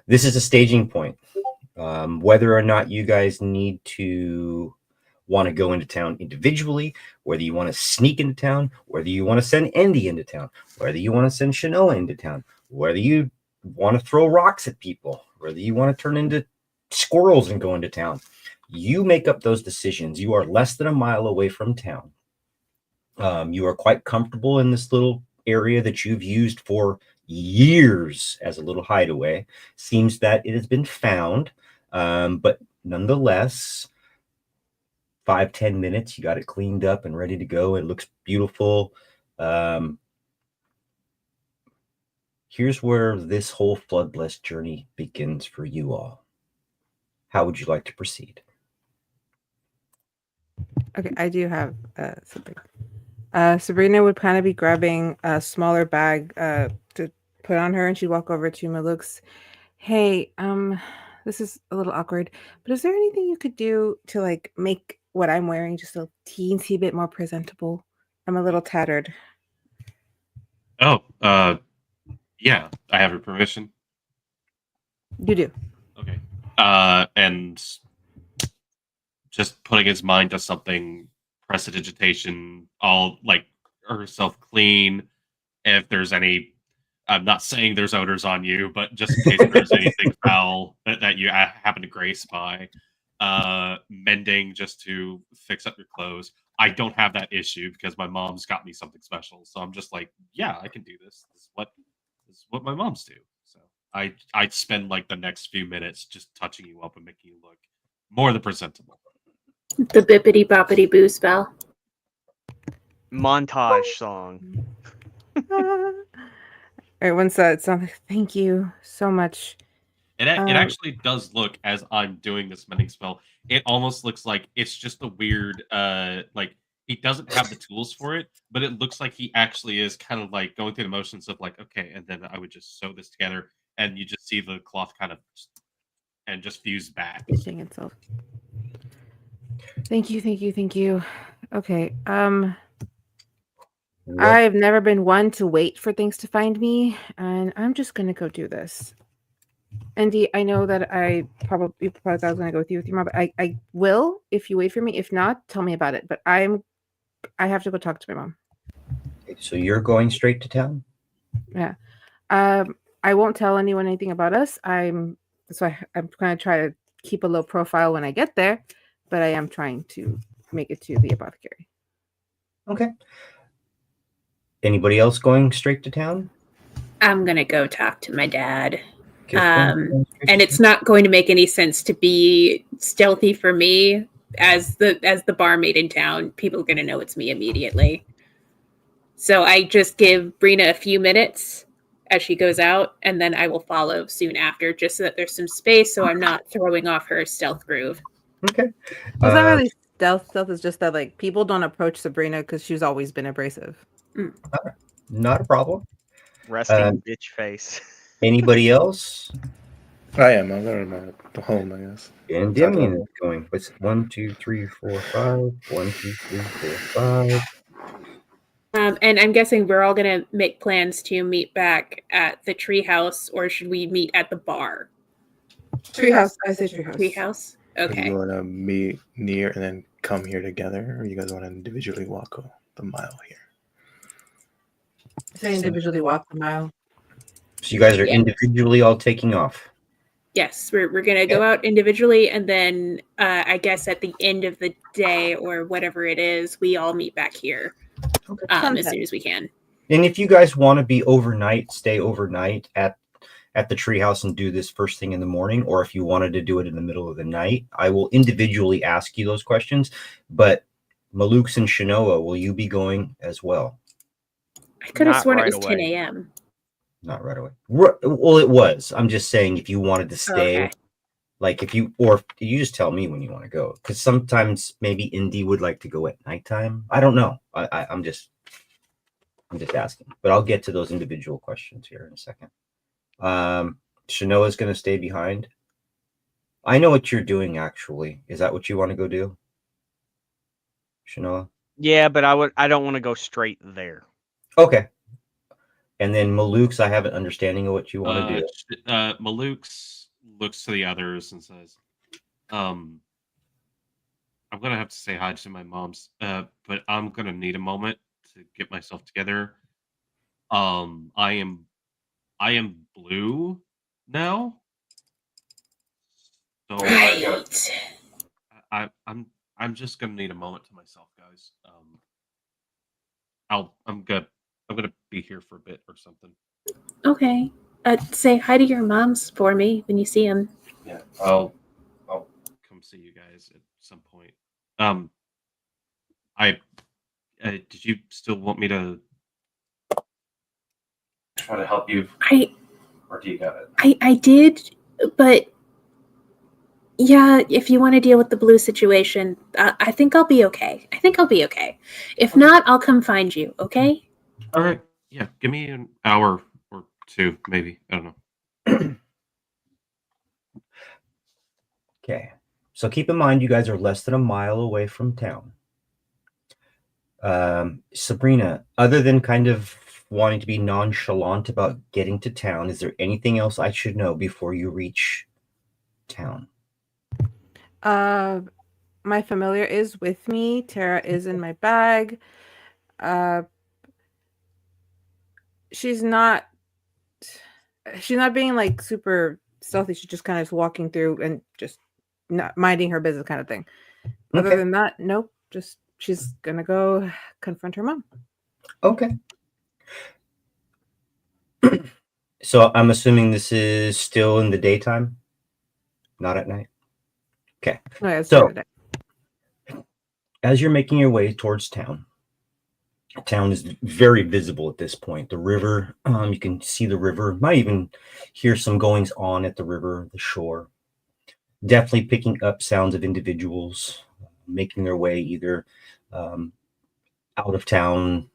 This is a staging point. Whether or not you guys need to want to go into town individually, whether you want to sneak into town, whether you want to send Andy into town, whether you want to send Shanoa into town, whether you want to throw rocks at people, whether you want to turn into squirrels and go into town. You make up those decisions. You are less than a mile away from town. You are quite comfortable in this little area that you've used for years as a little hideaway. Seems that it has been found, but nonetheless, 5-10 minutes, you got it cleaned up and ready to go. It looks beautiful. Here's where this whole Floodblessed journey begins for you all. How would you like to proceed? Okay, I do have something. Sabrina would kind of be grabbing a smaller bag to put on her, and she'd walk over to Maluk's. Hey, this is a little awkward, but is there anything you could do to like make what I'm wearing just a teensy bit more presentable? I'm a little tattered. Oh, yeah, I have your permission. You do. Okay. And just putting his mind to something, prestidigitation, all like herself clean. If there's any, I'm not saying there's odors on you, but just in case there's anything foul that you happen to grace by, mending just to fix up your clothes. I don't have that issue because my mom's got me something special. So I'm just like, yeah, I can do this. This is what my moms do. So I'd spend like the next few minutes just touching you up and making you look more than presentable. The bippity boppity boo spell. Montage song. All right, once it's on, thank you so much. It actually does look, as I'm doing this mending spell, it almost looks like it's just a weird, like, he doesn't have the tools for it, but it looks like he actually is kind of like going through the motions of like, okay, and then I would just sew this together, and you just see the cloth kind of just fuse back. Thing itself. Thank you. Okay. I've never been one to wait for things to find me, and I'm just gonna go do this. Andy, I know that I probably thought I was gonna go with you your mom, but I will if you wait for me. If not, tell me about it. But I have to go talk to my mom. So you're going straight to town? Yeah. I won't tell anyone anything about us. I'm gonna try to keep a low profile when I get there, but I am trying to make it to the apothecary. Okay. Anybody else going straight to town? I'm gonna go talk to my dad. Kirsten? And it's not going to make any sense to be stealthy for me as the barmaid in town. People are going to know it's me immediately. So I just give Brina a few minutes as she goes out, and then I will follow soon after, just so that there's some space, so I'm not throwing off her stealth groove. Okay. It's not really stealth. Stealth is just that like people don't approach Sabrina because she's always been abrasive. Not a problem. Resting bitch face. Anybody else? I am. I'm going to home, I guess. And Demian is going. What's 1, 2, 3, 4, 5? 1, 2, 3, 4, 5. And I'm guessing we're all gonna make plans to meet back at the treehouse, or should we meet at the bar? Treehouse. I say treehouse. Treehouse. Or Okay. you want to meet near and then come here together, or you guys want to individually walk the mile here? Say individually walk the mile. So you guys are Yeah. individually all taking off. Yes, we're gonna go out individually, and then I guess at the end of the day or whatever it is, we all meet back here as soon as we can. And if you guys want to be overnight, stay overnight at the treehouse and do this first thing in the morning, or if you wanted to do it in the middle of the night, I will individually ask you those questions. But Malukes and Shinoa, will you be going as well? I could have Not sworn right it was 10 away. a.m. Not right away. Well, it was. I'm just saying if you wanted to stay, Okay. like if you, or you just tell me when you want to go. Because sometimes maybe Indy would like to go at nighttime. I don't know. I'm just asking. But I'll get to those individual questions here in a second. Shinoa's going to stay behind. I know what you're doing, actually. Is that what you want to go do, Shinoa? Yeah, but I don't want to go straight there. Okay. And then Malukes, I have an understanding of what you want to do. Malukes looks to the others and says, I'm gonna have to say hi to my mom's, but I'm gonna need a moment to get myself together. I am blue now. So Right. I'm just gonna need a moment to myself, guys. I'm gonna be here for a bit or something. Okay. Say hi to your moms for me when you see them. Yeah, I'll come see you guys at some point. Did you still want me to try to help you, or do you got it? I did, but yeah, if you want to deal with the blue situation, I think I'll be okay. If not, I'll come find you, okay? All right. Yeah, give me an hour or two, maybe. I don't know. Okay. So keep in mind, you guys are less than a mile away from town. Sabrina, other than kind of wanting to be nonchalant about getting to town, is there anything else I should know before you reach town? My familiar is with me. Tara is in my bag. She's not being like super stealthy. She's just kind of walking through and just not minding her business kind of thing. Other than that, nope. Just she's gonna go confront her mom. Okay. So I'm assuming this is still in the daytime, not at night. Okay. Oh, yeah, it's So during the day. as you're making your way towards town is very visible at this point. The river, you can see the river. Might even hear some goings on at the river, the shore. Definitely picking up sounds of individuals making their way either out of town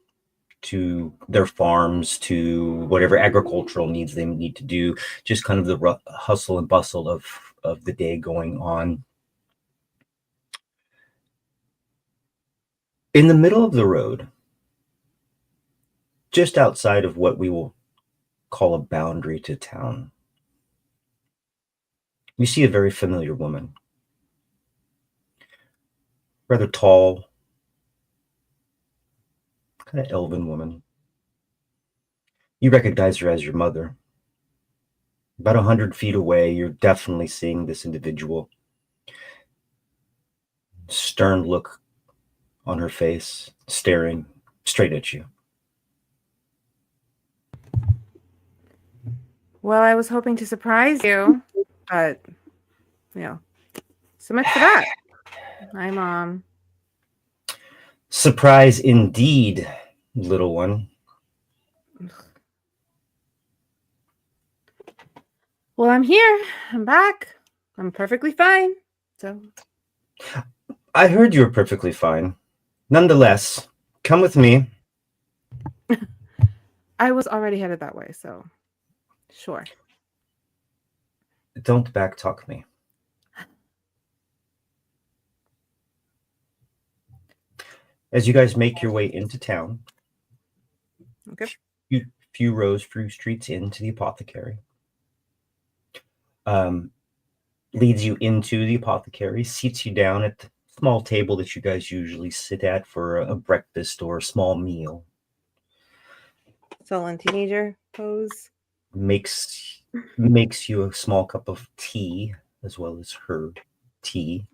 to their farms, to whatever agricultural needs they need to do. Just kind of the hustle and bustle of the day going on. In the middle of the road, just outside of what we will call a boundary to town, you see a very familiar woman. Rather tall, kind of elven woman. You recognize her as your mother. About 100 feet away, you're definitely seeing this individual. Stern look on her face, staring straight at you. Well, I was hoping to surprise you, but so much for that. Hi, Mom. Surprise indeed, little one. Well, I'm here. I'm back. I'm perfectly fine. So I heard you were perfectly fine. Nonetheless, come with me. I was already headed that way, so sure. Don't backtalk me. As you guys make your way into town, Okay. Few rows, few streets into the apothecary. Leads you into the apothecary, seats you down at the small table that you guys usually sit at for a breakfast or a small meal. Sullen teenager pose. Makes you a small cup of tea as well as her tea.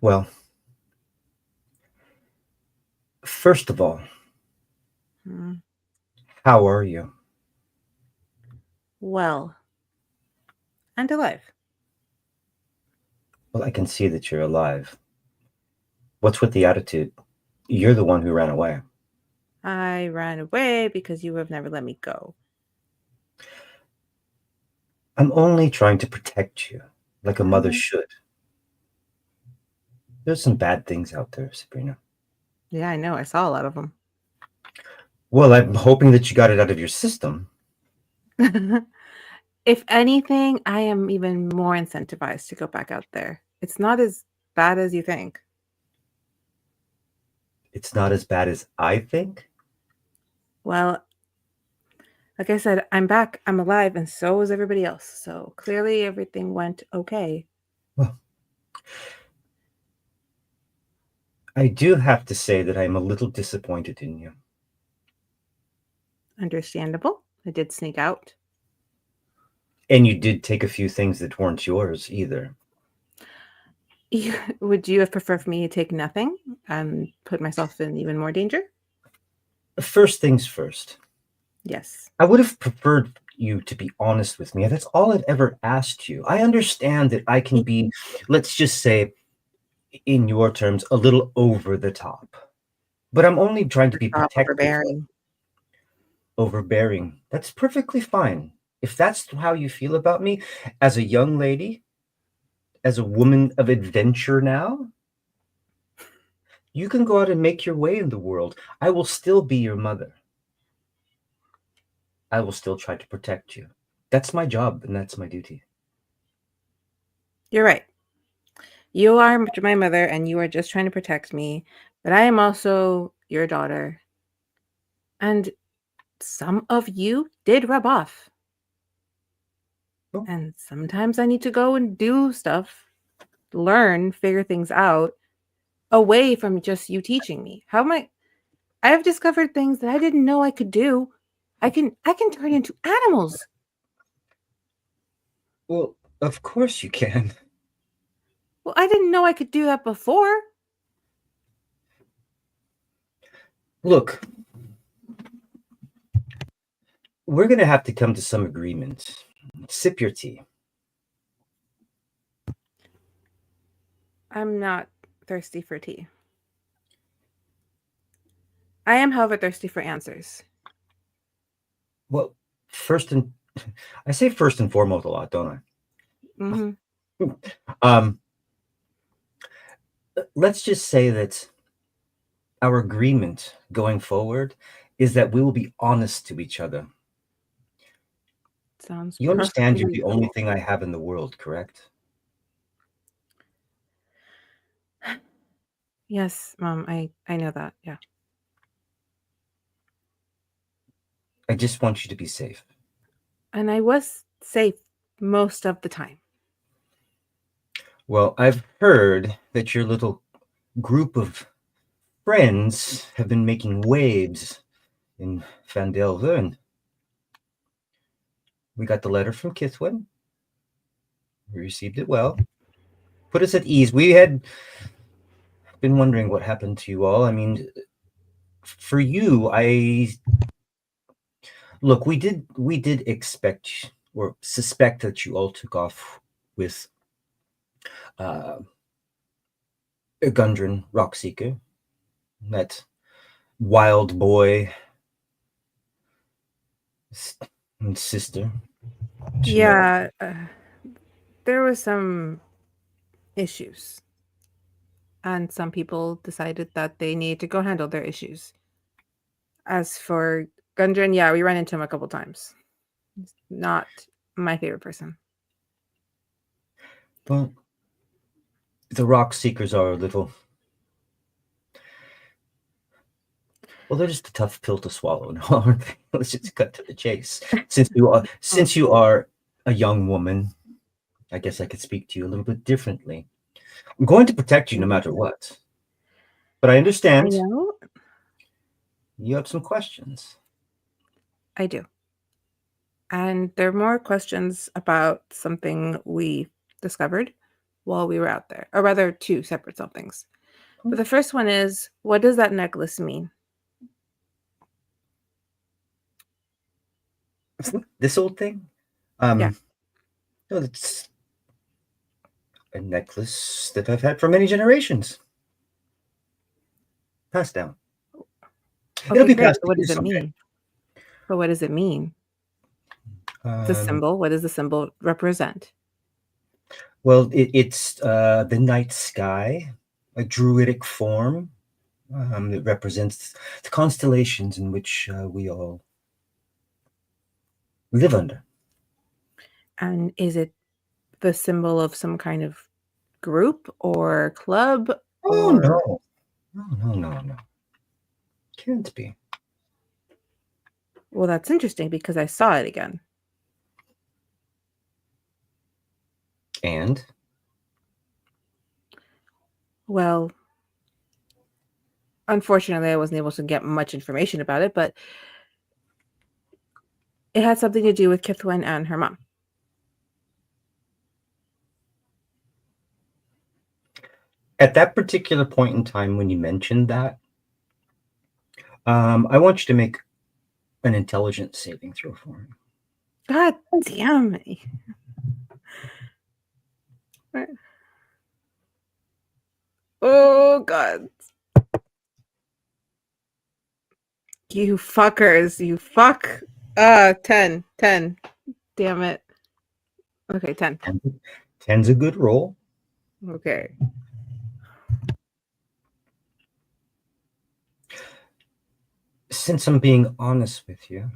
Well, first of all, how are you? Well, and alive. Well, I can see that you're alive. What's with the attitude? You're the one who ran away. I ran away because you have never let me go. I'm only trying to protect you, like a mother should. There's some bad things out there, Sabrina. Yeah, I know. I saw a lot of them. Well, I'm hoping that you got it out of your system. If anything, I am even more incentivized to go back out there. It's not as bad as you think. It's not as bad as I think. Well, like I said, I'm back, I'm alive, and so is everybody else. So clearly everything went okay. Well, I do have to say that I'm a little disappointed in you. Understandable. I did sneak out. And you did take a few things that weren't yours either. Would you have preferred for me to take nothing and put myself in even more danger? First things first. Yes. I would have preferred you to be honest with me. That's all I've ever asked you. I understand that I can be, let's just say, in your terms, a little over the top. But I'm only trying to be protective. Overbearing. Overbearing. That's perfectly fine. If that's how you feel about me, as a young lady, as a woman of adventure now, you can go out and make your way in the world. I will still be your mother. I will still try to protect you. That's my job, and that's my duty. You're right. You are my mother, and you are just trying to protect me. But I am also your daughter. And some of you did rub off. Oh. And sometimes I need to go and do stuff, learn, figure things out, away from just you teaching me. I have discovered things that I didn't know I could do. I can turn into animals. Well, of course you can. Well, I didn't know I could do that before. Look, we're going to have to come to some agreement. Sip your tea. I'm not thirsty for tea. I am, however, thirsty for answers. Well, I say first and foremost a lot, don't I? Mm-hmm. Let's just say that our agreement going forward is that we will be honest to each other. Sounds You understand you're the perfectly only thing I have in the world, correct? Yes, Mom, I know that. Yeah. I just want you to be safe. And I was safe most of the time. Well, I've heard that your little group of friends have been making waves in Fandelvern. We got the letter from Kithwin. We received it well. Put us at ease. We had been wondering what happened to you all. I mean, for you, look, we did expect or suspect that you all took off with Gundren Rockseeker, that wild boy and sister. Yeah, there was some issues. And some people decided that they need to go handle their issues. As for Gundren, yeah, we ran into him a couple times. He's not my favorite person. Well, the Rock Seekers are a little Well, they're just a tough pill to swallow, no, aren't they? Let's just cut to the chase. Since you are a young woman, I guess I could speak to you a little bit differently. I'm going to protect you no matter what. But I I understand know. you have some questions. I do. And there are more questions about something we discovered while we were out there, or rather, two separate somethings. But the first one is, what does that necklace mean? This old thing? Yeah. No, it's a necklace that I've had for many generations. Passed down. Okay, It'll be great. passed So what to you does it someday. mean? But what does it mean? The symbol. What does the symbol represent? Well, it's the night sky, a druidic form that represents the constellations in which we all live under. And is it the symbol of some kind of group or club? Oh, or no. Can't be. Well, that's interesting because I saw it again. And? Well, unfortunately, I wasn't able to get much information about it, but it had something to do with Kithwen and her mom. At that particular point in time when you mentioned that, I want you to make an intelligence saving throw for me. God damn it. Oh, God. You fuckers. You fuck. 10. Damn it. Okay, 10. 10's a good roll. Okay. Since I'm being honest with you,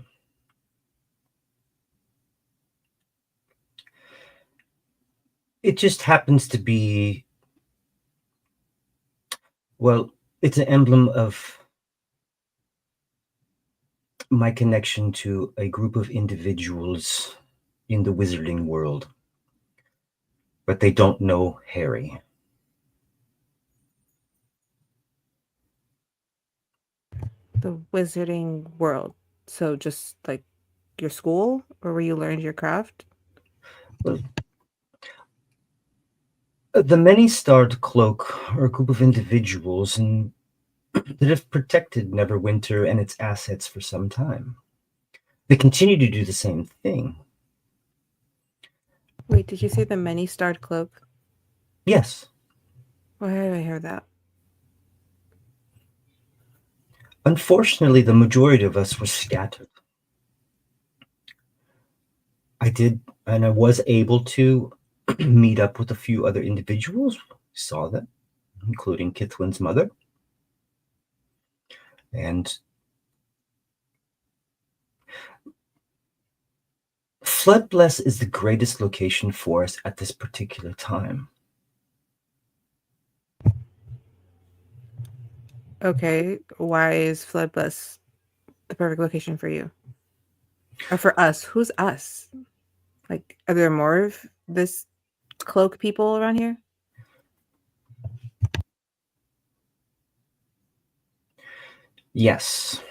it just happens to be, well, it's an emblem of my connection to a group of individuals in the wizarding world, but they don't know Harry. The wizarding world. So just like your school or where you learned your craft? Well, the Many-Starred Cloak are a group of individuals that have protected Neverwinter and its assets for some time. They continue to do the same thing. Wait, did you say the Many-Starred Cloak? Yes. Why have I heard that? Unfortunately, the majority of us were scattered. I was able to meet up with a few other individuals, saw them, including Kithwen's mother. And Floodbless is the greatest location for us at this particular time. Okay, why is Floodbless the perfect location for you? Or for us? Who's us? Like, are there more of this cloak people around here? Yes.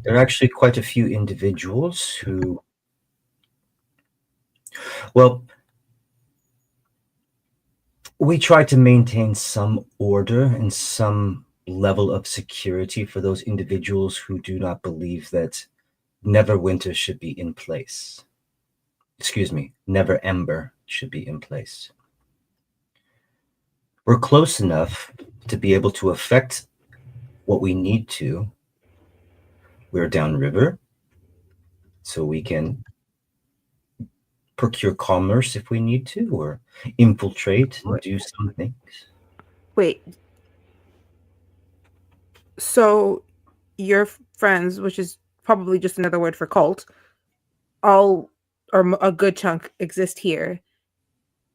There are actually quite a few individuals who, well, we try to maintain some order and some level of security for those individuals who do not believe that Neverwinter should be in place. Excuse me, Neverember should be in place. We're close enough to be able to affect what we need to. We're downriver, so we can procure commerce if we need to, or infiltrate and do some things. Wait. So your friends, which is probably just another word for cult, all or a good chunk exist here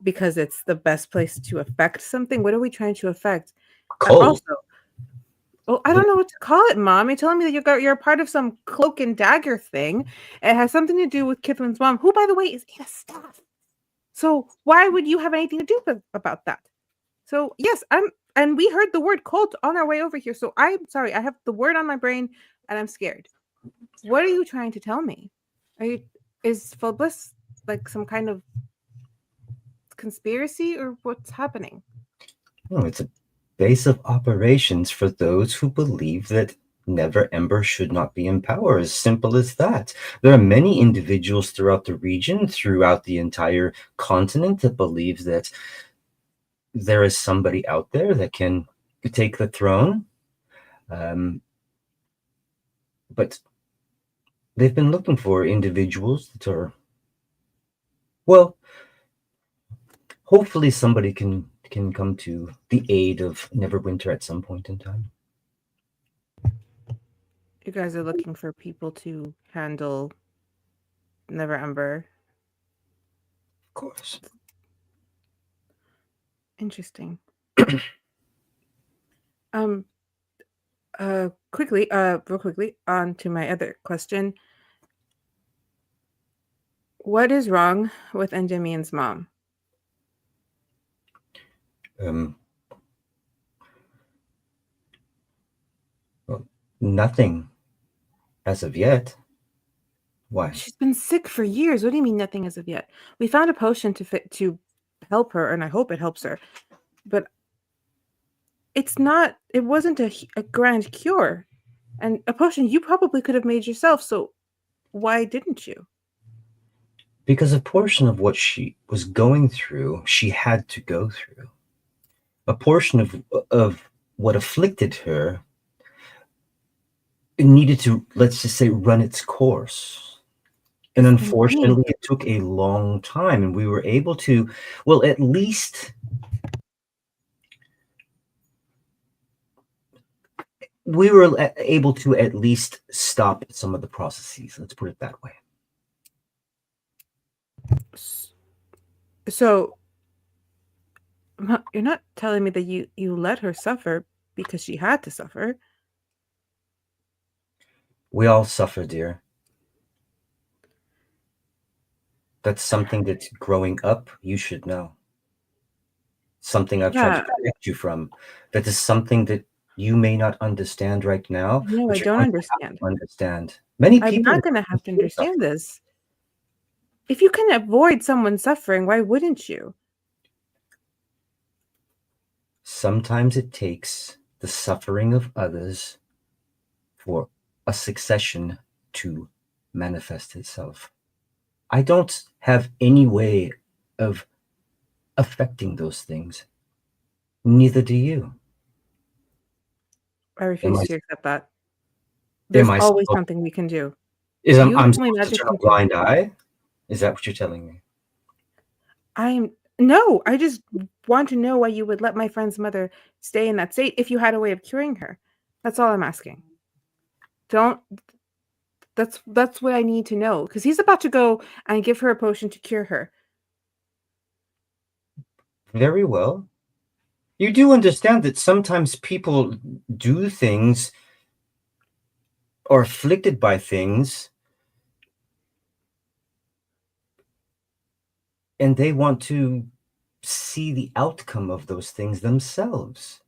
because it's the best place to affect something. What are we trying to affect? And Cold. also, Well, I don't know what to call it, Mom. You're telling me that you're a part of some cloak and dagger thing. It has something to do with Kithwin's mom, who, by the way, is Ada's staff. So why would you have anything to do about that? So yes, and we heard the word cult on our way over here. So I'm sorry, I have the word on my brain, and I'm scared. What are you trying to tell me? Is Phobos like some kind of conspiracy, or what's happening? Oh, it's a base of operations for those who believe that Never Ember should not be in power. As simple as that. There are many individuals throughout the region, throughout the entire continent, that believe that there is somebody out there that can take the throne. But they've been looking for individuals that are, well, hopefully somebody can come to the aid of Neverwinter at some point in time. You guys are looking for people to handle Never Ember. Of course. Interesting. Real quickly, on to my other question. What is wrong with Enjamien's mom? Well, nothing as of yet. Why? She's been sick for years. What do you mean nothing as of yet? We found a potion to help her, and I hope it helps her. But it wasn't a grand cure. And a potion you probably could have made yourself, so why didn't you? Because a portion of what she was going through, she had to go through. A portion of what afflicted her needed to, let's just say, run its course. And unfortunately, it took a long time, and we were able to, well, at least we were able to at least stop some of the processes. Let's put it that way. So you're not telling me that you let her suffer because she had to suffer. We all suffer, dear. That's something that growing up you should know. Something I've tried to protect you from. That is something that you may not understand right now. No, I don't understand. Understand. Many people. I'm not going to have to understand this. If you can avoid someone suffering, why wouldn't you? Sometimes it takes the suffering of others for a succession to manifest itself. I don't have any way of affecting those things. Neither do you. I refuse to accept that. There's always something we can do. I'm supposed to turn a blind eye? Is that what you're telling me? No, I just want to know why you would let my friend's mother stay in that state if you had a way of curing her. That's all I'm asking. That's what I need to know, because he's about to go and give her a potion to cure her. Very well. You do understand that sometimes people do things or afflicted by things and they want to see the outcome of those things themselves.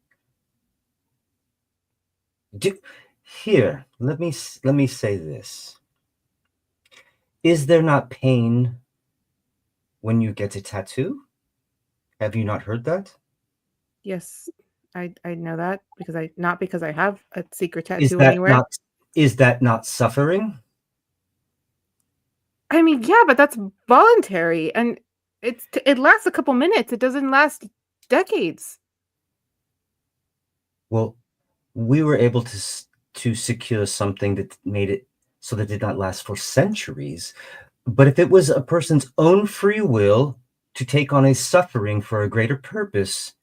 Here, let me say this. Is there not pain when you get a tattoo? Have you not heard that? Yes, I know that because I have a secret tattoo anywhere. Is that not suffering? I mean, yeah, but that's voluntary, and it lasts a couple minutes. It doesn't last decades. Well, we were able to secure something that made it so that it did not last for centuries. But if it was a person's own free will to take on a suffering for a greater purpose,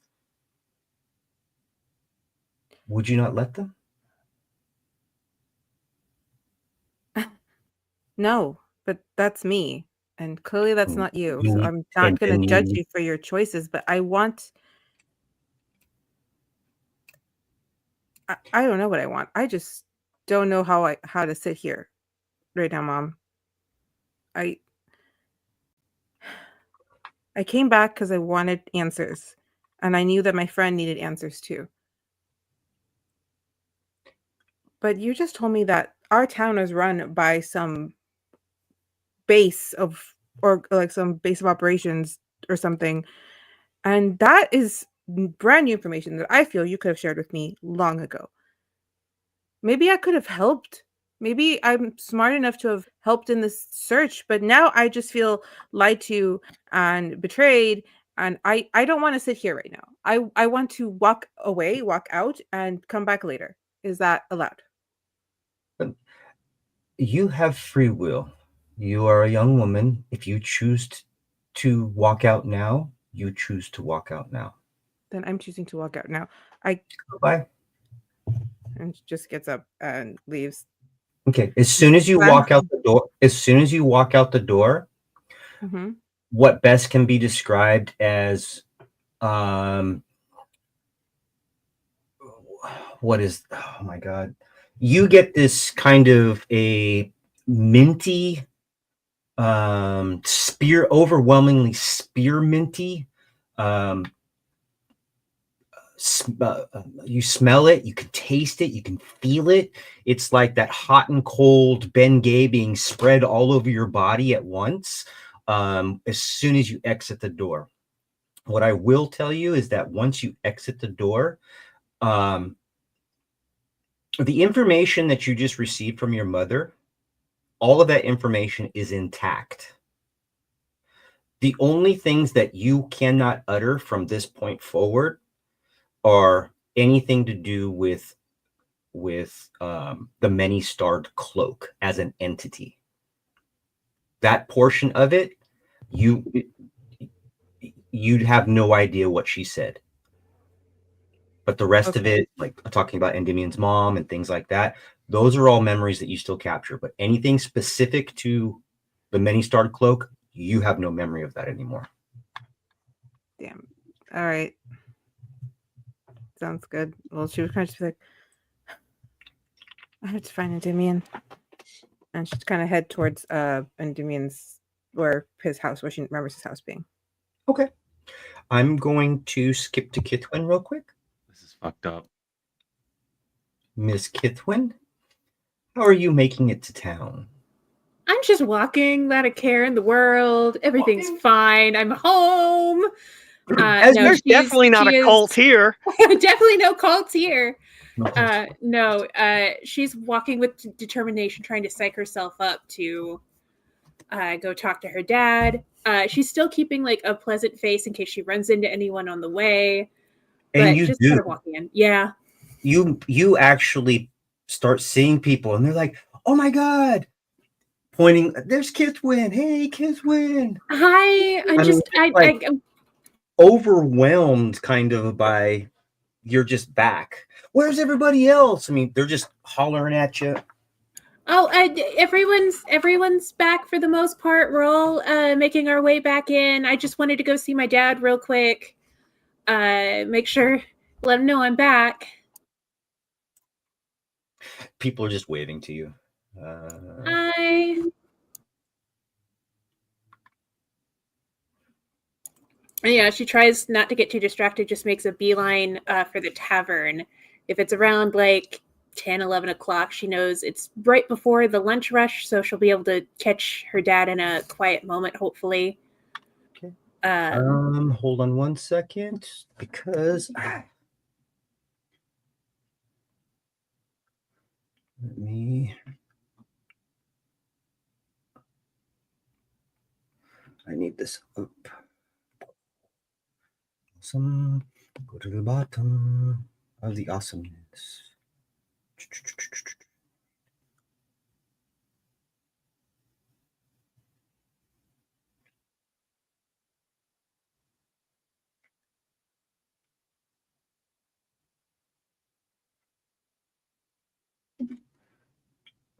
would you not let them? No, but that's me. And clearly that's not you. So I'm not going to judge you for your choices, but I want I don't know what I want. I just don't know how to sit here right now, Mom. I came back because I wanted answers, and I knew that my friend needed answers too. But you just told me that our town is run by some base of, or like some base of operations or something, and that is brand new information that I feel you could have shared with me long ago. Maybe I could have helped. Maybe I'm smart enough to have helped in this search, but now I just feel lied to and betrayed, and I don't want to sit here right now. I want to walk away, walk out, and come back later. Is that allowed? You have free will. You are a young woman. If you choose to walk out now, you choose to walk out now. Then I'm choosing to walk out now. Goodbye. And she just gets up and leaves. Okay. As soon as you walk out the door, Mm-hmm. what best can be described as what is, oh my God, you get this kind of a minty overwhelmingly spearminty you smell it, you can taste it, you can feel it. It's like that hot and cold Bengay being spread all over your body at once as soon as you exit the door. What I will tell you is that once you exit the door, the information that you just received from your mother, all of that information is intact. The only things that you cannot utter from this point forward are anything to do with the many-starred cloak as an entity. That portion of it, you'd have no idea what she said. But the rest of it, like talking about Endymion's mom and things like that, those are all memories that you still capture. But anything specific to the many-starred cloak, you have no memory of that anymore. Damn. All right. Sounds good. Well, she would kind of just be like, I have to find Endymion. And she'd kind of head towards Endymion's, or his house, where she remembers his house being. Okay. I'm going to skip to Kithwin real quick. This is fucked up. Miss Kithwin, how are you making it to town? I'm just walking, not a care in the world. Everything's fine. I'm home. There's definitely not a cult here. Definitely no cults here. No. She's walking with determination, trying to psych herself up to go talk to her dad. She's still keeping like a pleasant face in case she runs into anyone on the way. And but you just do. kind of walking in. Yeah. You actually start seeing people, and they're like, "Oh my God!" Pointing. There's Kithwin. Hey, Kithwin. Hi. I'm overwhelmed, kind of by you're just back. Where's everybody else? I mean, they're just hollering at you. Oh, everyone's back for the most part. We're all making our way back in. I just wanted to go see my dad real quick. Make sure, let him know I'm back. People are just waving to you. Hi. Yeah, she tries not to get too distracted, just makes a beeline for the tavern. If it's around like 10, 11 o'clock, she knows it's right before the lunch rush, so she'll be able to catch her dad in a quiet moment, hopefully. Okay. Hold on one second, because I need this up. Awesome. Go to the bottom of the awesomeness.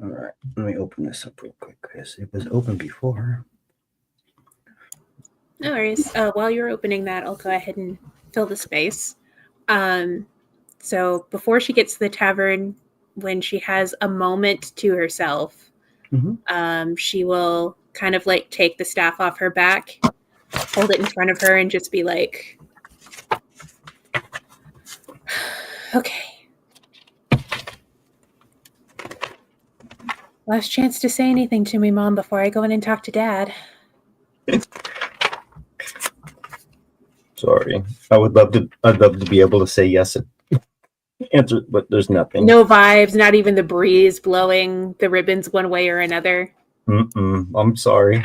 All right, let me open this up real quick because it was open before. No worries. While you're opening that, I'll go ahead and fill the space. So before she gets to the tavern, when she has a moment to herself, she will kind of like take the staff off her back, hold it in front of her, and just be like, okay. Last chance to say anything to me, Mom, before I go in and talk to Dad. Sorry. I'd love to be able to say yes and answer, but there's nothing. No vibes, not even the breeze blowing the ribbons one way or another. I'm sorry.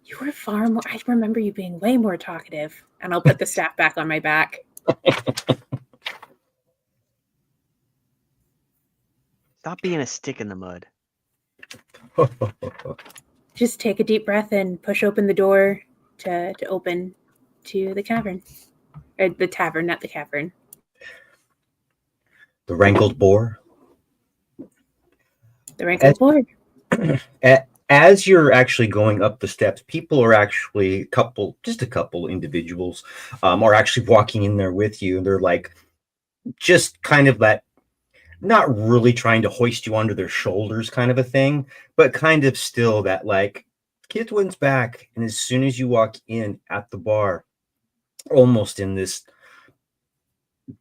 You were far more. I remember you being way more talkative. And I'll put the staff back on my back. Stop being a stick in the mud. Just take a deep breath and push open the door to open to the cavern. Or the tavern, not the cavern. The rankled boar. The rankled boar. As you're actually going up the steps, people are actually just a couple individuals are actually walking in there with you. And they're like, just kind of that, not really trying to hoist you onto their shoulders kind of a thing, but kind of still that like, Kitwin's back. And as soon as you walk in at the bar, almost in this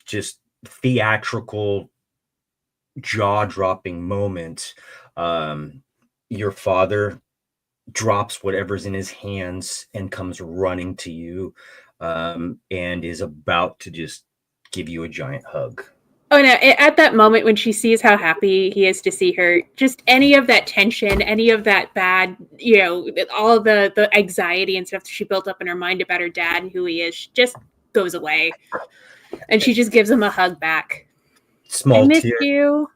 just theatrical, jaw-dropping moment, your father drops whatever's in his hands and comes running to you, and is about to just give you a giant hug. Oh no, at that moment when she sees how happy he is to see her, just any of that tension, any of that bad, all of the anxiety and stuff that she built up in her mind about her dad and who he is just goes away. And she just gives him a hug back. Small I missed tear. you.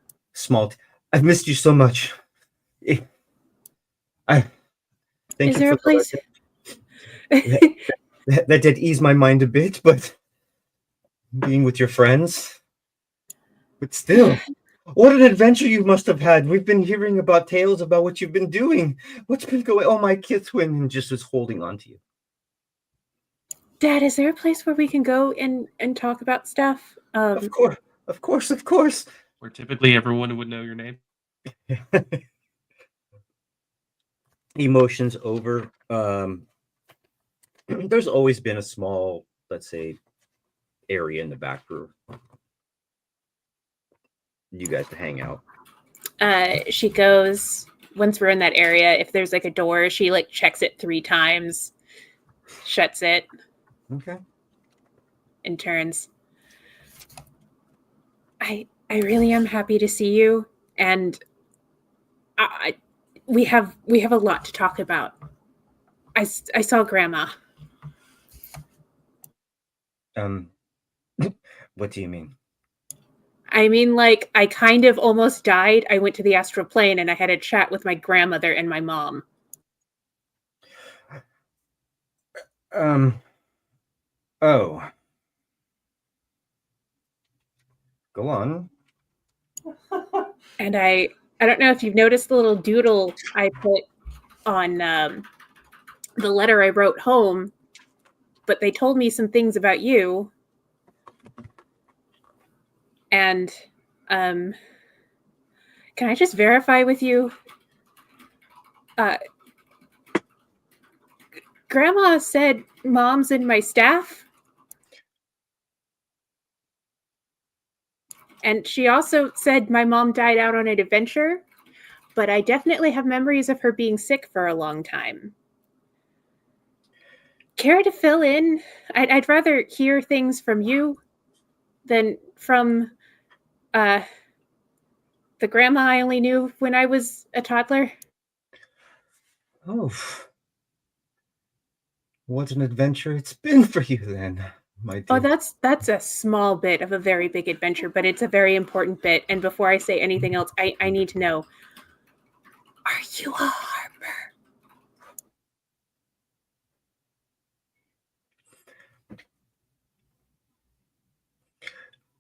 I've missed you so much. Thank Is you there for a place? that did ease my mind a bit, but being with your friends. But still, what an adventure you must have had. We've been hearing about tales about what you've been doing. What's been going on? Oh, my Kitwin, and just is holding on to you. Dad, is there a place where we can go and talk about stuff? Of course. Where typically everyone would know your name. Emotions over. There's always been a small, let's say, area in the back room. You guys to hang out. She goes, once we're in that area, if there's like a door, she like checks it 3 times, shuts it. Okay. And turns. I really am happy to see you, and we have a lot to talk about. I saw Grandma. What do you mean? I mean, like, I kind of almost died. I went to the astral plane and I had a chat with my grandmother and my mom. Oh. Go on. And I don't know if you've noticed the little doodle I put on the letter I wrote home, but they told me some things about you. And can I just verify with you? Grandma said Mom's in my staff. And she also said my mom died out on an adventure, but I definitely have memories of her being sick for a long time. Care to fill in? I'd rather hear things from you than from the grandma I only knew when I was a toddler. Oh. What an adventure it's been for you then, my dear. Oh, that's a small bit of a very big adventure, but it's a very important bit. And before I say anything else, I need to know, are you a harper?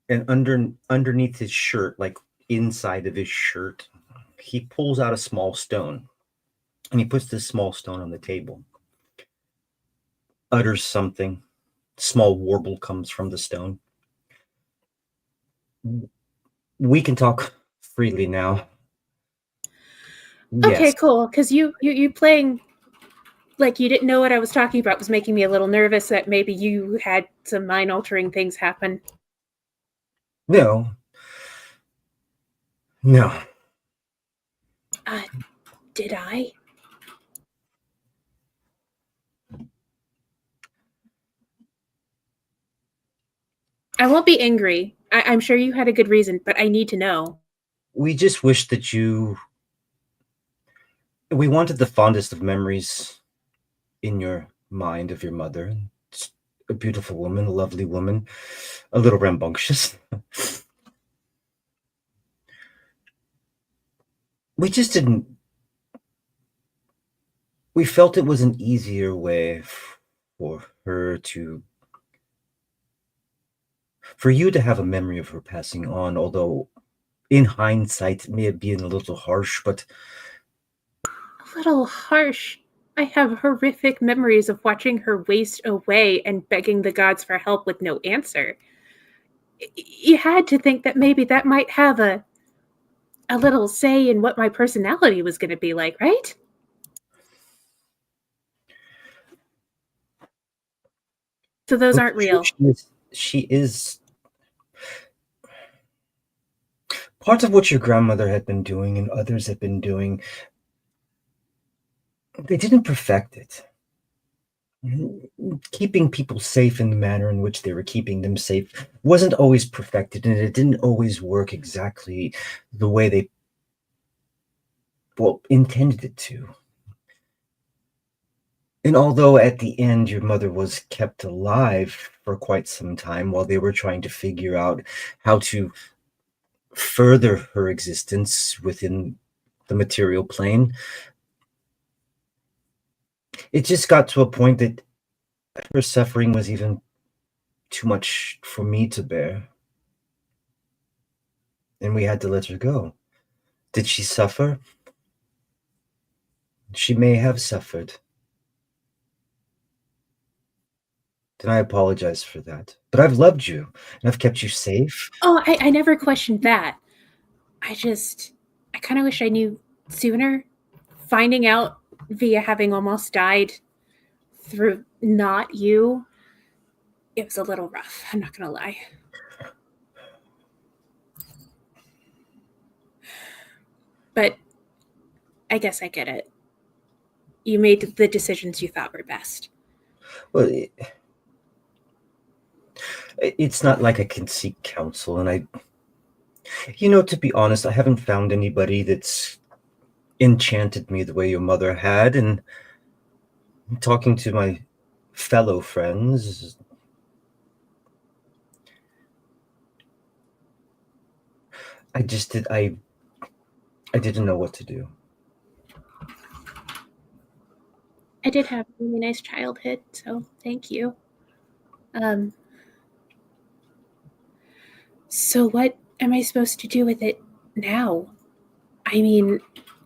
And underneath his shirt, like inside of his shirt, he pulls out a small stone. And he puts this small stone on the table. Utters something. Small warble comes from the stone. We can talk freely now. Okay, Yes. cool. Because you playing like you didn't know what I was talking about was making me a little nervous that maybe you had some mind altering things happen. No. No. Did I? I won't be angry. I'm sure you had a good reason, but I need to know. We just wish that we wanted the fondest of memories in your mind of your mother. It's a beautiful woman, a lovely woman, a little rambunctious. We just didn't. We felt it was an easier way for her to. For you to have a memory of her passing on, although in hindsight it may have been a little harsh, but A little harsh. I have horrific memories of watching her waste away and begging the gods for help with no answer. You had to think that maybe that might have a little say in what my personality was going to be like, right? So those aren't real. She is part of what your grandmother had been doing and others had been doing. They didn't perfect it. Keeping people safe in the manner in which they were keeping them safe wasn't always perfected, and it didn't always work exactly the way they intended it to. And although at the end your mother was kept alive for quite some time while they were trying to figure out how to further her existence within the material plane, it just got to a point that her suffering was even too much for me to bear. And we had to let her go. Did she suffer? She may have suffered. Then I apologize for that. But I've loved you, and I've kept you safe. Oh, I never questioned that. I kind of wish I knew sooner. Finding out via having almost died through not you, it was a little rough. I'm not going to lie. But I guess I get it. You made the decisions you thought were best. Well, it's not like I can seek counsel, and to be honest, I haven't found anybody that's enchanted me the way your mother had, and talking to my fellow friends, I didn't know what to do. I did have a really nice childhood, so thank you. So what am I supposed to do with it now? I mean,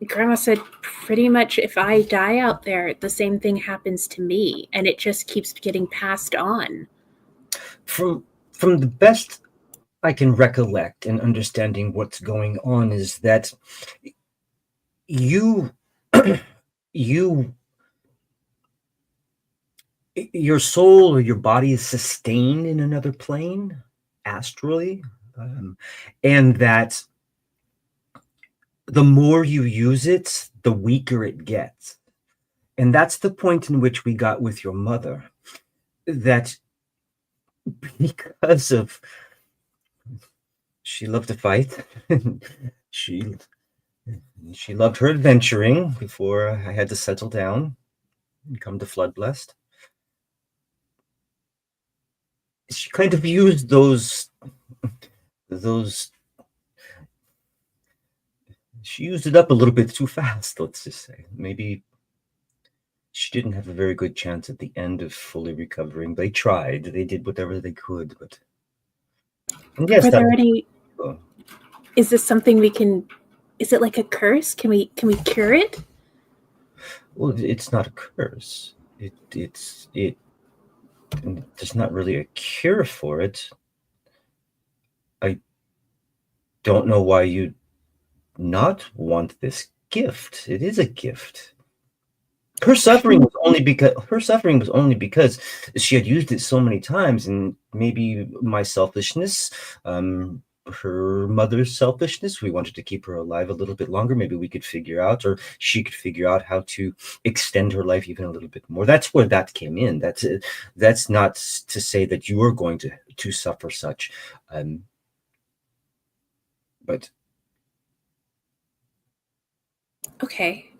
Grandma said pretty much if I die out there, the same thing happens to me, and it just keeps getting passed on. From the best I can recollect and understanding what's going on is that you your soul or your body is sustained in another plane astrally, and that the more you use it, the weaker it gets. And that's the point in which we got with your mother, that because of she loved to fight. she loved her adventuring before I had to settle down and come to Floodblessed. She kind of used those she used it up a little bit too fast, let's just say. Maybe she didn't have a very good chance at the end of fully recovering. They tried. They did whatever they could, but yes, Are there any? Is this something we can? Is it like a curse? Can we cure it? Well, it's not a curse. There's not really a cure for it. don't know why you'd not want this gift. It is a gift. Her suffering was only because she had used it so many times, and maybe my selfishness, her mother's selfishness. We wanted to keep her alive a little bit longer. Maybe we could figure out, or she could figure out how to extend her life even a little bit more. That's where that came in. That's not to say that you are going to suffer such, but Okay.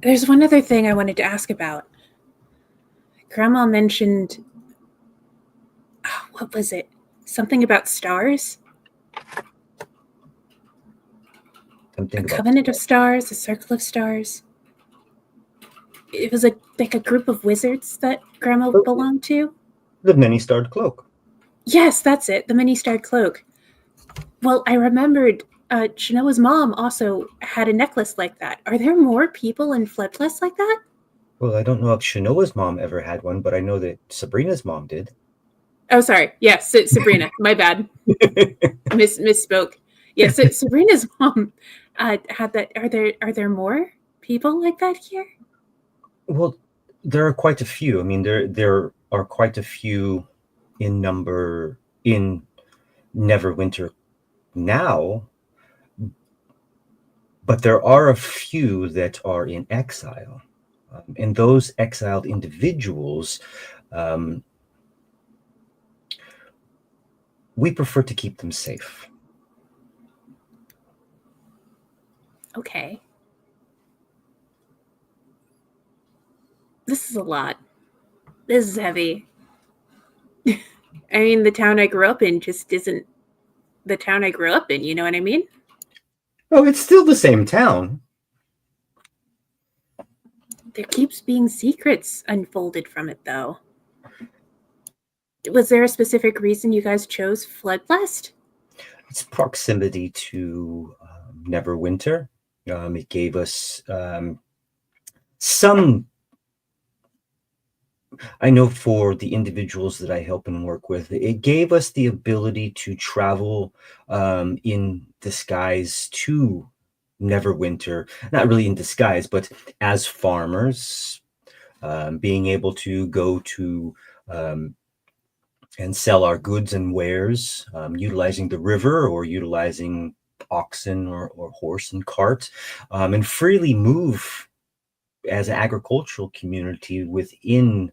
There's one other thing I wanted to ask about. Grandma mentioned, what was it? Something about stars? something A about covenant of stars, a circle of stars. It was like a group of wizards that Grandma belonged to. the many-starred cloak. Yes, that's it. The many-starred cloak. Well, I remembered Shanoa's mom also had a necklace like that. Are there more people in Floodless like that? Well, I don't know if Shanoa's mom ever had one, but I know that Sabrina's mom did. Oh, sorry. Yes, Sabrina. My bad. Misspoke. Yes, Sabrina's mom had that. Are there more people like that here? Well, there are quite a few. I mean, there are quite a few in number in Neverwinter now, but there are a few that are in exile. And those exiled individuals, we prefer to keep them safe. Okay. This is a lot. This is heavy. I mean, the town I grew up in just isn't the town I grew up in, you know what I mean? Oh, it's still the same town. There keeps being secrets unfolded from it, though. Was there a specific reason you guys chose Floodblast? Its proximity to Neverwinter. It gave us some. I know for the individuals that I help and work with, it gave us the ability to travel in disguise to Neverwinter. Not really in disguise, but as farmers, being able to go to and sell our goods and wares, utilizing the river or utilizing oxen or horse and cart, and freely move as an agricultural community within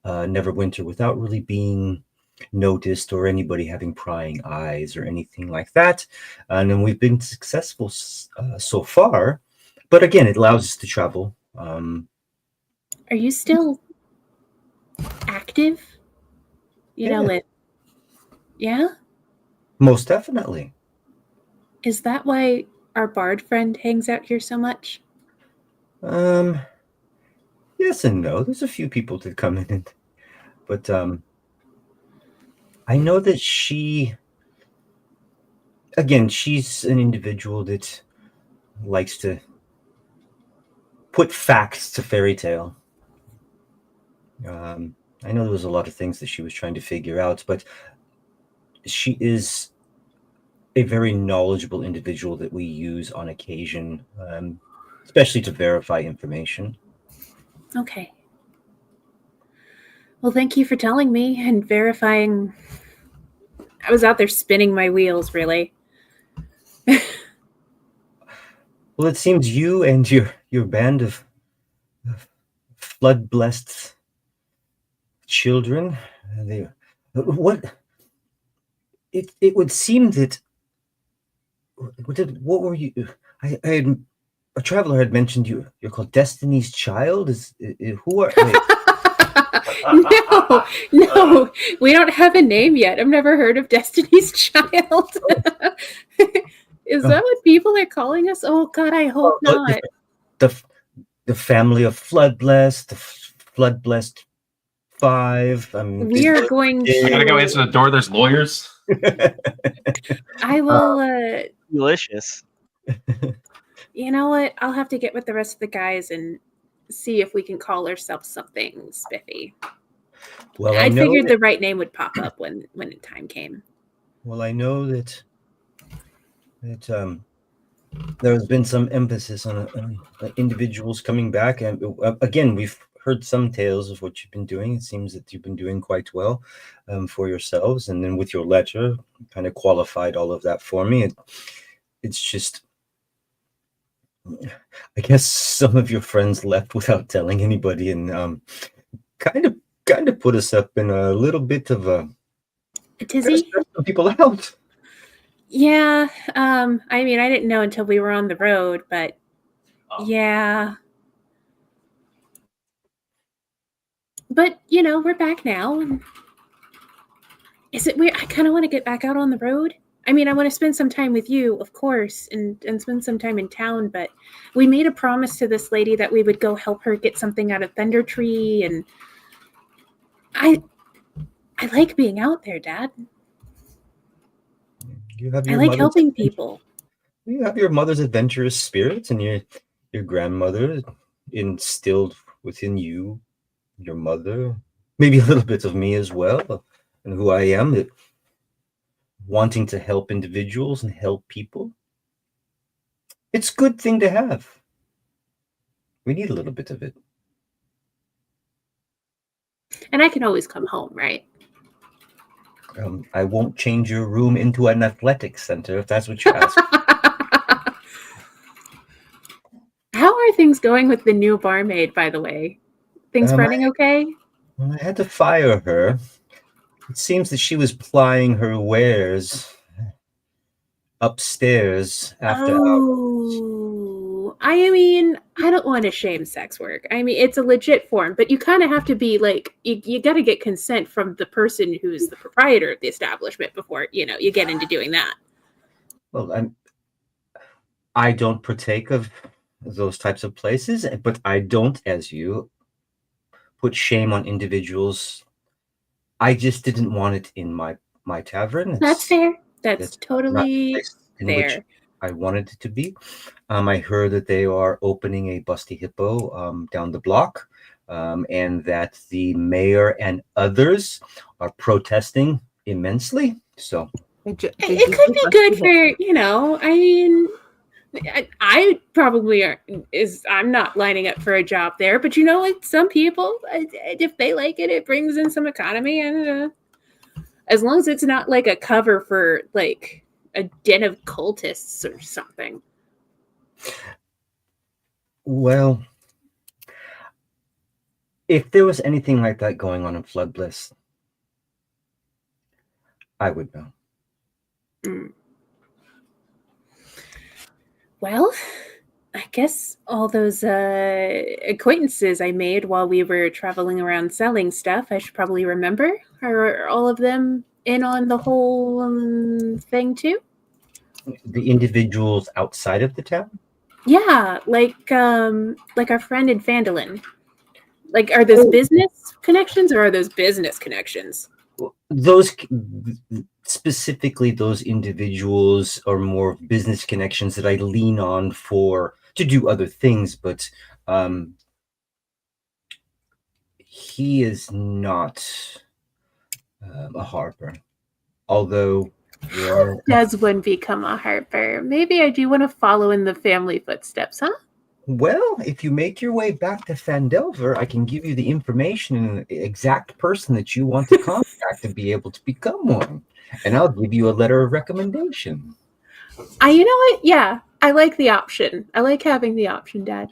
Neverwinter without really being noticed or anybody having prying eyes or anything like that. And then we've been successful so far. But again, it allows us to travel. Are you still active? You know, with. Yeah? Most definitely. Is that why our bard friend hangs out here so much? Yes and no. There's a few people that come in, but I know that she's an individual that likes to put facts to fairy tale. I know there was a lot of things that she was trying to figure out, but she is a very knowledgeable individual that we use on occasion, especially to verify information. Okay. Well, thank you for telling me and verifying. I was out there spinning my wheels, really. Well, it seems you and your band of flood-blessed children, it would seem that what were you? I had a traveler had mentioned you're called Destiny's Child. Who are? Wait. No, we don't have a name yet. I've never heard of Destiny's Child. Is that what people are calling us? Oh God, I hope not. The family of Floodblessed, the Floodblessed 5. We are going to. I gotta go answer the door. There's lawyers. I will. Delicious. You know what? I'll have to get with the rest of the guys and see if we can call ourselves something spiffy. Well, I figured the right name would pop up when the time came. Well, I know that there has been some emphasis on individuals coming back, and again, we've heard some tales of what you've been doing. It seems that you've been doing quite well for yourselves, and then with your letter, kind of qualified all of that for me. It's just, I guess, some of your friends left without telling anybody, and kind of put us up in a little bit of a Tizzy? some people out. Yeah. I mean, I didn't know until we were on the road, but yeah. But we're back now. And is it weird? I kind of want to get back out on the road. I mean, I want to spend some time with you, of course, and spend some time in town. But we made a promise to this lady that we would go help her get something out of Thunder Tree, and I like being out there, Dad. You have I your like helping people. You have your mother's adventurous spirit, and your grandmother instilled within you, your mother, maybe a little bit of me as well, and who I am, that wanting to help individuals and help people. It's a good thing to have. We need a little bit of it. And I can always come home, right? I won't change your room into an athletics center if that's what you ask. How are things going with the new barmaid, by the way? Things running okay? I had to fire her. It seems that she was plying her wares upstairs after hours. I mean, I don't want to shame sex work. I mean, it's a legit form, but you kind of have to be like, you got to get consent from the person who's the proprietor of the establishment before, you get into doing that. Well, I don't partake of those types of places, but I don't, as you, put shame on individuals. I just didn't want it in my tavern. That's fair. That's totally fair. In which I wanted it to be. I heard that they are opening a Busty Hippo down the block, and that the mayor and others are protesting immensely. So it could be good for, I mean, I probably I'm not lining up for a job there, but like some people, if they like it, it brings in some economy, and as long as it's not like a cover for like a den of cultists or something. Well, if there was anything like that going on in Flood Bliss, I would know. Well, I guess all those acquaintances I made while we were traveling around selling stuff, I should probably remember. Are all of them in on the whole thing too? The individuals outside of the town? Yeah, like our friend in Phandalin. Like, are those business connections or are those business connections? Those specifically, those individuals are more business connections that I lean on to do other things, but he is not a Harper. Although, how does one become a Harper? Maybe I do want to follow in the family footsteps, huh? Well, if you make your way back to Phandelver, I can give you the information and the exact person that you want to contact to be able to become one. And I'll give you a letter of recommendation. You know what? Yeah, I like the option. I like having the option, Dad.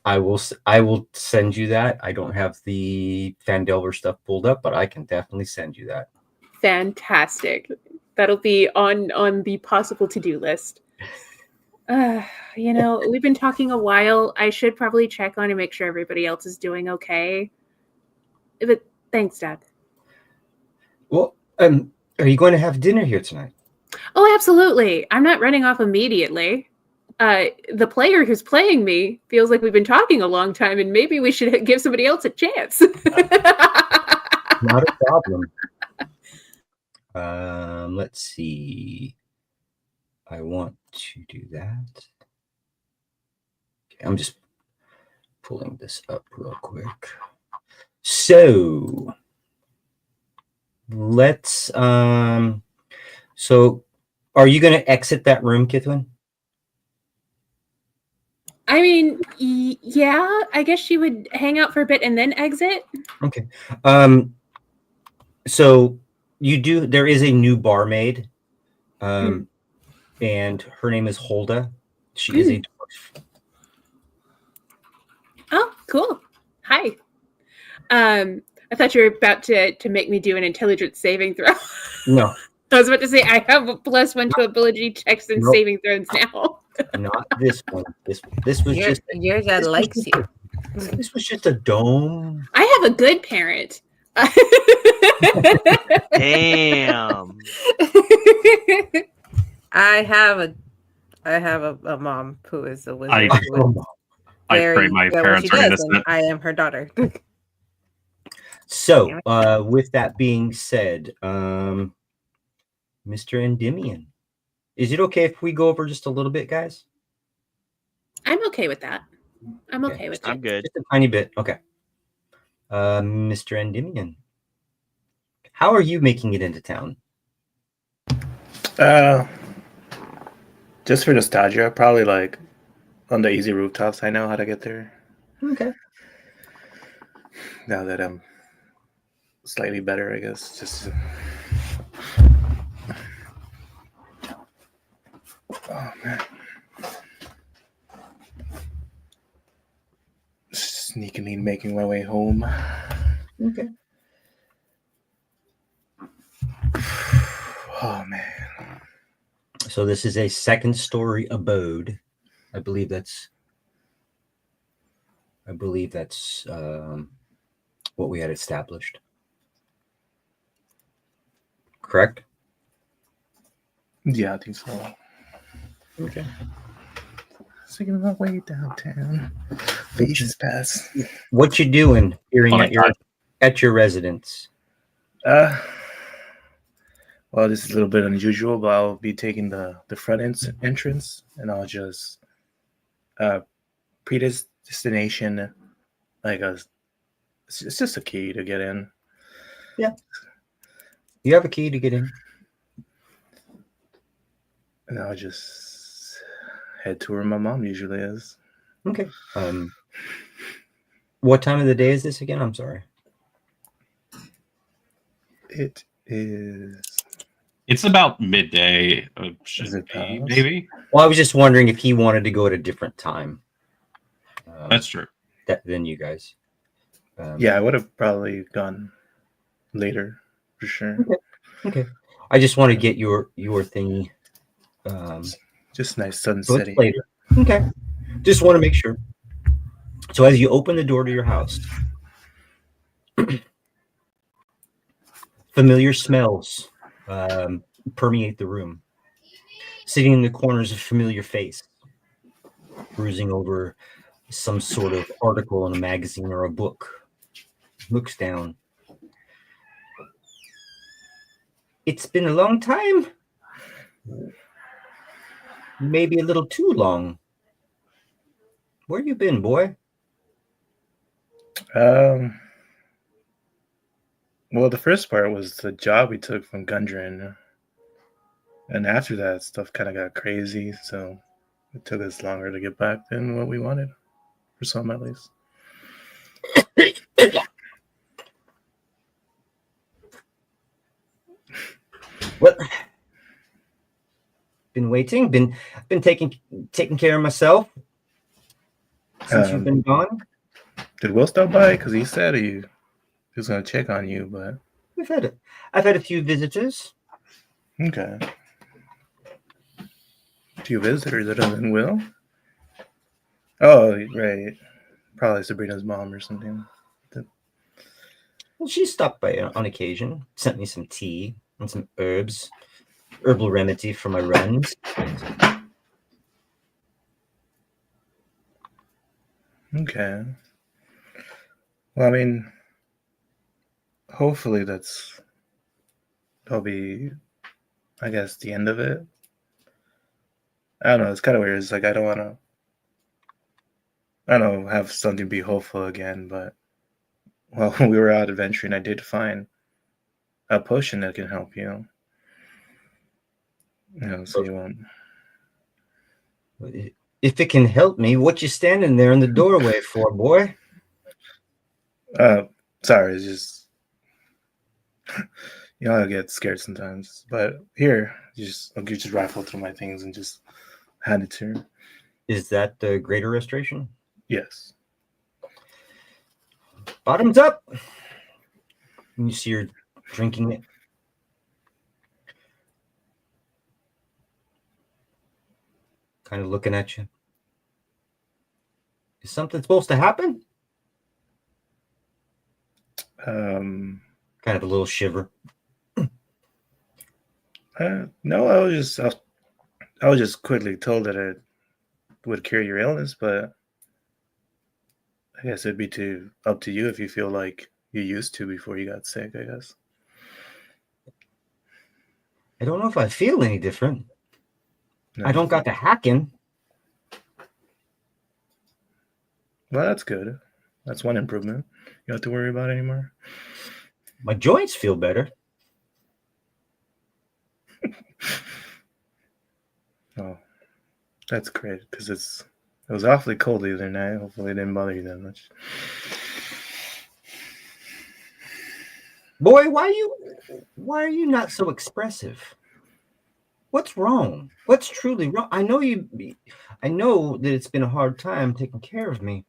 I will send you that. I don't have the Phandelver stuff pulled up, but I can definitely send you that. Fantastic. That'll be on the possible to-do list. We've been talking a while. I should probably check on and make sure everybody else is doing okay. But thanks, Dad. Well, are you going to have dinner here tonight? Oh, absolutely. I'm not running off immediately. The player who's playing me feels like we've been talking a long time, and maybe we should give somebody else a chance. Not a problem. Let's see. I want to do that. Okay, I'm just pulling this up real quick. So let's So, are you going to exit that room, Kithwin? I mean, yeah, I guess she would hang out for a bit and then exit. Okay. So there is a new barmaid, and her name is Holda. She is a dwarf. Oh, cool. Hi. I thought you were about to make me do an intelligence saving throw. No, I was about to say I have a +1 to ability checks and Nope. saving throws now. not this one. This was just Your dad this was likes just you. this was just a dome. I have a good parent. Damn. I have a mom who is a wizard. I who is I very pray my good at what parents she are does, and innocent. I am her daughter. So, with that being said, Mr. Endymion, is it okay if we go over just a little bit, guys? I'm okay with that. I'm Okay, okay with I'm it. good. Just a tiny bit. Okay. Mr. Endymion, how are you making it into town? Just for nostalgia, probably like on the easy rooftops. I know how to get there. Okay. Now that I'm slightly better, I guess. Just oh man, sneakily making my way home. Okay. Oh man. So this is a second-story abode. I believe that's what we had established. Correct? Yeah, I think so. Okay. Taking my way downtown. Faces pass. What you doing hearing Oh, at your residence? Well, this is a little bit unusual, but I'll be taking the front entrance, and I'll just predestination like it's just a key to get in. Yeah. You have a key to get in. And I'll just head to where my mom usually is. Okay. What time of the day is this again? I'm sorry. It is. It's about midday. Is it past? Maybe? Well, I was just wondering if he wanted to go at a different time. That's true. Than you guys. Yeah, I would have probably gone later for sure. Okay. I just want to get your thingy. Just nice So sunsetting. it's later. Okay. Just want to make sure. So as you open the door to your house, familiar smells permeate the room. Sitting in the corner is a familiar face, cruising over some sort of article in a magazine or a book. Looks down. It's been a long time. Maybe a little too long. Where you been, boy? Well, the first part was the job we took from Gundren. And after that, stuff kind of got crazy. So it took us longer to get back than what we wanted. For some, at least. What? Been waiting. Been taking care of myself since you've been gone. Did Will stop by? Because he said he was going to check on you, but I've had a few visitors. okay. A few visitors other than Will? Oh, right. Probably Sabrina's mom or something. Well, she stopped by on occasion. Sent me some tea and some herbal remedy for my runs. Okay. Well, I mean, hopefully that'll be, I guess, the end of it. I don't know. It's kind of weird. It's like I don't know, have something be hopeful again. But well, when we were out adventuring, I did find a potion that can help you. No, so you won't. If it can help me, what you standing there in the doorway for, boy? Sorry, it's just I get scared sometimes. But here, I'll just rifle through my things and just hand it to her. Is that the greater restoration? Yes. Bottoms up. And you see her drinking it. Kind of looking at you. Is something supposed to happen? Kind of a little shiver. No, I was just quickly told that it would cure your illness, but I guess it'd be up to you if you feel like you used to before you got sick, I guess. I don't know if I feel any different. No. I don't got the hacking. Well, that's good. That's one improvement. You don't have to worry about it anymore. My joints feel better. Oh, that's great, because it was awfully cold the other night. Hopefully it didn't bother you that much. Boy, why are you not so expressive? What's wrong? What's truly wrong? I know that it's been a hard time taking care of me.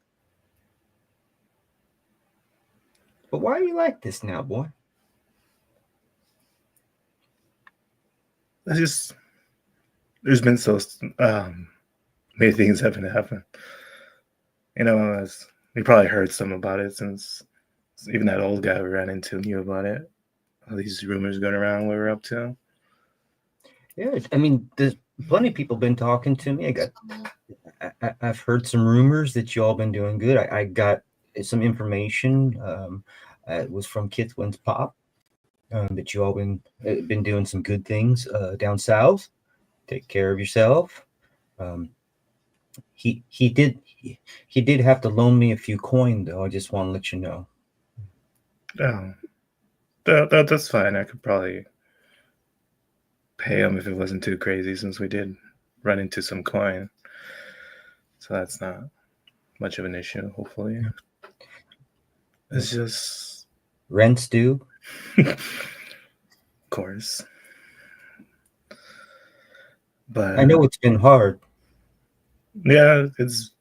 But why are you like this now, boy? It's just there's been so many things having to happen. We probably heard some about it since even that old guy we ran into knew about it. All these rumors going around what we're up to. Yeah, I mean, there's plenty of people been talking to me. I've heard some rumors that you all been doing good. I got some information. It was from Kithwin's pop that you all been doing some good things down south. Take care of yourself. He did have to loan me a few coin though. I just want to let you know. Oh, that's fine. I could probably pay him if it wasn't too crazy, since we did run into some coin. So that's not much of an issue, hopefully. It's just rent's due. Of course. But I know it's been hard. Yeah, it's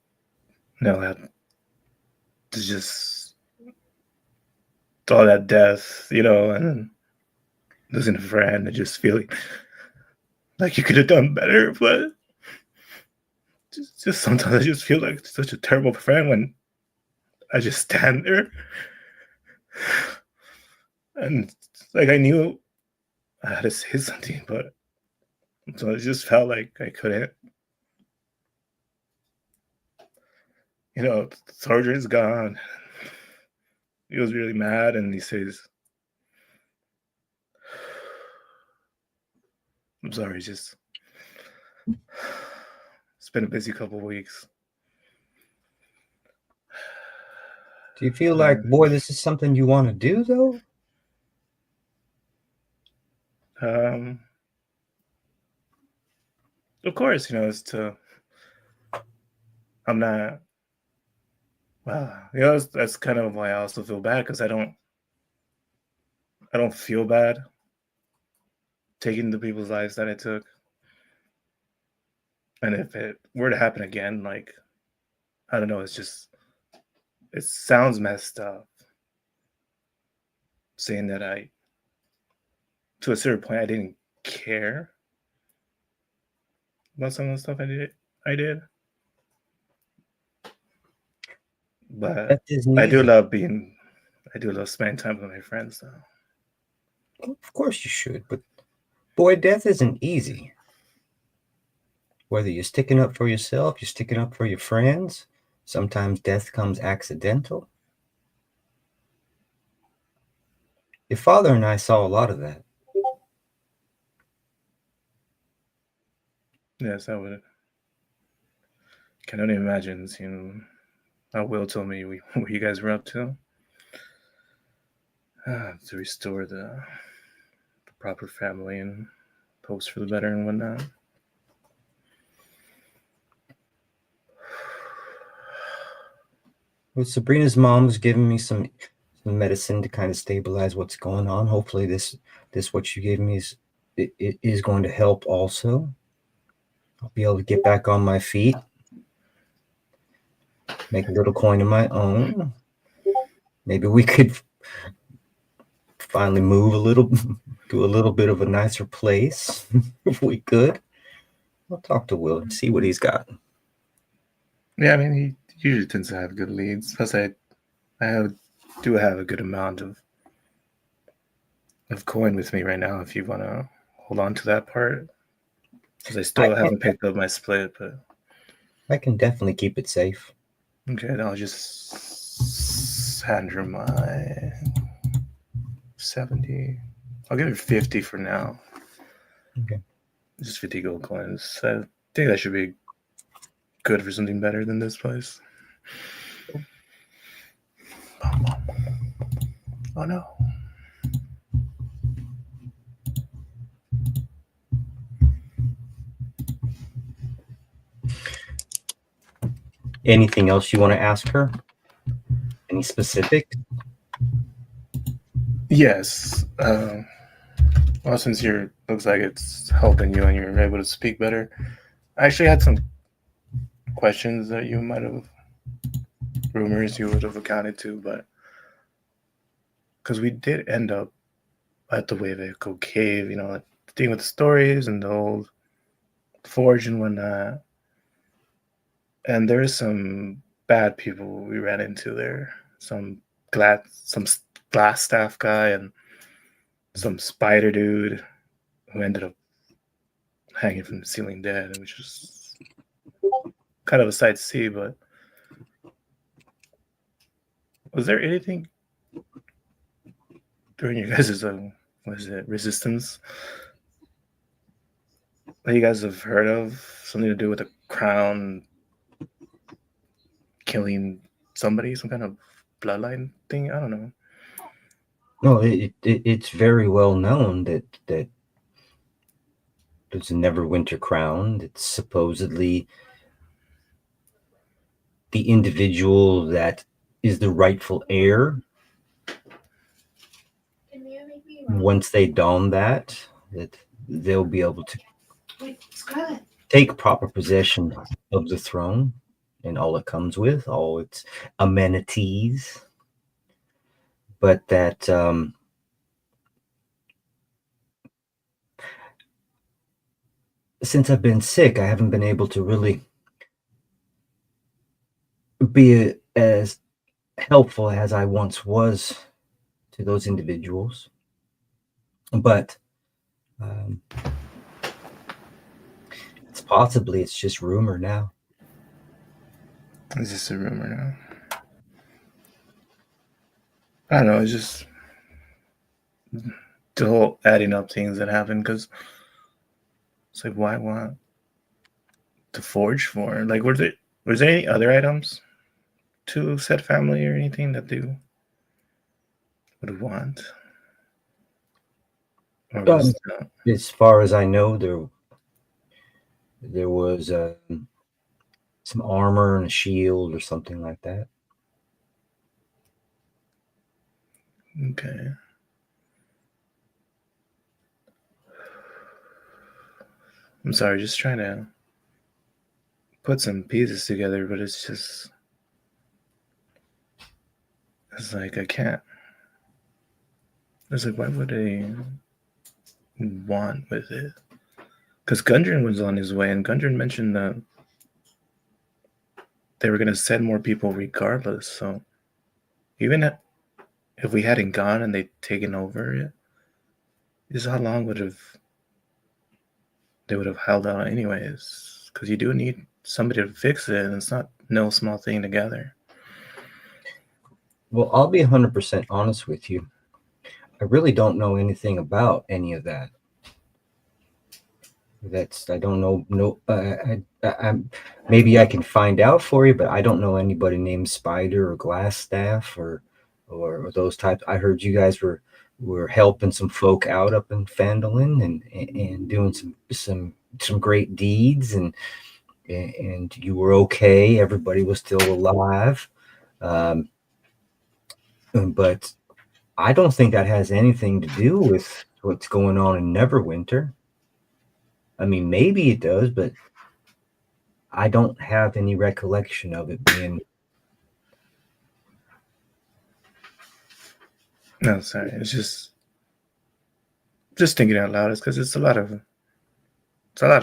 just all that death, and losing a friend and just feeling like you could have done better, but just sometimes I just feel like such a terrible friend when I just stand there and like I knew I had to say something, but so it just felt like I couldn't. The sergeant's gone. He was really mad, and he says, I'm sorry, it's been a busy couple of weeks. Do you feel like, boy, this is something you want to do, though? Of course, I'm not, well, that's kind of why I also feel bad, because I don't feel bad taking the people's lives that I took. And if it were to happen again, like, I don't know, it sounds messed up saying that to a certain point, I didn't care about some of the stuff I did. But I do love spending time with my friends, though. Of course you should, but boy, death isn't easy. Whether you're sticking up for yourself, you're sticking up for your friends, sometimes death comes accidental. Your father and I saw a lot of that. Yes, I would. Can only imagine seeing how Will told me what you guys were up to. To restore the proper family and hopes for the better and whatnot. Well, Sabrina's mom's giving me some medicine to kind of stabilize what's going on. Hopefully, this what you gave me is going to help. Also, I'll be able to get back on my feet, make a little coin of my own. Maybe we could finally move a little, to a little bit of a nicer place if we could. I'll talk to Will and see what he's got. Yeah, I mean, he usually tends to have good leads. Plus, I do have a good amount of coin with me right now. If you want to hold on to that part, because I still haven't picked up my split, but I can definitely keep it safe. Okay, then I'll just hand her my 70. I'll give her 50 for now. Okay. Just 50 gold coins. I think that should be good for something better than this place. Oh no. Anything else you want to ask her? Any specific? Yes. Well, since looks like it's helping you and you're able to speak better, I actually had some questions that you might have, rumors you would have accounted to, but because we did end up at the Wave Echo Cave, like the thing with the stories and the old forge and whatnot. And there's some bad people we ran into there. Some glass staff guy and some spider dude who ended up hanging from the ceiling dead, which was kind of a sight to see. But was there anything during your guys' resistance that you guys have heard of? Something to do with a crown killing somebody, some kind of bloodline thing? I don't know. No, it's very well known that there's a Neverwinter crown. It's supposedly the individual that is the rightful heir. Once they don that they'll be able to take proper possession of the throne and all it comes with, all its amenities. But that since I've been sick, I haven't been able to really be as helpful as I once was to those individuals. But it's just rumor now. Is this a rumor now? I don't know. It's just the whole adding up things that happen, because it's like, why want to forge for? Like, was there any other items to said family or anything that they would want? As far as I know, there was some armor and a shield or something like that. Okay. I'm sorry, just trying to put some pieces together, but it's like I can't. It's like, why would they want with it? Because Gundren was on his way, and Gundren mentioned that they were going to send more people regardless. So even if we hadn't gone and they'd taken over it, this is how long they would have held out anyways. Because you do need somebody to fix it, and it's not no small thing to gather. Well, I'll be 100% honest with you. I really don't know anything about any of that. I don't know. No, maybe I can find out for you, but I don't know anybody named Spider or Glassstaff or those types. I heard you guys were we're helping some folk out up in Fandolin and doing some great deeds, and you were okay. Everybody was still alive. But I don't think that has anything to do with what's going on in Neverwinter. I mean, maybe it does, but I don't have any recollection of it being. No, sorry. It's just thinking out loud. It's because it's a lot of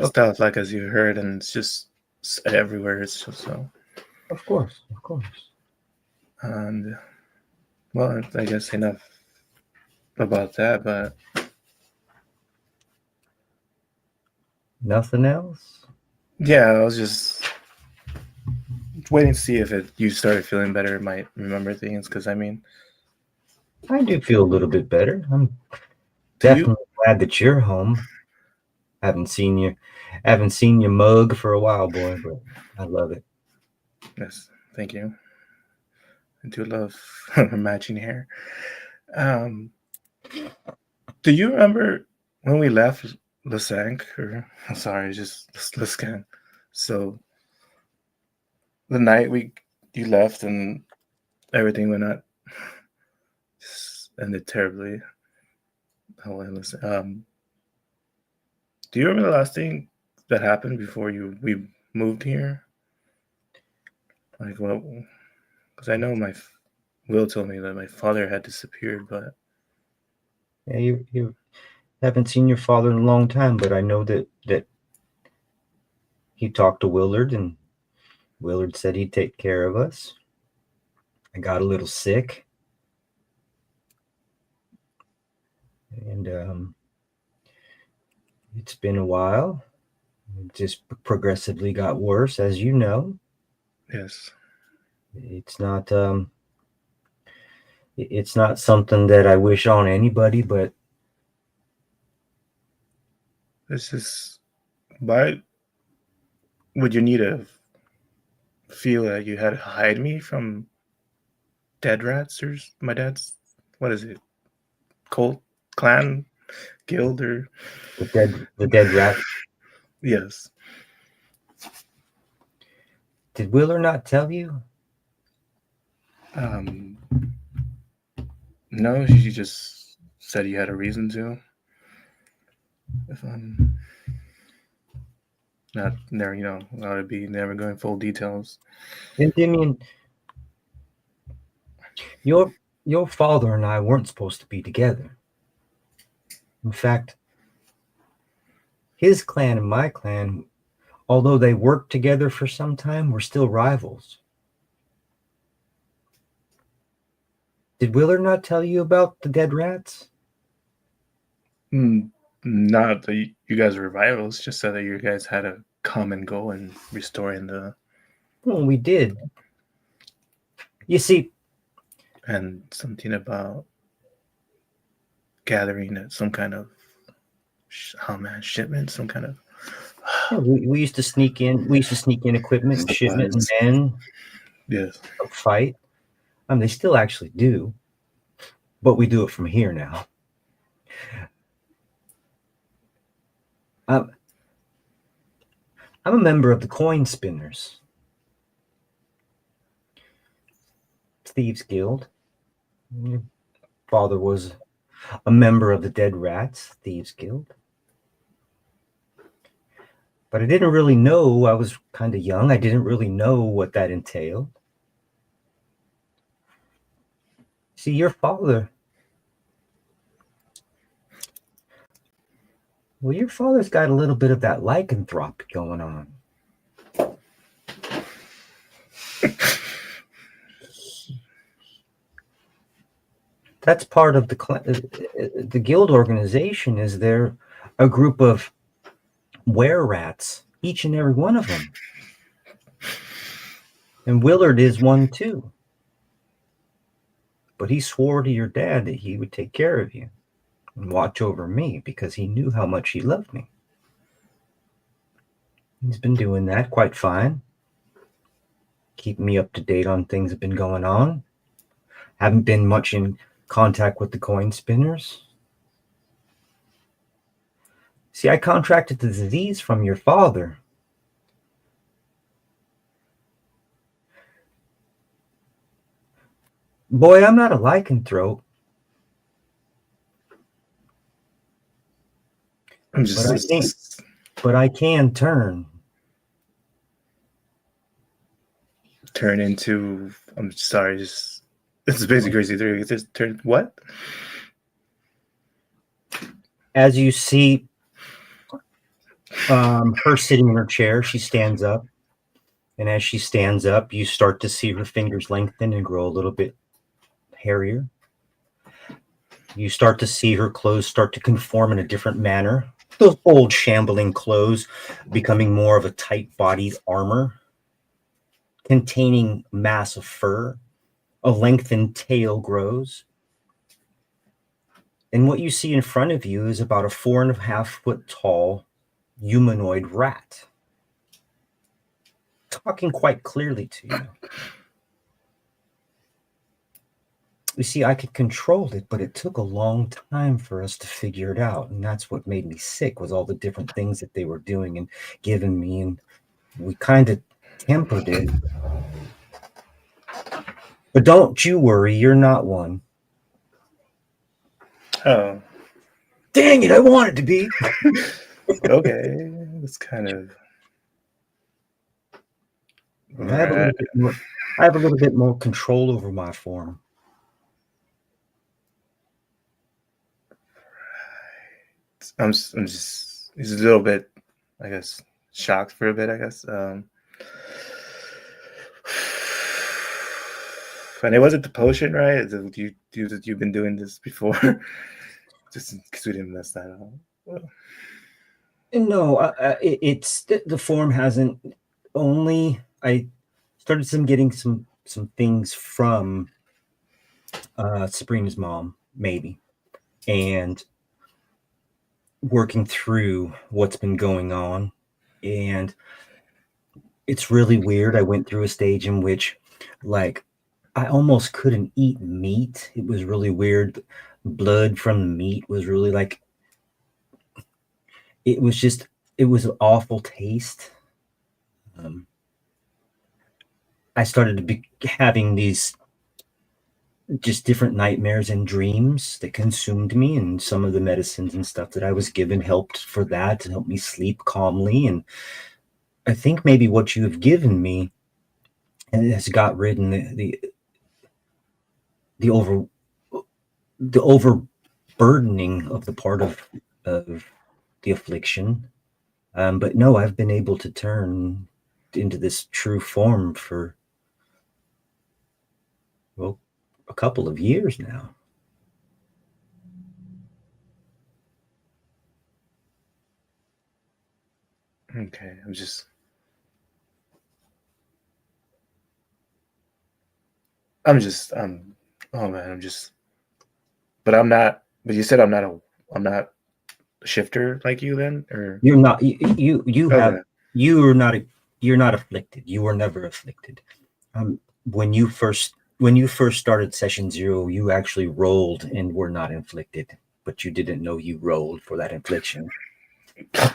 stuff, like as you heard, and it's everywhere. It's just so. Of course. And well, I guess enough about that, but Nothing else? yeah, I was just waiting to see if you started feeling better, might remember things, because I mean, I do feel a little bit better. I'm definitely glad that you're home. Haven't seen your mug for a while, boy, but I love it. Yes, thank you. I do love matching hair. Do you remember when we left Lasank? Or I'm sorry, just Lascan. So the night you left and everything went out, just ended terribly. Oh, do you remember the last thing that happened before we moved here? Like, well, because I know Will told me that my father had disappeared, but Yeah, you haven't seen your father in a long time, but I know that he talked to Willard, and Willard said he'd take care of us. I got a little sick, and it's been a while. It just progressively got worse, as you know. yes, It's not something that I wish on anybody, but this is why would you need to feel that you had to hide me from dead rats or my dad's, what is it, cult, clan, guild, or the dead rat. yes. Did Willer not tell you? No, she just said you had a reason to. If I'm not there, I would be never going full details. And Dimian, your father and I weren't supposed to be together. In fact, his clan and my clan, although they worked together for some time, were still rivals. Did Willer not tell you about the dead rats? Not that you guys were rivals, just said that you guys had a common goal in restoring the. Well, we did. You see, and something about gathering some kind of shipment, some kind of. we used to sneak in. We used to sneak in equipment and shipment and men. Yes. Fight. They still actually do, but we do it from here now. I'm a member of the Coin Spinners, Thieves Guild. Your father was a member of the Dead Rats Thieves Guild. But I didn't really know. I was kind of young. I didn't really know what that entailed. See, your father. Well, your father's got a little bit of that lycanthropy going on. That's part of the guild organization. Is there a group of were-rats, each and every one of them? And Willard is one too. But he swore to your dad that he would take care of you and watch over me because he knew how much he loved me. He's been doing that quite fine. Keeping me up to date on things that have been going on. Haven't been much in Contact with the coin spinners? See, I contracted the disease from your father. Boy, I'm not a lycanthrope. But I can turn. Turn into. I'm sorry. Just it's basically crazy theory. Just turn what? As you see her sitting in her chair, she stands up. And as she stands up, you start to see her fingers lengthen and grow a little bit hairier. You start to see her clothes start to conform in a different manner. Those old shambling clothes becoming more of a tight-bodied armor containing mass of fur. A lengthened tail grows. And what you see in front of you is about a 4.5 foot tall humanoid rat. Talking quite clearly to you. You see, I could control it, but it took a long time for us to figure it out. And that's what made me sick, was all the different things that they were doing and giving me. And we kind of tempered it. But don't you worry, you're not one. Oh. Dang it, I wanted to be. Okay. It's kind of... I have a little bit more control over my form. I'm just he's a little bit, I guess, shocked for a bit, I guess. And it wasn't the potion, right? You've been doing this before, just because we didn't mess that up. Well. No, it's the form hasn't. Only I started getting some things from Sabrina's mom, maybe, and working through what's been going on. And it's really weird. I went through a stage in which, like, I almost couldn't eat meat. It was really weird. Blood from the meat was really like, it was an awful taste. I started to be having these just different nightmares and dreams that consumed me, and some of the medicines and stuff that I was given helped for that, to help me sleep calmly. And I think maybe what you have given me has got rid of the overburdening of the part of the affliction. But no, I've been able to turn into this true form for, well, a couple of years now. Okay, oh man, but I'm not, but you said I'm not a shifter like you then, or you're not, you're not afflicted. You were never afflicted. When you first started session 0, you actually rolled and were not inflicted, but you didn't know you rolled for that infliction. Okay.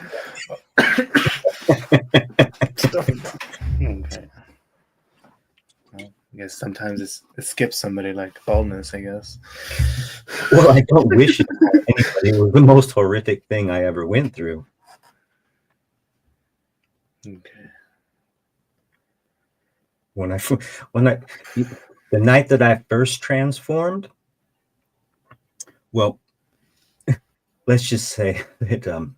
Well, I guess sometimes it skips somebody, like baldness, I guess. Well, I don't wish it on anybody. It was the most horrific thing I ever went through. Okay. The night that I first transformed, well, let's just say that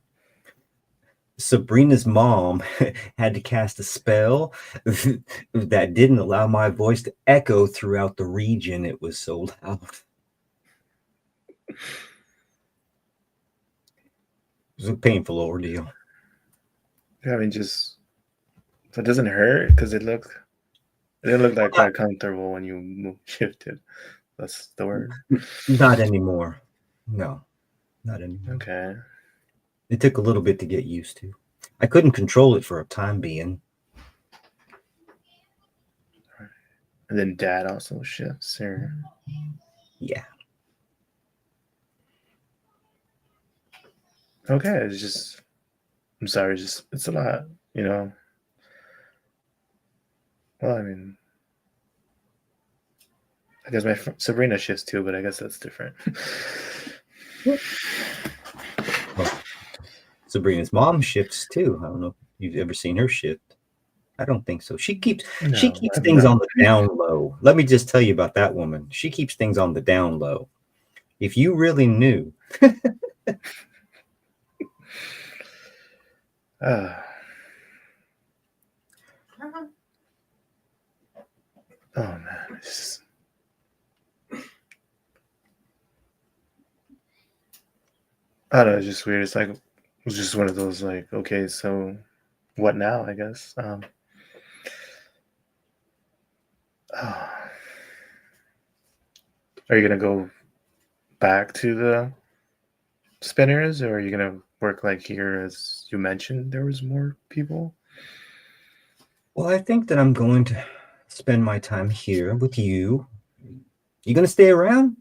Sabrina's mom had to cast a spell that didn't allow my voice to echo throughout the region. It was so loud. It was a painful ordeal. Yeah, I mean, just so it doesn't hurt, because it didn't look like quite comfortable when you shifted. That's the word. Not anymore. No, not anymore. Okay. It took a little bit to get used to. I couldn't control it for a time being. And then Dad also shifts, or yeah. Okay, it's just. I'm sorry. It's a lot. Well, I mean, I guess my Sabrina shifts too, but I guess that's different. Well, Sabrina's mom shifts too. I don't know if you've ever seen her shift. I don't think so. She keeps No, I've things not. on the down low. Let me just tell you about that woman. She keeps things on the down low. If you really knew. Oh man, I don't know. It's just weird. It's just one of those like, okay, so what now? I guess. Are you gonna go back to the spinners, or are you gonna work like here, as you mentioned there was more people? Well, I think that I'm going to spend my time here with you. You gonna stay around?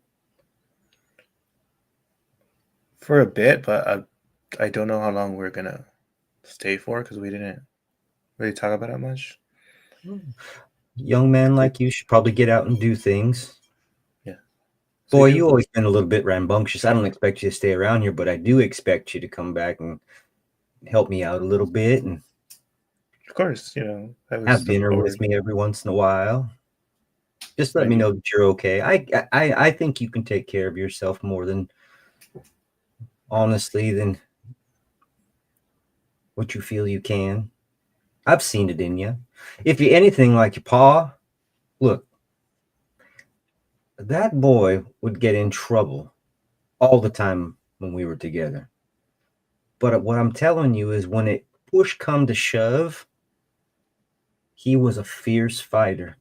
For a bit, but I don't know how long we're gonna stay for because we didn't really talk about it much. Young man like you should probably get out and do things. Yeah. Boy, you always been a little bit rambunctious. I don't expect you to stay around here, but I do expect you to come back and help me out a little bit and Of course, I was have dinner with me every once in a while. Just let me Maybe. know that you're okay. I think you can take care of yourself more than honestly than what you feel you can. I've seen it in you. If you're anything like your pa, look, that boy would get in trouble all the time when we were together. But what I'm telling you is when it push come to shove, he was a fierce fighter.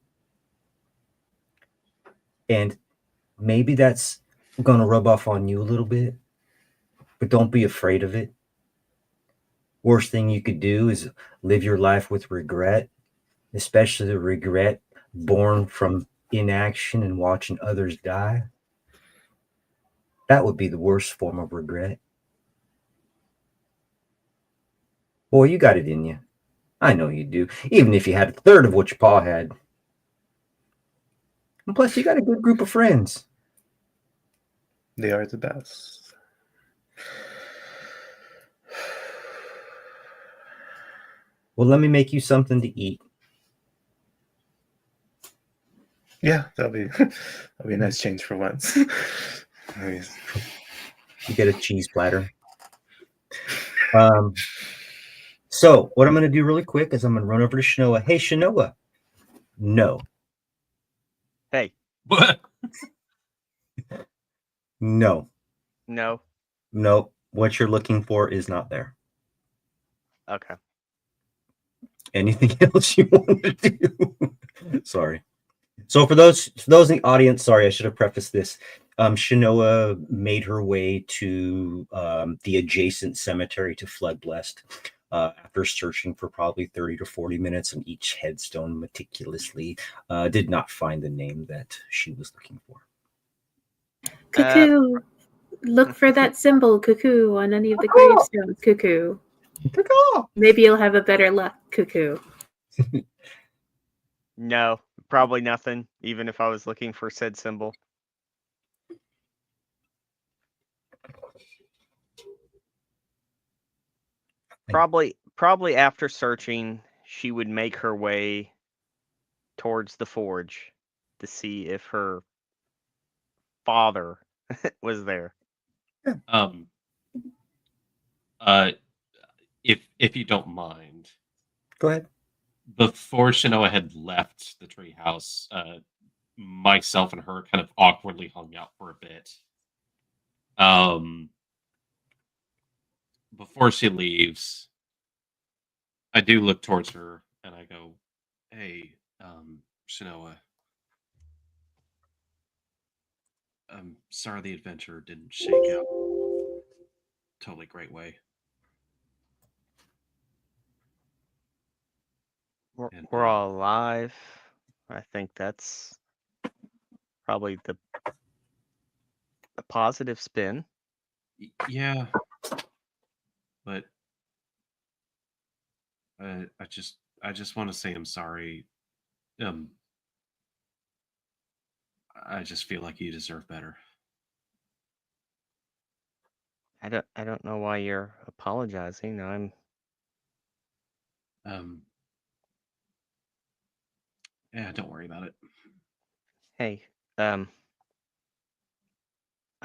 And maybe that's going to rub off on you a little bit, but don't be afraid of it. Worst thing you could do is live your life with regret, especially the regret born from inaction and watching others die. That would be the worst form of regret. Boy, you got it in you. I know you do, even if you had a third of what your pa had. And plus, you got a good group of friends. They are the best. Well, let me make you something to eat. Yeah, that'll be a nice change for once. Nice. You get a cheese platter. So what I'm going to do really quick is I'm going to run over to Shanoa. Hey, Shanoa. No. Hey, What? No. no. No. What you're looking for is not there. Okay. Anything else you want to do? Sorry. So for those in the audience, sorry, I should have prefaced this. Shanoa made her way to the adjacent cemetery to Flood Blessed after searching for probably 30 to 40 minutes on each headstone meticulously. Did not find the name that she was looking for. Cuckoo. Look for that symbol, Cuckoo, on any of the gravestones, Cuckoo. Maybe you'll have a better luck, Cuckoo. No, probably nothing, even if I was looking for said symbol. Probably after searching, she would make her way towards the forge to see if her father was there. If you don't mind, Go ahead. before Shanoa had left the treehouse, myself and her kind of awkwardly hung out for a bit. Before she leaves, I do look towards her and I go, "Hey, Shanoa, I'm sorry the adventure didn't shake out totally great way. We're all alive. I think that's probably the positive spin. Yeah. but I just want to say I'm sorry. I just feel like you deserve better. I don't know why you're apologizing. Yeah, don't worry about it. Hey, I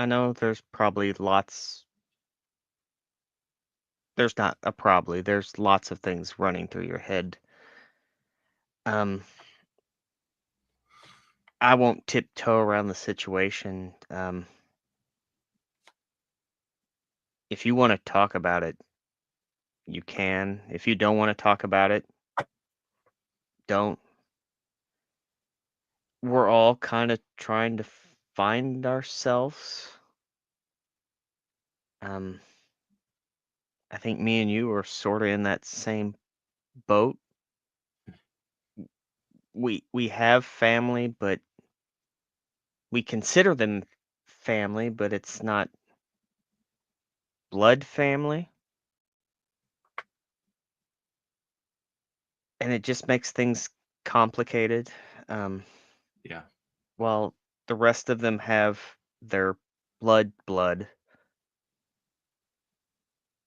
know there's probably lots. There's not a probably. There's lots of things running through your head. I won't tiptoe around the situation. If you want to talk about it, you can. If you don't want to talk about it, don't. We're all kind of trying to find ourselves. I think me and you are sort of in that same boat. We have family, but we consider them family, but it's not blood family. And it just makes things complicated. Yeah. While the rest of them have their blood,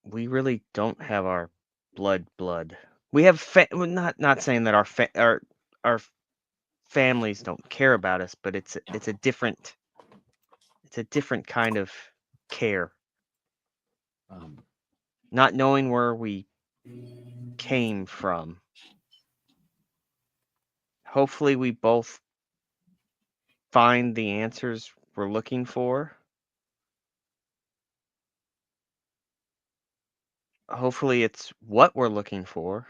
we really don't have our blood. We have well, not saying that our families don't care about us, but it's a different kind of care. Not knowing where we came from. Hopefully we both find the answers we're looking for. Hopefully it's what we're looking for.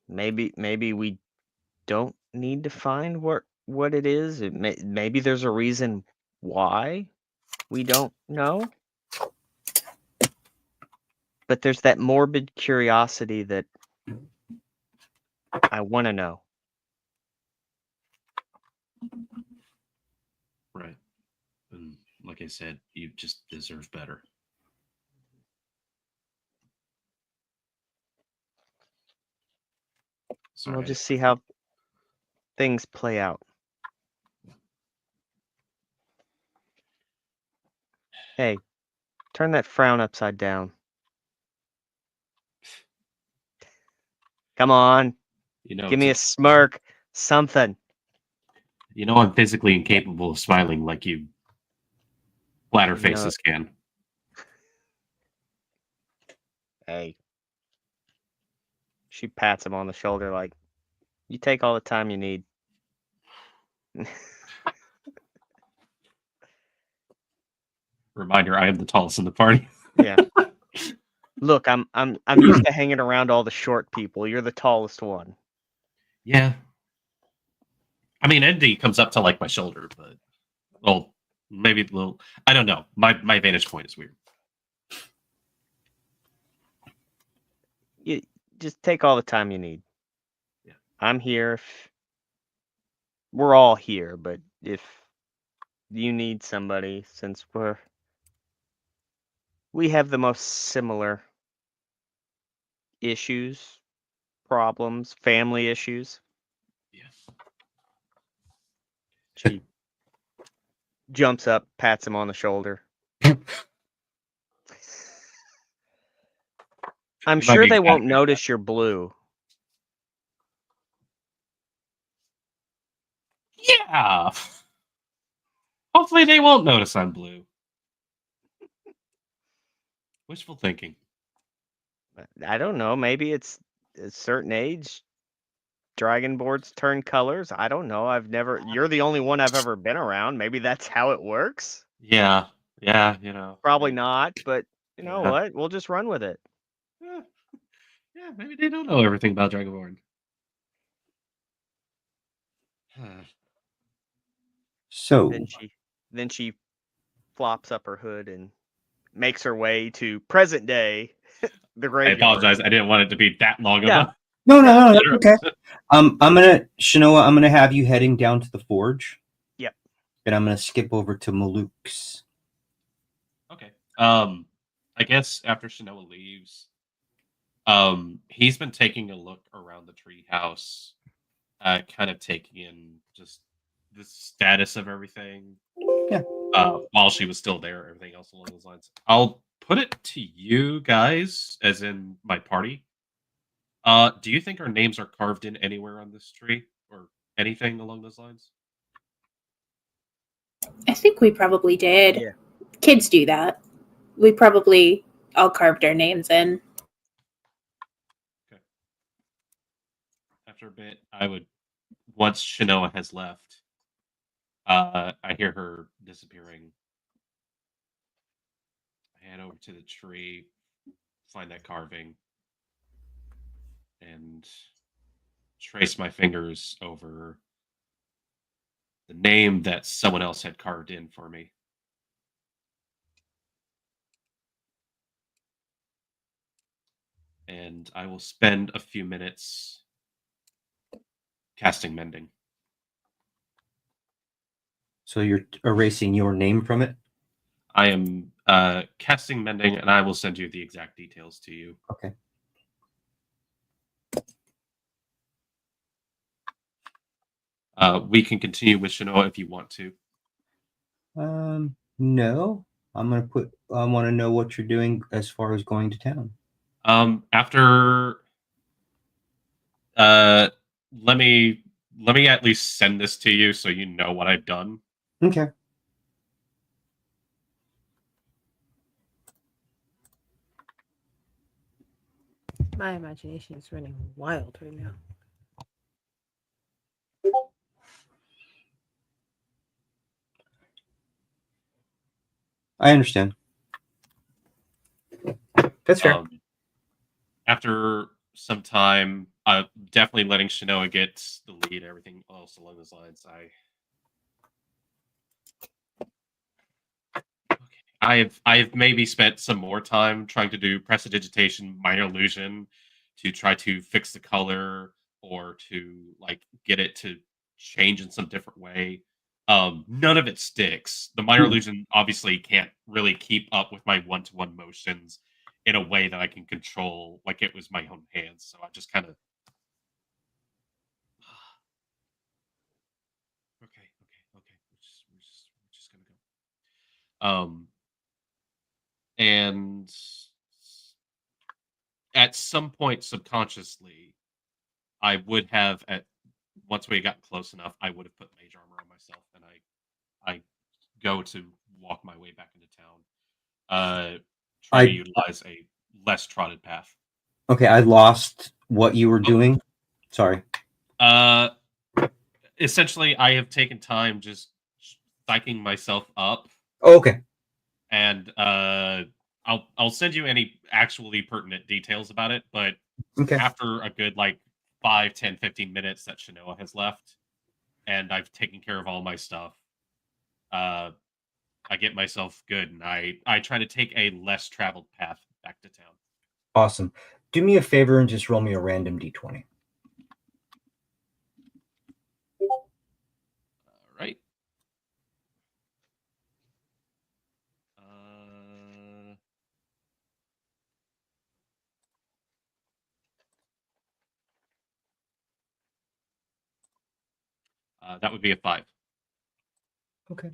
Maybe we don't need to find what it is. Maybe there's a reason why we don't know. But there's that morbid curiosity that I want to know. Right. And like I said, you just deserve better. Sorry. We'll just see how things play out. Hey, turn that frown upside down. Come on. Give me a smirk. Something. You know I'm physically incapable of smiling like you flatter faces can. Hey. She pats him on the shoulder like, you take all the time you need. Reminder, I am the tallest in the party. Yeah. Look, I'm used to hanging around all the short people. You're the tallest one. Yeah. I mean, Andy comes up to like my shoulder, but well, maybe a little. I don't know. My vantage point is weird. You just take all the time you need. Yeah. I'm here. We're all here, but if you need somebody, since we have the most similar issues, problems, family issues. Yeah. She jumps up, pats him on the shoulder. I'm sure they won't notice you're blue. Yeah. Hopefully they won't notice I'm blue. Wishful thinking. I don't know. Maybe it's a certain age. Dragonborns turn colors. I don't know. You're the only one I've ever been around. Maybe that's how it works. Yeah. Yeah, you know. Probably not, but you know what? We'll just run with it. Yeah, maybe they don't know everything about Dragonborn. So then she flops up her hood and makes her way to present day, the graveyard. I apologize. I didn't want it to be that long of a. No, that's okay. I'm gonna have you heading down to the forge. Yep. And I'm gonna skip over to Maluk's. Okay. I guess after Shanoa leaves, he's been taking a look around the treehouse, kind of taking in just the status of everything. Yeah. While she was still there, everything else along those lines. I'll put it to you guys, as in my party. Do you think our names are carved in anywhere on this tree, or anything along those lines? I think we probably did. Yeah. Kids do that. We probably all carved our names in. Okay. After a bit, once Shanoa has left, I hear her disappearing. I head over to the tree, find that carving, and trace my fingers over the name that someone else had carved in for me. And I will spend a few minutes casting mending. So you're erasing your name from it? I am casting mending, and I will send you the exact details to you. Okay. We can continue with Shanoa if you want to. No. I want to know what you're doing as far as going to town. After let me at least send this to you so you know what I've done. Okay. My imagination is running wild right now. I understand. That's fair. After some time, definitely letting Shanoa get the lead, everything else along those lines. I've maybe spent some more time trying to do prestidigitation, minor illusion, to try to fix the color or to like get it to change in some different way. None of it sticks. The minor illusion obviously can't really keep up with my one-to-one motions in a way that I can control like it was my own hands. So I just kind of okay. We're just gonna go. And at some point subconsciously, I would have once we got close enough, I would have put mage armor on myself, and I go to walk my way back into town. Try to utilize a less trotted path. Okay, I lost what you were doing. Sorry. Essentially, I have taken time just psyching myself up. Oh, okay. And I'll send you any actually pertinent details about it, but Okay. after a good like 5, 10, 15 minutes that Shanoa has left, and I've taken care of all my stuff, I get myself good, and I try to take a less traveled path back to town. Awesome. Do me a favor and just roll me a random d20. All right. That would be a 5. Okay.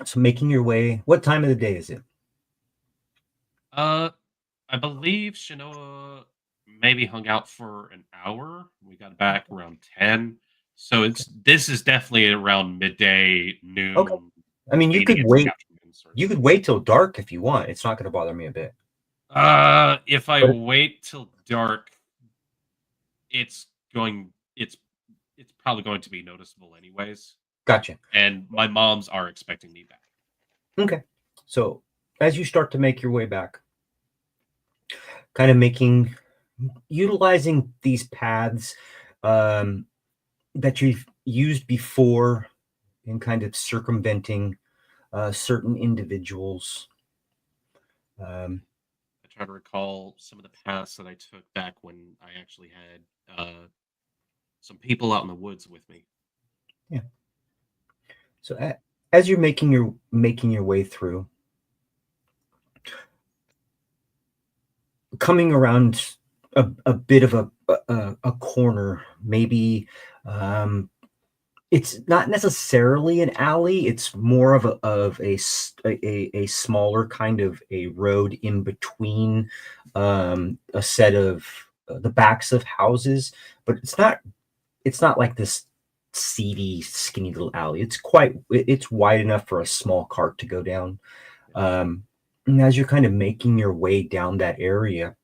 So making your way, what time of the day is it? I believe Shanoa maybe hung out for an hour. We got back around 10. So this is definitely around midday, noon. Okay. I mean, you could wait. You could wait till dark if you want. It's not going to bother me a bit. If I wait till dark, it's probably going to be noticeable anyways. Gotcha. And my moms are expecting me back. Okay. So as you start to make your way back, kind of utilizing these paths that you've used before in kind of circumventing certain individuals. I try to recall some of the paths that I took back when I actually had some people out in the woods with me. Yeah. So as you're making your way through, coming around a bit of a corner, maybe. It's not necessarily an alley. It's more of a smaller kind of a road in between a set of the backs of houses, but it's not like this seedy, skinny little alley. It's wide enough for a small cart to go down. And as you're kind of making your way down that area,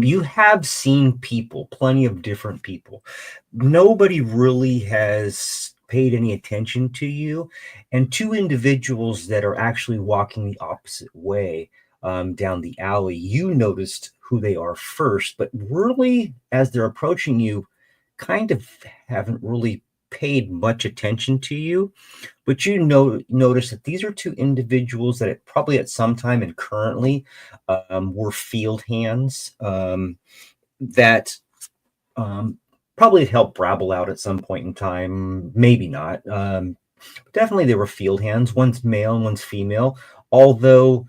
you have seen people, plenty of different people. Nobody really has paid any attention to you, and two individuals that are actually walking the opposite way down the alley. You noticed who they are first, but really, as they're approaching you, kind of haven't really paid much attention to you. But you notice that these are two individuals that probably at some time and currently were field hands that probably had helped Brabble out at some point in time. Maybe not. But definitely they were field hands. One's male and one's female, although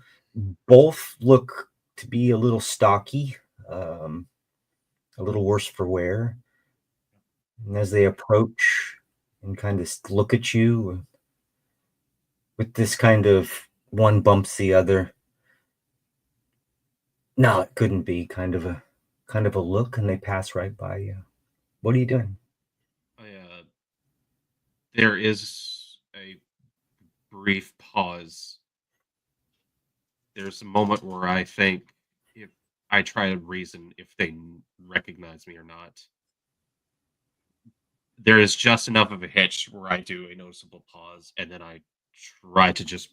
both look to be a little stocky, a little worse for wear. And as they approach and kind of look at you with this kind of one bumps the other. No, it couldn't be kind of a look, and they pass right by you. What are you doing? There is a brief pause. There's a moment where I think if I try to reason if they recognize me or not. There is just enough of a hitch where I do a noticeable pause, and then I try to just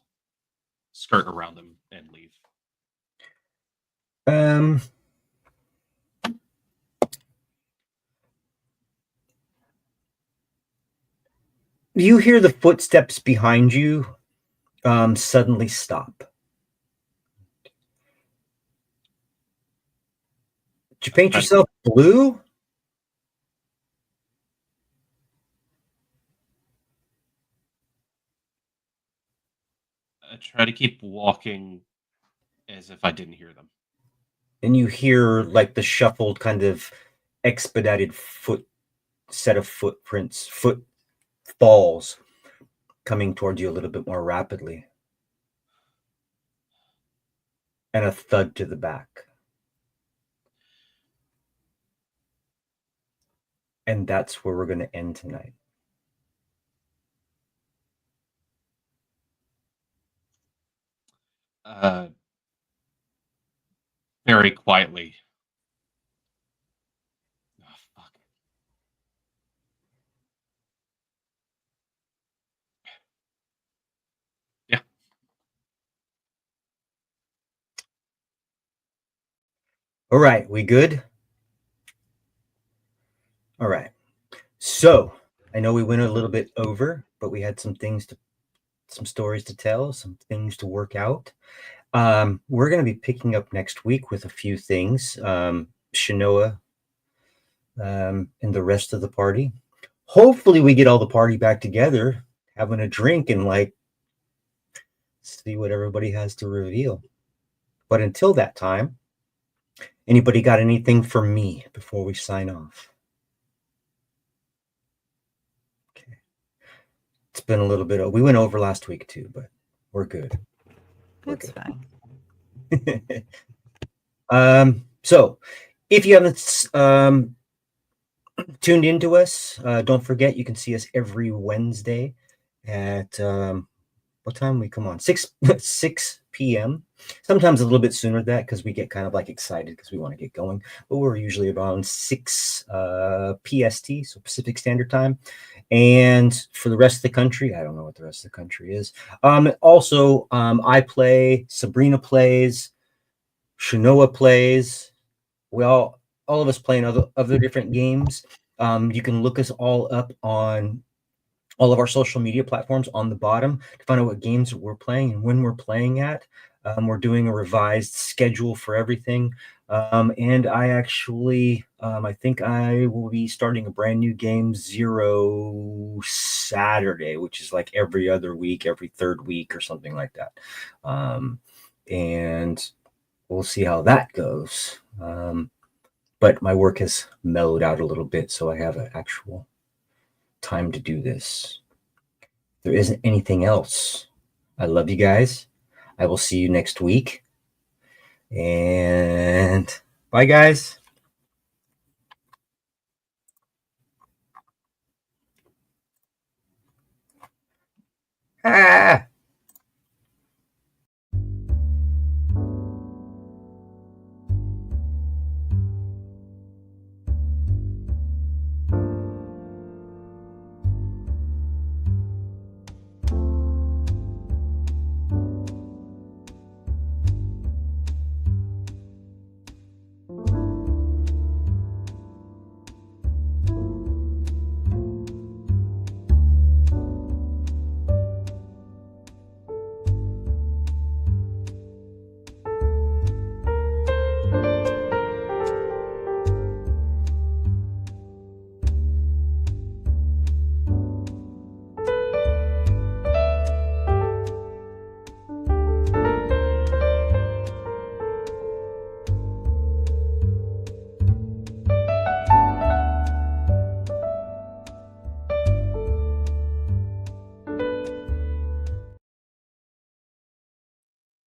skirt around them and leave. You hear the footsteps behind you suddenly stop. Did you paint yourself blue? I try to keep walking as if I didn't hear them. And you hear like the shuffled kind of expedited set of footfalls coming towards you a little bit more rapidly. And a thud to the back. And that's where we're going to end tonight. Very quietly. Oh, fuck. Yeah. All right, we good? All right. So I know we went a little bit over, but we had some stories to tell, some things to work out. We're going to be picking up next week with a few things. Shanoa and the rest of the party. Hopefully we get all the party back together, having a drink and like see what everybody has to reveal. But until that time, anybody got anything for me before we sign off? Okay. It's been a little bit. We went over last week too, but we're good. It's fine. So if you haven't tuned into us, don't forget you can see us every Wednesday at what time we come on? 6 p.m. Sometimes a little bit sooner than that because we get kind of like excited because we want to get going. But we're usually around 6 PST, so Pacific Standard Time. And for the rest of the country, I don't know what the rest of the country is. Also, I play, Sabrina plays, Shanoa plays. We all of us play in other different games. You can look us all up on all of our social media platforms on the bottom to find out what games we're playing and when we're playing at. We're doing a revised schedule for everything. And I actually, I think I will be starting a brand new game, Zero Saturday, which is like every other week, every third week or something like that. And we'll see how that goes. But my work has mellowed out a little bit, so I have an actual time to do this. There isn't anything else. I love you guys. I will see you next week. And bye, guys. Ah!